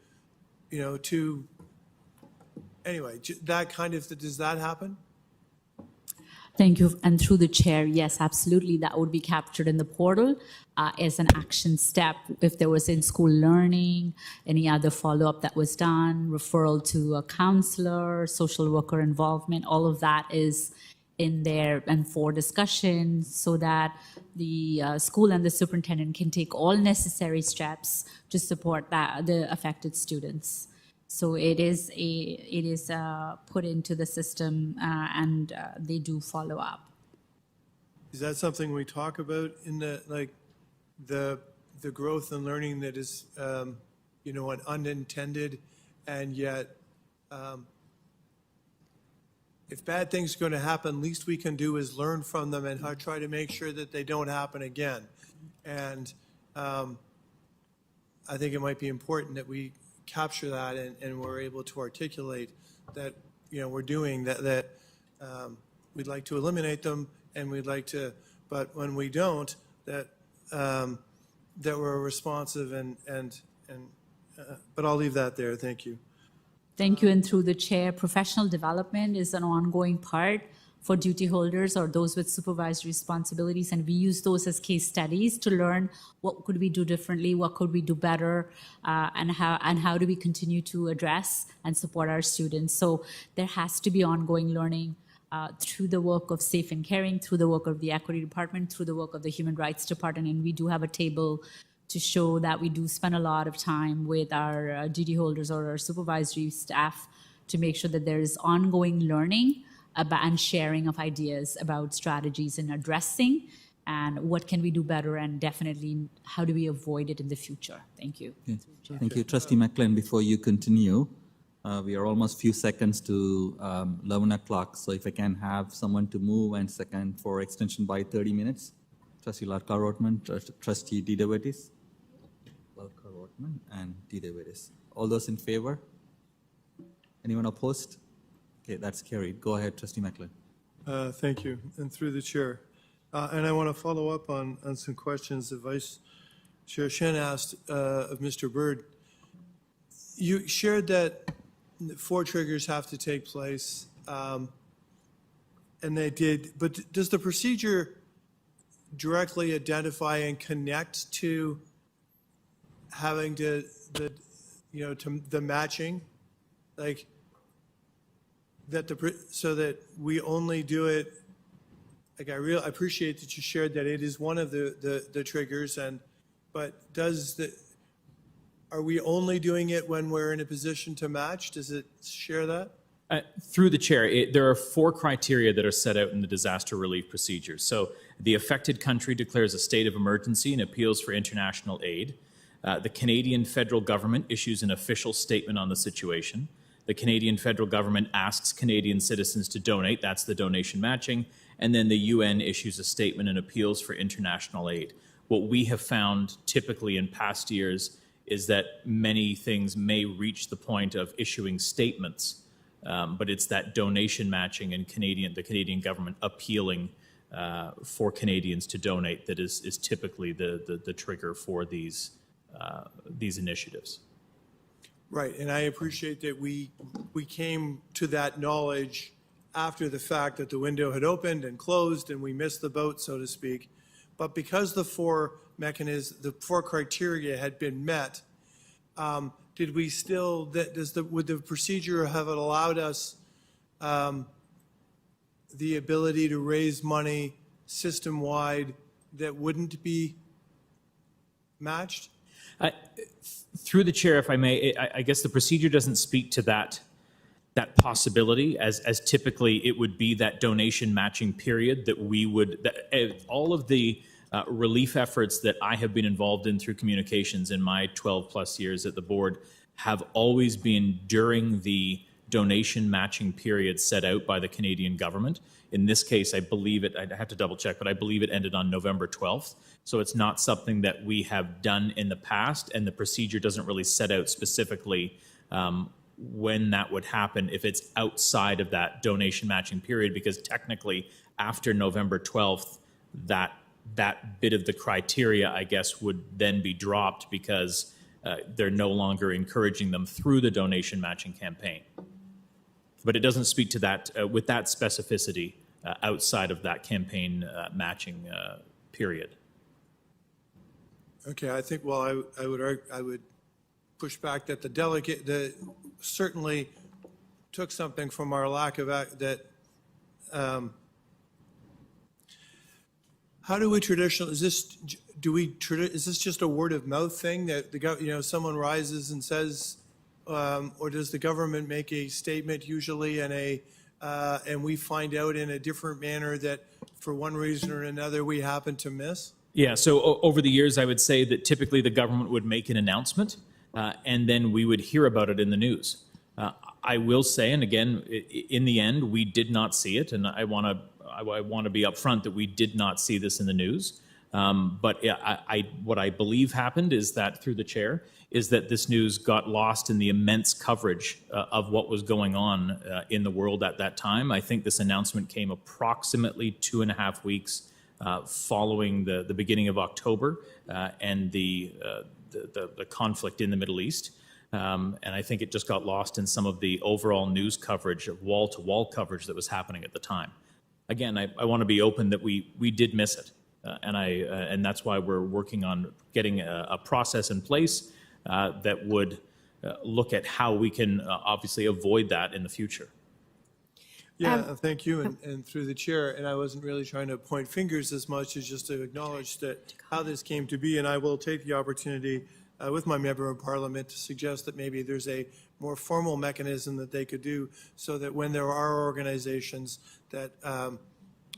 anyway, that kind of, does that happen? Thank you. And through the chair, yes, absolutely. That would be captured in the portal as an action step. If there was in-school learning, any other follow-up that was done, referral to a counselor, social worker involvement, all of that is in there and for discussion so that the school and the superintendent can take all necessary steps to support the affected students. So it is put into the system and they do follow up. Is that something we talk about in the growth and learning that is, an unintended, and yet, if bad things are going to happen, least we can do is learn from them and try to make sure that they don't happen again. And I think it might be important that we capture that and we're able to articulate that, we're doing that, we'd like to eliminate them, and we'd like to, but when we don't, that we're responsive but I'll leave that there. Thank you. Thank you. And through the chair, professional development is an ongoing part for duty holders or those with supervised responsibilities. And we use those as case studies to learn what could we do differently, what could we do better, and how do we continue to address and support our students. So there has to be ongoing learning through the work of Safe and Caring, through the work of the Equity Department, through the work of the Human Rights Department. And we do have a table to show that we do spend a lot of time with our duty holders or our supervisory staff to make sure that there is ongoing learning and sharing of ideas about strategies and addressing and what can we do better, and definitely how do we avoid it in the future. Thank you. Okay. Thank you. Trustee McLean, before you continue, we are almost few seconds to 11 o'clock, so if I can have someone to move and second for extension by 30 minutes. Trustee Larka-Rotman, Trustee Didavitis. Larka-Rotman and Didavitis. All those in favor? Anyone opposed? Okay, that's carried. Go ahead, Trustee McLean. Thank you, and through the chair. And I want to follow up on some questions that Vice Chair Shan asked of Mr. Bird. You shared that 4 triggers have to take place, and they did, but does the procedure directly identify and connect to having to the matching? Like, so that we only do it, like I appreciate that you shared that it is one of the triggers, but are we only doing it when we're in a position to match? Does it share that? Through the chair, there are 4 criteria that are set out in the disaster relief procedures. So the affected country declares a state of emergency and appeals for international aid. The Canadian federal government issues an official statement on the situation. The Canadian federal government asks Canadian citizens to donate, that's the donation matching, and then the UN issues a statement and appeals for international aid. What we have found typically in past years is that many things may reach the point of issuing statements, but it's that donation matching and the Canadian government appealing for Canadians to donate that is typically the trigger for these initiatives. Right, and I appreciate that we came to that knowledge after the fact that the window had opened and closed and we missed the boat, so to speak. But because the 4 criteria had been met, did we still, would the procedure have allowed us the ability to raise money system-wide that wouldn't be matched? Through the chair, if I may, I guess the procedure doesn't speak to that possibility, as typically it would be that donation matching period that we would, all of the relief efforts that I have been involved in through communications in my 12 plus years at the board have always been during the donation matching period set out by the Canadian government. In this case, I believe it, I'd have to double check, but I believe it ended on November 12th. So it's not something that we have done in the past, and the procedure doesn't really set out specifically when that would happen if it's outside of that donation matching period, because technically after November 12th, that that bit of the criteria, I guess, would then be dropped because they're no longer encouraging them through the donation matching campaign. But it doesn't speak to that with that specificity outside of that campaign matching period. Okay, I think, well, I would push back that the delegate certainly took something from our lack of how do we traditionally, is this just a word of mouth thing that someone rises and says, or does the government make a statement usually and we find out in a different manner that for one reason or another we happen to miss? Yeah, so over the years, I would say that typically the government would make an announcement and then we would hear about it in the news. I will say, and again, in the end, we did not see it, and I want to be upfront that we did not see this in the news. But what I believe happened is that, through the chair, is that this news got lost in the immense coverage of what was going on in the world at that time. I think this announcement came approximately 2.5 weeks following the beginning of October and the conflict in the Middle East. And I think it just got lost in some of the overall news coverage, of wall-to-wall coverage that was happening at the time. Again, I want to be open that we did miss it, and that's why we're working on getting a process in place that would look at how we can obviously avoid that in the future. Yeah, thank you, and through the chair, and I wasn't really trying to point fingers as much as just to acknowledge that how this came to be, and I will take the opportunity with my member of parliament to suggest that maybe there's a more formal mechanism that they could do so that when there are organizations that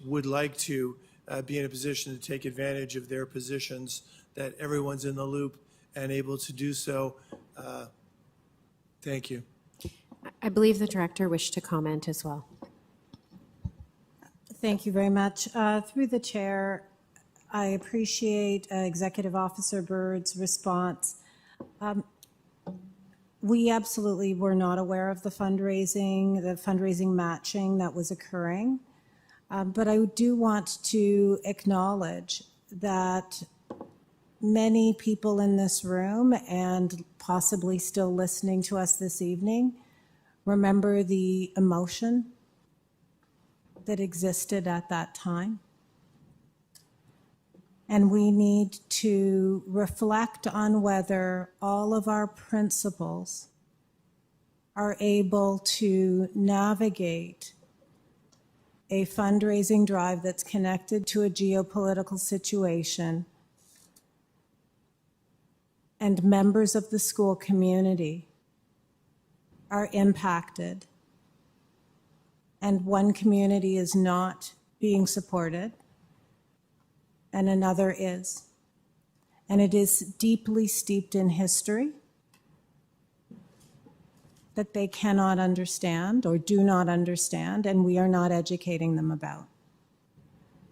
would like to be in a position to take advantage of their positions, that everyone's in the loop and able to do so. Thank you. I believe the director wished to comment as well. Thank you very much. Through the chair, I appreciate Executive Officer Bird's response. We absolutely were not aware of the fundraising matching that was occurring. But I do want to acknowledge that many people in this room and possibly still listening to us this evening remember the emotion that existed at that time. And we need to reflect on whether all of our principals are able to navigate a fundraising drive that's connected to a geopolitical situation, and members of the school community are impacted, and one community is not being supported, and another is. And it is deeply steeped in history that they cannot understand or do not understand, and we are not educating them about.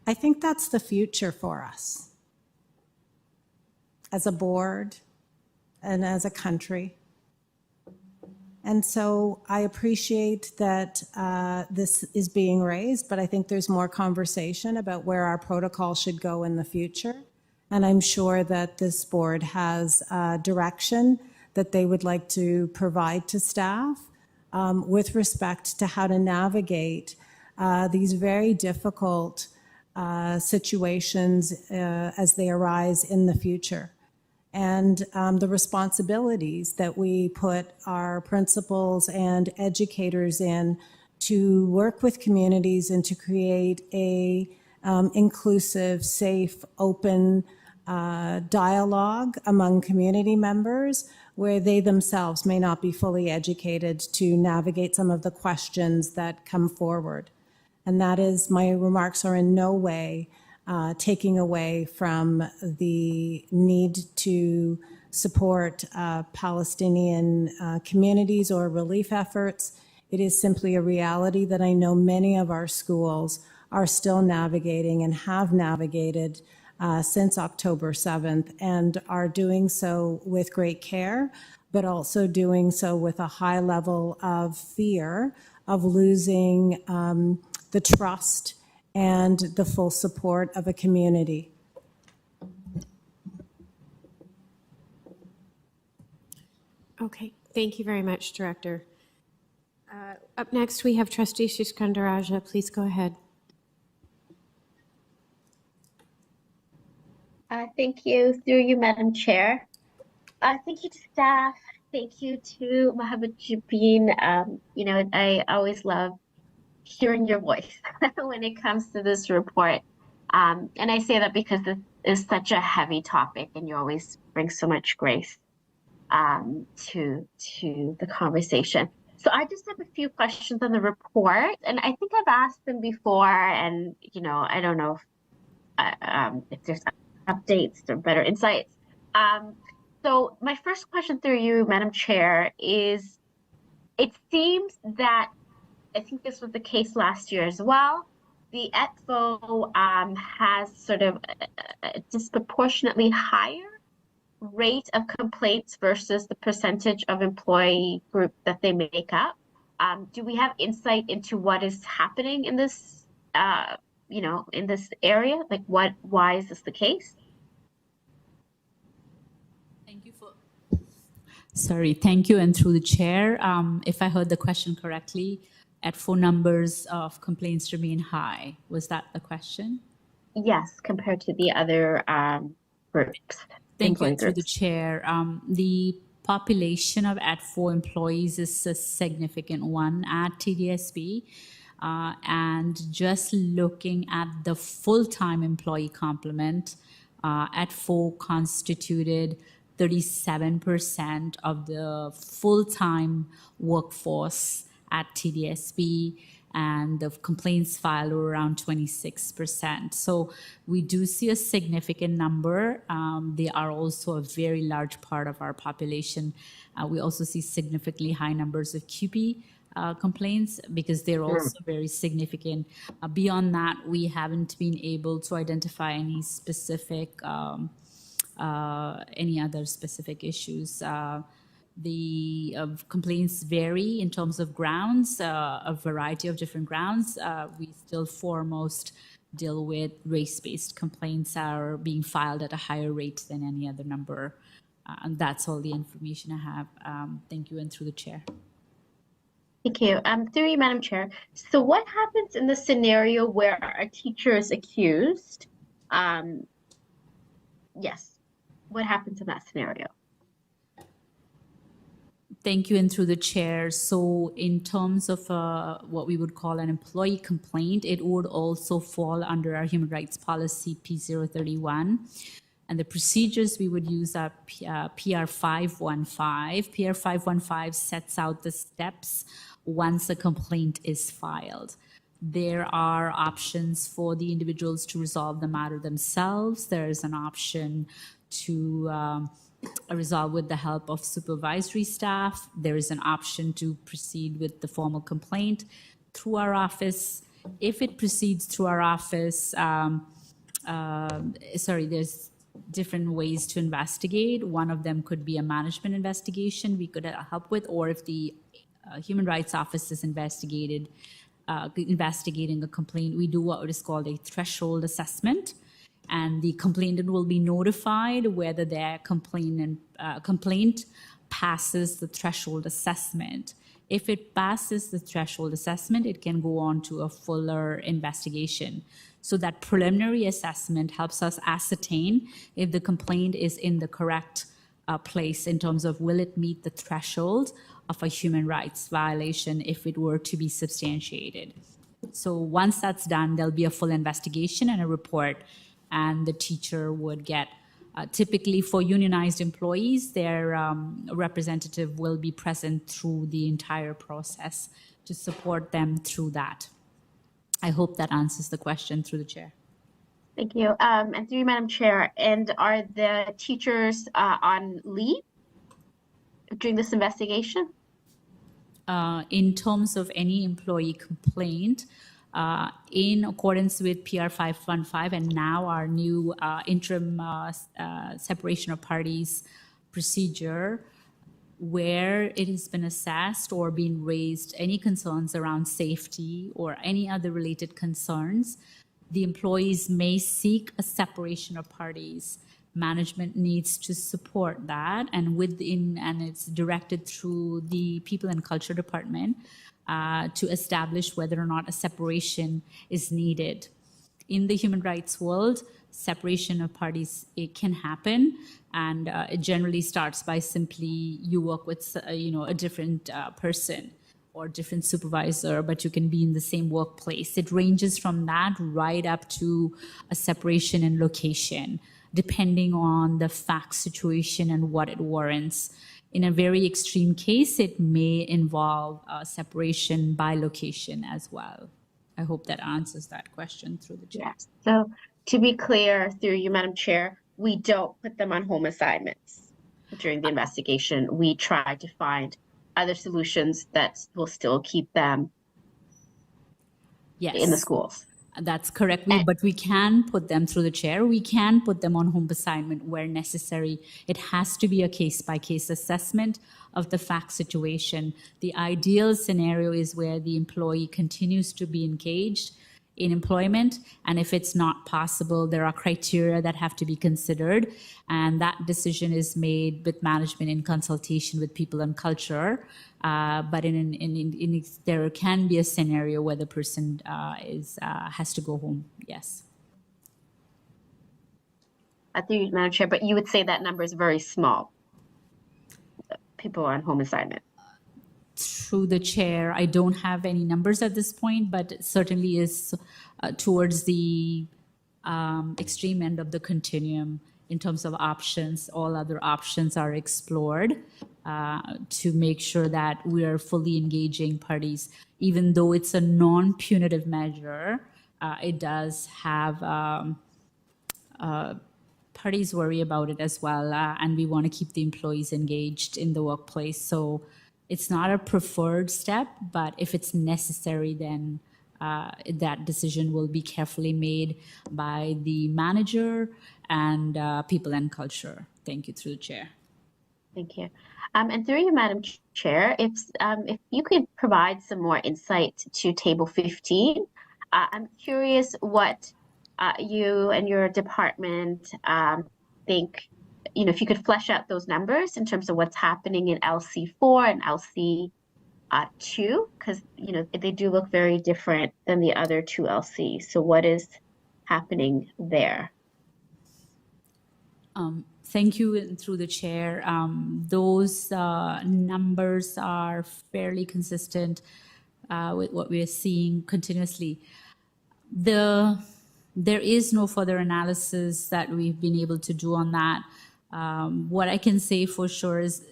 I think that's the future for us as a board and as a country. And so I appreciate that this is being raised, but I think there's more conversation about where our protocol should go in the future. And I'm sure that this board has direction that they would like to provide to staff with respect to how to navigate these very difficult situations as they arise in the future. And the responsibilities that we put our principals and educators in to work with communities and to create a inclusive, safe, open dialogue among community members where they themselves may not be fully educated to navigate some of the questions that come forward. And that is, my remarks are in no way taking away from the need to support Palestinian communities or relief efforts. It is simply a reality that I know many of our schools are still navigating and have navigated since October 7th and are doing so with great care, but also doing so with a high level of fear of losing the trust and the full support of a community. Okay, thank you very much, Director. Up next, we have Trustee Shiskandarajah. Please go ahead. Thank you, through you, Madam Chair. Thank you to staff. Thank you to Mohammad. You know, I always love hearing your voice when it comes to this report. And I say that because this is such a heavy topic and you always bring so much grace to the conversation. So I just have a few questions on the report, and I think I've asked them before, and you know, I don't know if there's updates or better insights. So my first question through you, Madam Chair, is it seems that, I think this was the case last year as well, the ETFO has sort of a disproportionately higher rate of complaints versus the percentage of employee group that they make up. Do we have insight into what is happening in this, you know, in this area? Like why is this the case? Sorry, thank you. And through the chair, if I heard the question correctly, ETFO numbers of complaints remain high. Was that the question? Yes, compared to the other groups. Thank you. Through the chair, the population of ETFO employees is a significant one at TDSB. And just looking at the full-time employee complement, ETFO constituted 37% of the full-time workforce at TDSB, and the complaints filed were around 26%. So we do see a significant number. They are also a very large part of our population. We also see significantly high numbers of QP complaints because they're also very significant. Beyond that, we haven't been able to identify any specific any other specific issues. The complaints vary in terms of grounds, a variety of different grounds. We still foremost deal with race-based complaints are being filed at a higher rate than any other number. And that's all the information I have. Thank you, and through the chair. Thank you. Through you, Madam Chair. So what happens in the scenario where a teacher is accused? Yes. What happens in that scenario? Thank you, and through the chair. So in terms of what we would call an employee complaint, it would also fall under our human rights policy P031. And the procedures we would use are PR 515. PR 515 sets out the steps once a complaint is filed. There are options for the individuals to resolve the matter themselves. There is an option to resolve with the help of supervisory staff. There is an option to proceed with the formal complaint through our office. If it proceeds through our office, there's different ways to investigate. One of them could be a management investigation we could help with, or if the Human Rights Office is investigating a complaint, we do what is called a threshold assessment. And the complainant will be notified whether their complaint passes the threshold assessment. If it passes the threshold assessment, it can go on to a fuller investigation. So that preliminary assessment helps us ascertain if the complaint is in the correct place in terms of will it meet the threshold of a human rights violation if it were to be substantiated. So once that's done, there'll be a full investigation and a report, and the teacher would get, typically for unionized employees, their representative will be present through the entire process to support them through that. I hope that answers the question through the chair. Thank you. And through you, Madam Chair, and are the teachers on leave during this investigation? In terms of any employee complaint, in accordance with PR 515 and now our new interim separation of parties procedure, where it has been assessed or been raised any concerns around safety or any other related concerns, the employees may seek a separation of parties management needs to support that, and it's directed through the People and Culture Department to establish whether or not a separation is needed. In the human rights world, separation of parties, it can happen, and it generally starts by simply you work with a different person or different supervisor, but you can be in the same workplace. It ranges from that right up to a separation in location, depending on the fact situation and what it warrants. In a very extreme case, it may involve separation by location as well. I hope that answers that question through the chair. Yes. So to be clear, through you, Madam Chair, we don't put them on home assignments during the investigation. We try to find other solutions that will still keep them in the schools. That's correct. But we can put them through the chair. We can put them on home assignment where necessary. It has to be a case-by-case assessment of the fact situation. The ideal scenario is where the employee continues to be engaged in employment, and if it's not possible, there are criteria that have to be considered, and that decision is made with management in consultation with People and Culture. But there can be a scenario where the person has to go home. Yes. I think, Madam Chair, but you would say that number is very small. People on home assignment. Through the chair, I don't have any numbers at this point, but it certainly is towards the extreme end of the continuum in terms of options. All other options are explored to make sure that we are fully engaging parties. Even though it's a non-punitive measure, it does have parties worry about it as well, and we want to keep the employees engaged in the workplace. So it's not a preferred step, but if it's necessary, then that decision will be carefully made by the manager and People and Culture. Thank you, through the chair. Thank you. And through you, Madam Chair, if you could provide some more insight to Table 15, I'm curious what you and your department think, if you could flesh out those numbers in terms of what's happening in LC4 and LC2, because, they do look very different than the other two LCs. So what is happening there? Thank you, and through the chair. Those numbers are fairly consistent with what we are seeing continuously. There is no further analysis that we've been able to do on that. What I can say for sure is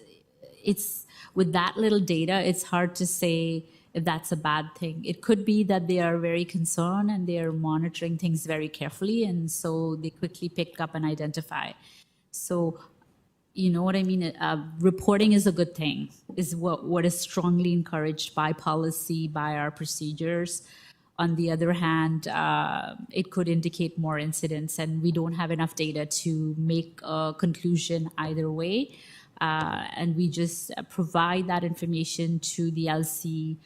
it's with that little data, it's hard to say if that's a bad thing. It could be that they are very concerned and they are monitoring things very carefully, and so they quickly pick up and identify. So, you know what I mean? Reporting is a good thing, is what is strongly encouraged by policy, by our procedures. On the other hand, it could indicate more incidents, and we don't have enough data to make a conclusion either way. And we just provide that information to the LC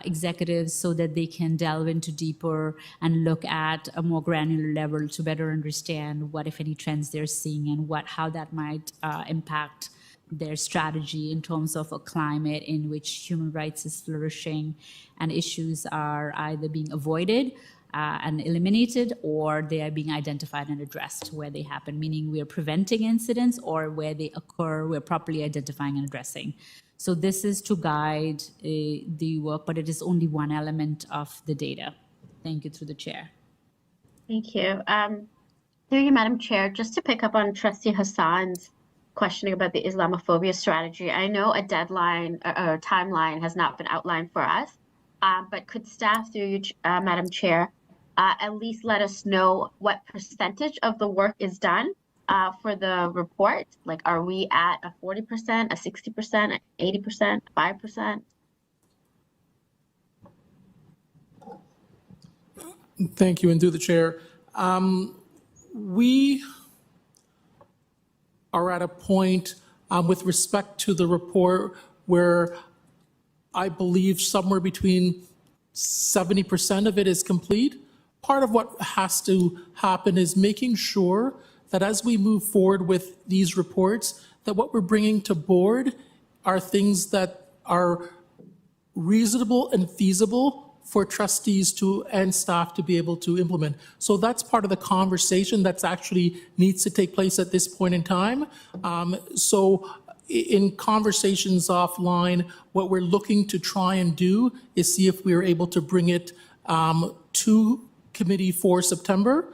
executives so that they can delve into deeper and look at a more granular level to better understand what, if any, trends they're seeing and how that might impact their strategy in terms of a climate in which human rights is flourishing and issues are either being avoided and eliminated, or they are being identified and addressed where they happen, meaning we are preventing incidents, or where they occur, we're properly identifying and addressing. So this is to guide the work, but it is only one element of the data. Thank you, through the chair. Thank you. Through you, Madam Chair, just to pick up on Trustee Hassan's questioning about the Islamophobia strategy, I know a deadline or timeline has not been outlined for us, but could staff, through you, Madam Chair, at least let us know what percentage of the work is done for the report? Like, are we at a 40%, a 60%, 80%, 5%? Thank you, and through the chair. We are at a point with respect to the report where I believe somewhere between 70% of it is complete. Part of what has to happen is making sure that as we move forward with these reports, that what we're bringing to board are things that are reasonable and feasible for trustees to and staff to be able to implement. So that's part of the conversation that's actually needs to take place at this point in time. So in conversations offline, what we're looking to try and do is see if we're able to bring it to committee for September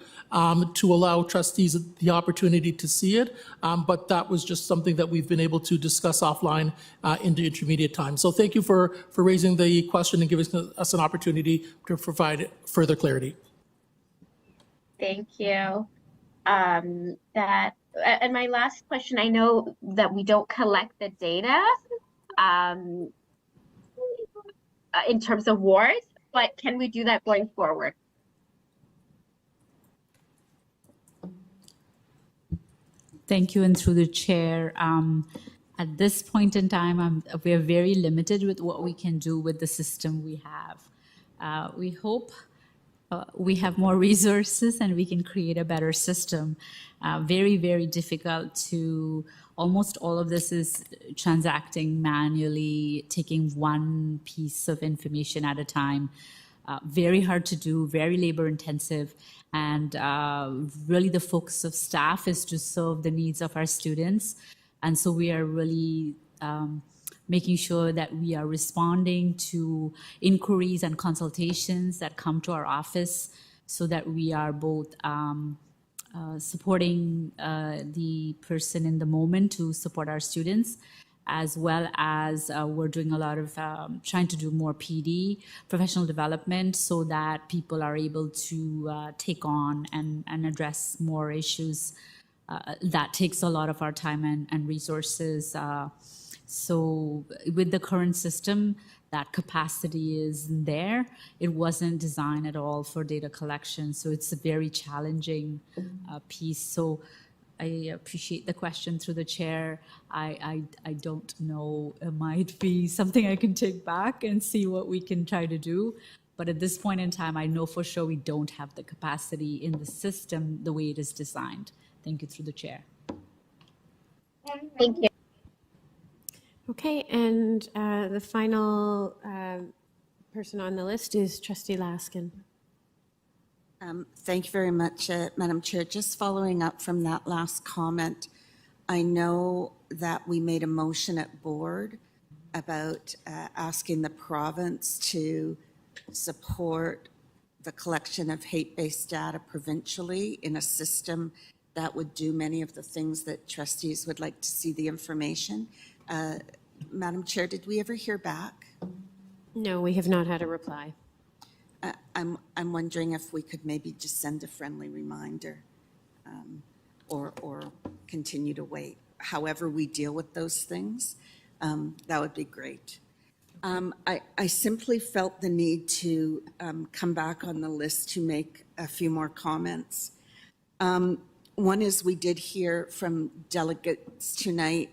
to allow trustees the opportunity to see it. But that was just something that we've been able to discuss offline in the intermediate time. So thank you for raising the question and giving us an opportunity to provide further clarity. Thank you. And my last question, I know that we don't collect the data in terms of wards, but can we do that going forward? Thank you, and through the chair. At this point in time, we are very limited with what we can do with the system we have. We hope we have more resources and we can create a better system. Very, very difficult to, almost all of this is transacting manually, taking one piece of information at a time. Very hard to do, very labor intensive. And really the focus of staff is to serve the needs of our students. And so we are really making sure that we are responding to inquiries and consultations that come to our office so that we are both supporting the person in the moment to support our students, as well as we're doing a lot of trying to do more PD, professional development, so that people are able to take on and address more issues. That takes a lot of our time and resources. So with the current system, that capacity is there. It wasn't designed at all for data collection, so it's a very challenging piece. So I appreciate the question through the chair. I don't know, it might be something I can take back and see what we can try to do. But at this point in time, I know for sure we don't have the capacity in the system the way it is designed. Thank you through the chair. Thank you. Okay, and the final person on the list is Trustee Laskin. Thank you very much, Madam Chair. Just following up from that last comment, I know that we made a motion at board about asking the province to support the collection of hate-based data provincially in a system that would do many of the things that trustees would like to see the information. Madam Chair, did we ever hear back? No, we have not had a reply. I'm wondering if we could maybe just send a friendly reminder or continue to wait. However we deal with those things, that would be great. I simply felt the need to come back on the list to make a few more comments. One is we did hear from delegates tonight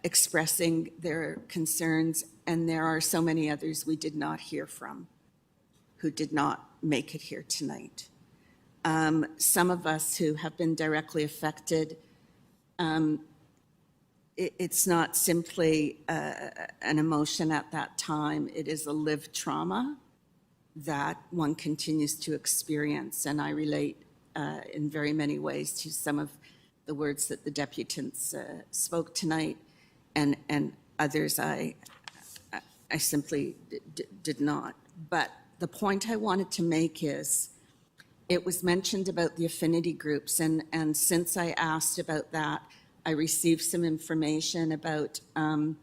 expressing their concerns, and there are so many others we did not hear from who did not make it here tonight. Some of us who have been directly affected, it's not simply an emotion at that time, it is a lived trauma that one continues to experience, and I relate in very many ways to some of the words that the deputants spoke tonight, and others I simply did not. But the point I wanted to make is, it was mentioned about the affinity groups, and since I asked about that, I received some information about, and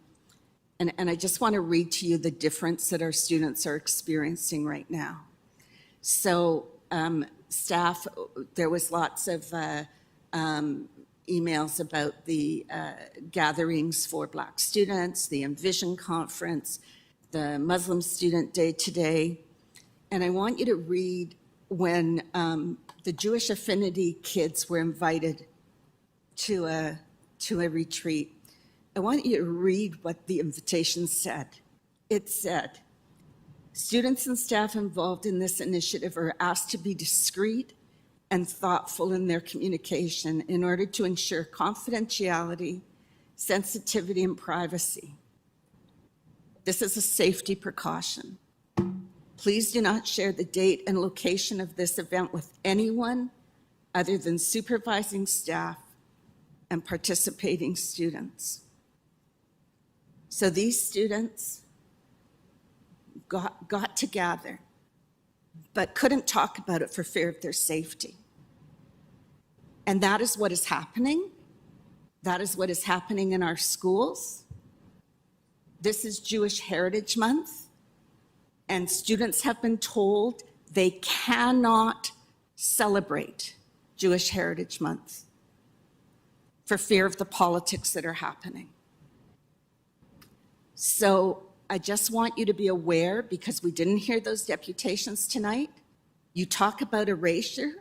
I just want to read to you the difference that our students are experiencing right now. So staff, there was lots of emails about the gatherings for Black students, the Envision conference, the Muslim Student Day today. And I want you to read when the Jewish Affinity kids were invited to a retreat. I want you to read what the invitation said. It said, students and staff involved in this initiative are asked to be discreet and thoughtful in their communication in order to ensure confidentiality, sensitivity, and privacy. This is a safety precaution. Please do not share the date and location of this event with anyone other than supervising staff and participating students. So these students got together, but couldn't talk about it for fear of their safety. And that is what is happening. That is what is happening in our schools. This is Jewish Heritage Month, and students have been told they cannot celebrate Jewish Heritage Month for fear of the politics that are happening. So I just want you to be aware, because we didn't hear those deputations tonight. You talk about erasure.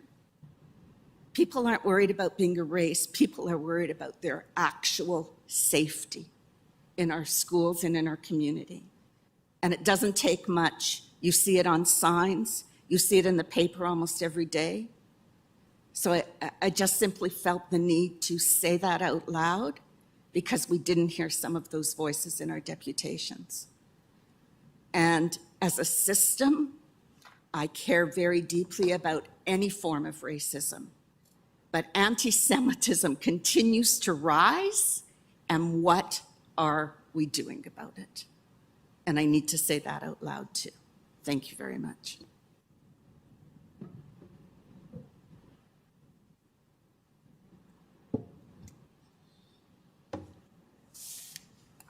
People aren't worried about being erased. People are worried about their actual safety in our schools and in our community. And it doesn't take much. You see it on signs. You see it in the paper almost every day. So I just simply felt the need to say that out loud, because we didn't hear some of those voices in our deputations. And as a system, I care very deeply about any form of racism. But anti-Semitism continues to rise, and what are we doing about it? And I need to say that out loud too. Thank you very much.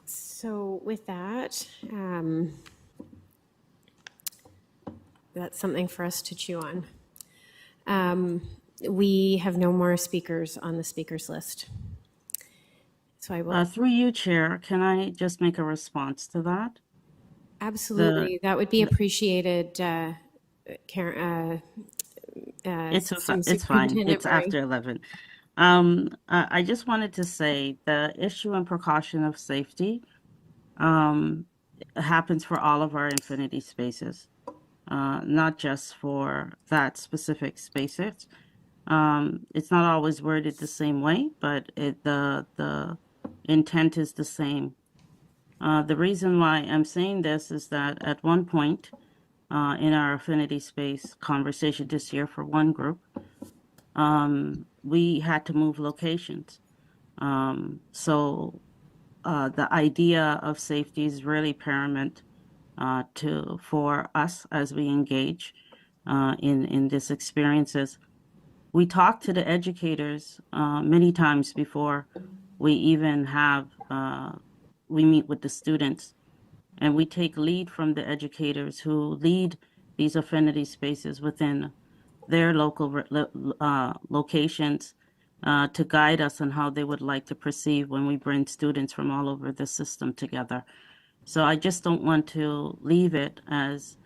So with that, that's something for us to chew on. We have no more speakers on the speakers list. So I will. Through you, Chair, can I just make a response to that? Absolutely, that would be appreciated, Karen. It's fine. It's after 11. I just wanted to say the issue and precaution of safety happens for all of our Infinity spaces, not just for that specific spaces. It's not always worded the same way, but the intent is the same. The reason why I'm saying this is that at one point in our Affinity space conversation this year for one group, we had to move locations. So the idea of safety is really paramount for us as we engage in these experiences. We talk to the educators many times before we even have, we meet with the students, and we take lead from the educators who lead these affinity spaces within their local locations to guide us on how they would like to perceive when we bring students from all over the system together. So I just don't want to leave it as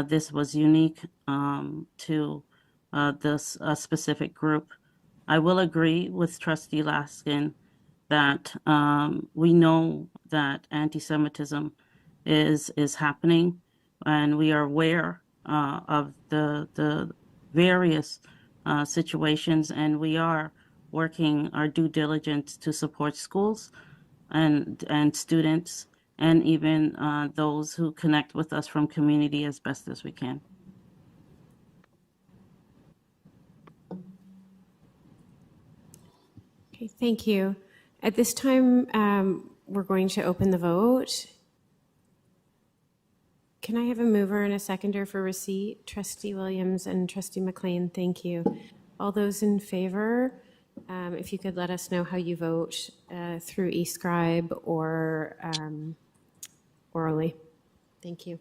this was unique to this specific group. I will agree with Trustee Laskin that we know that anti-Semitism is happening, and we are aware of the various situations, and we are working our due diligence to support schools and students, and even those who connect with us from community as best as we can. Okay, thank you. At this time, we're going to open the vote. Can I have a mover and a seconder for receipt? Trustee Williams and Trustee McLean, thank you. All those in favor, if you could let us know how you vote through eScribe or orally. Thank you.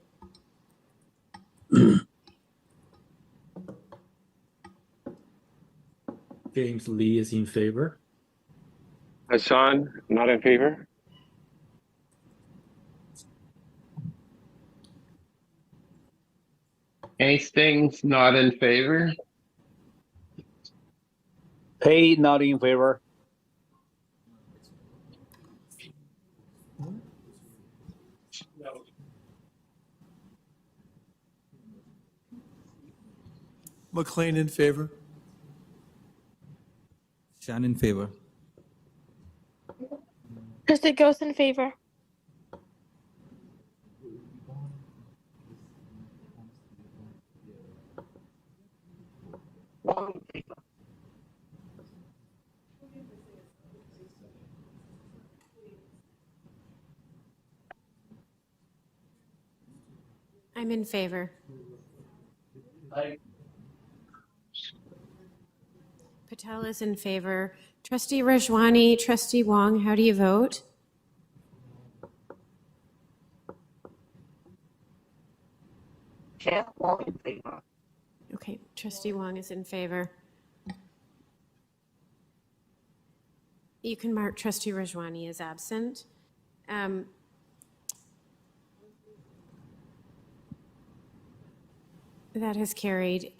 James Lee is in favor. Hassan, not in favor. Hastings, not in favor. Pay, not in favor. McLean in favor. Shan in favor. Trustee Ghost in favor. I'm in favor. Patel is in favor. Trustee Rajwani, Trustee Wong, how do you vote? Chair Wong in favor. Okay, Trustee Wong is in favor. You can mark Trustee Rajwani as absent. That has carried.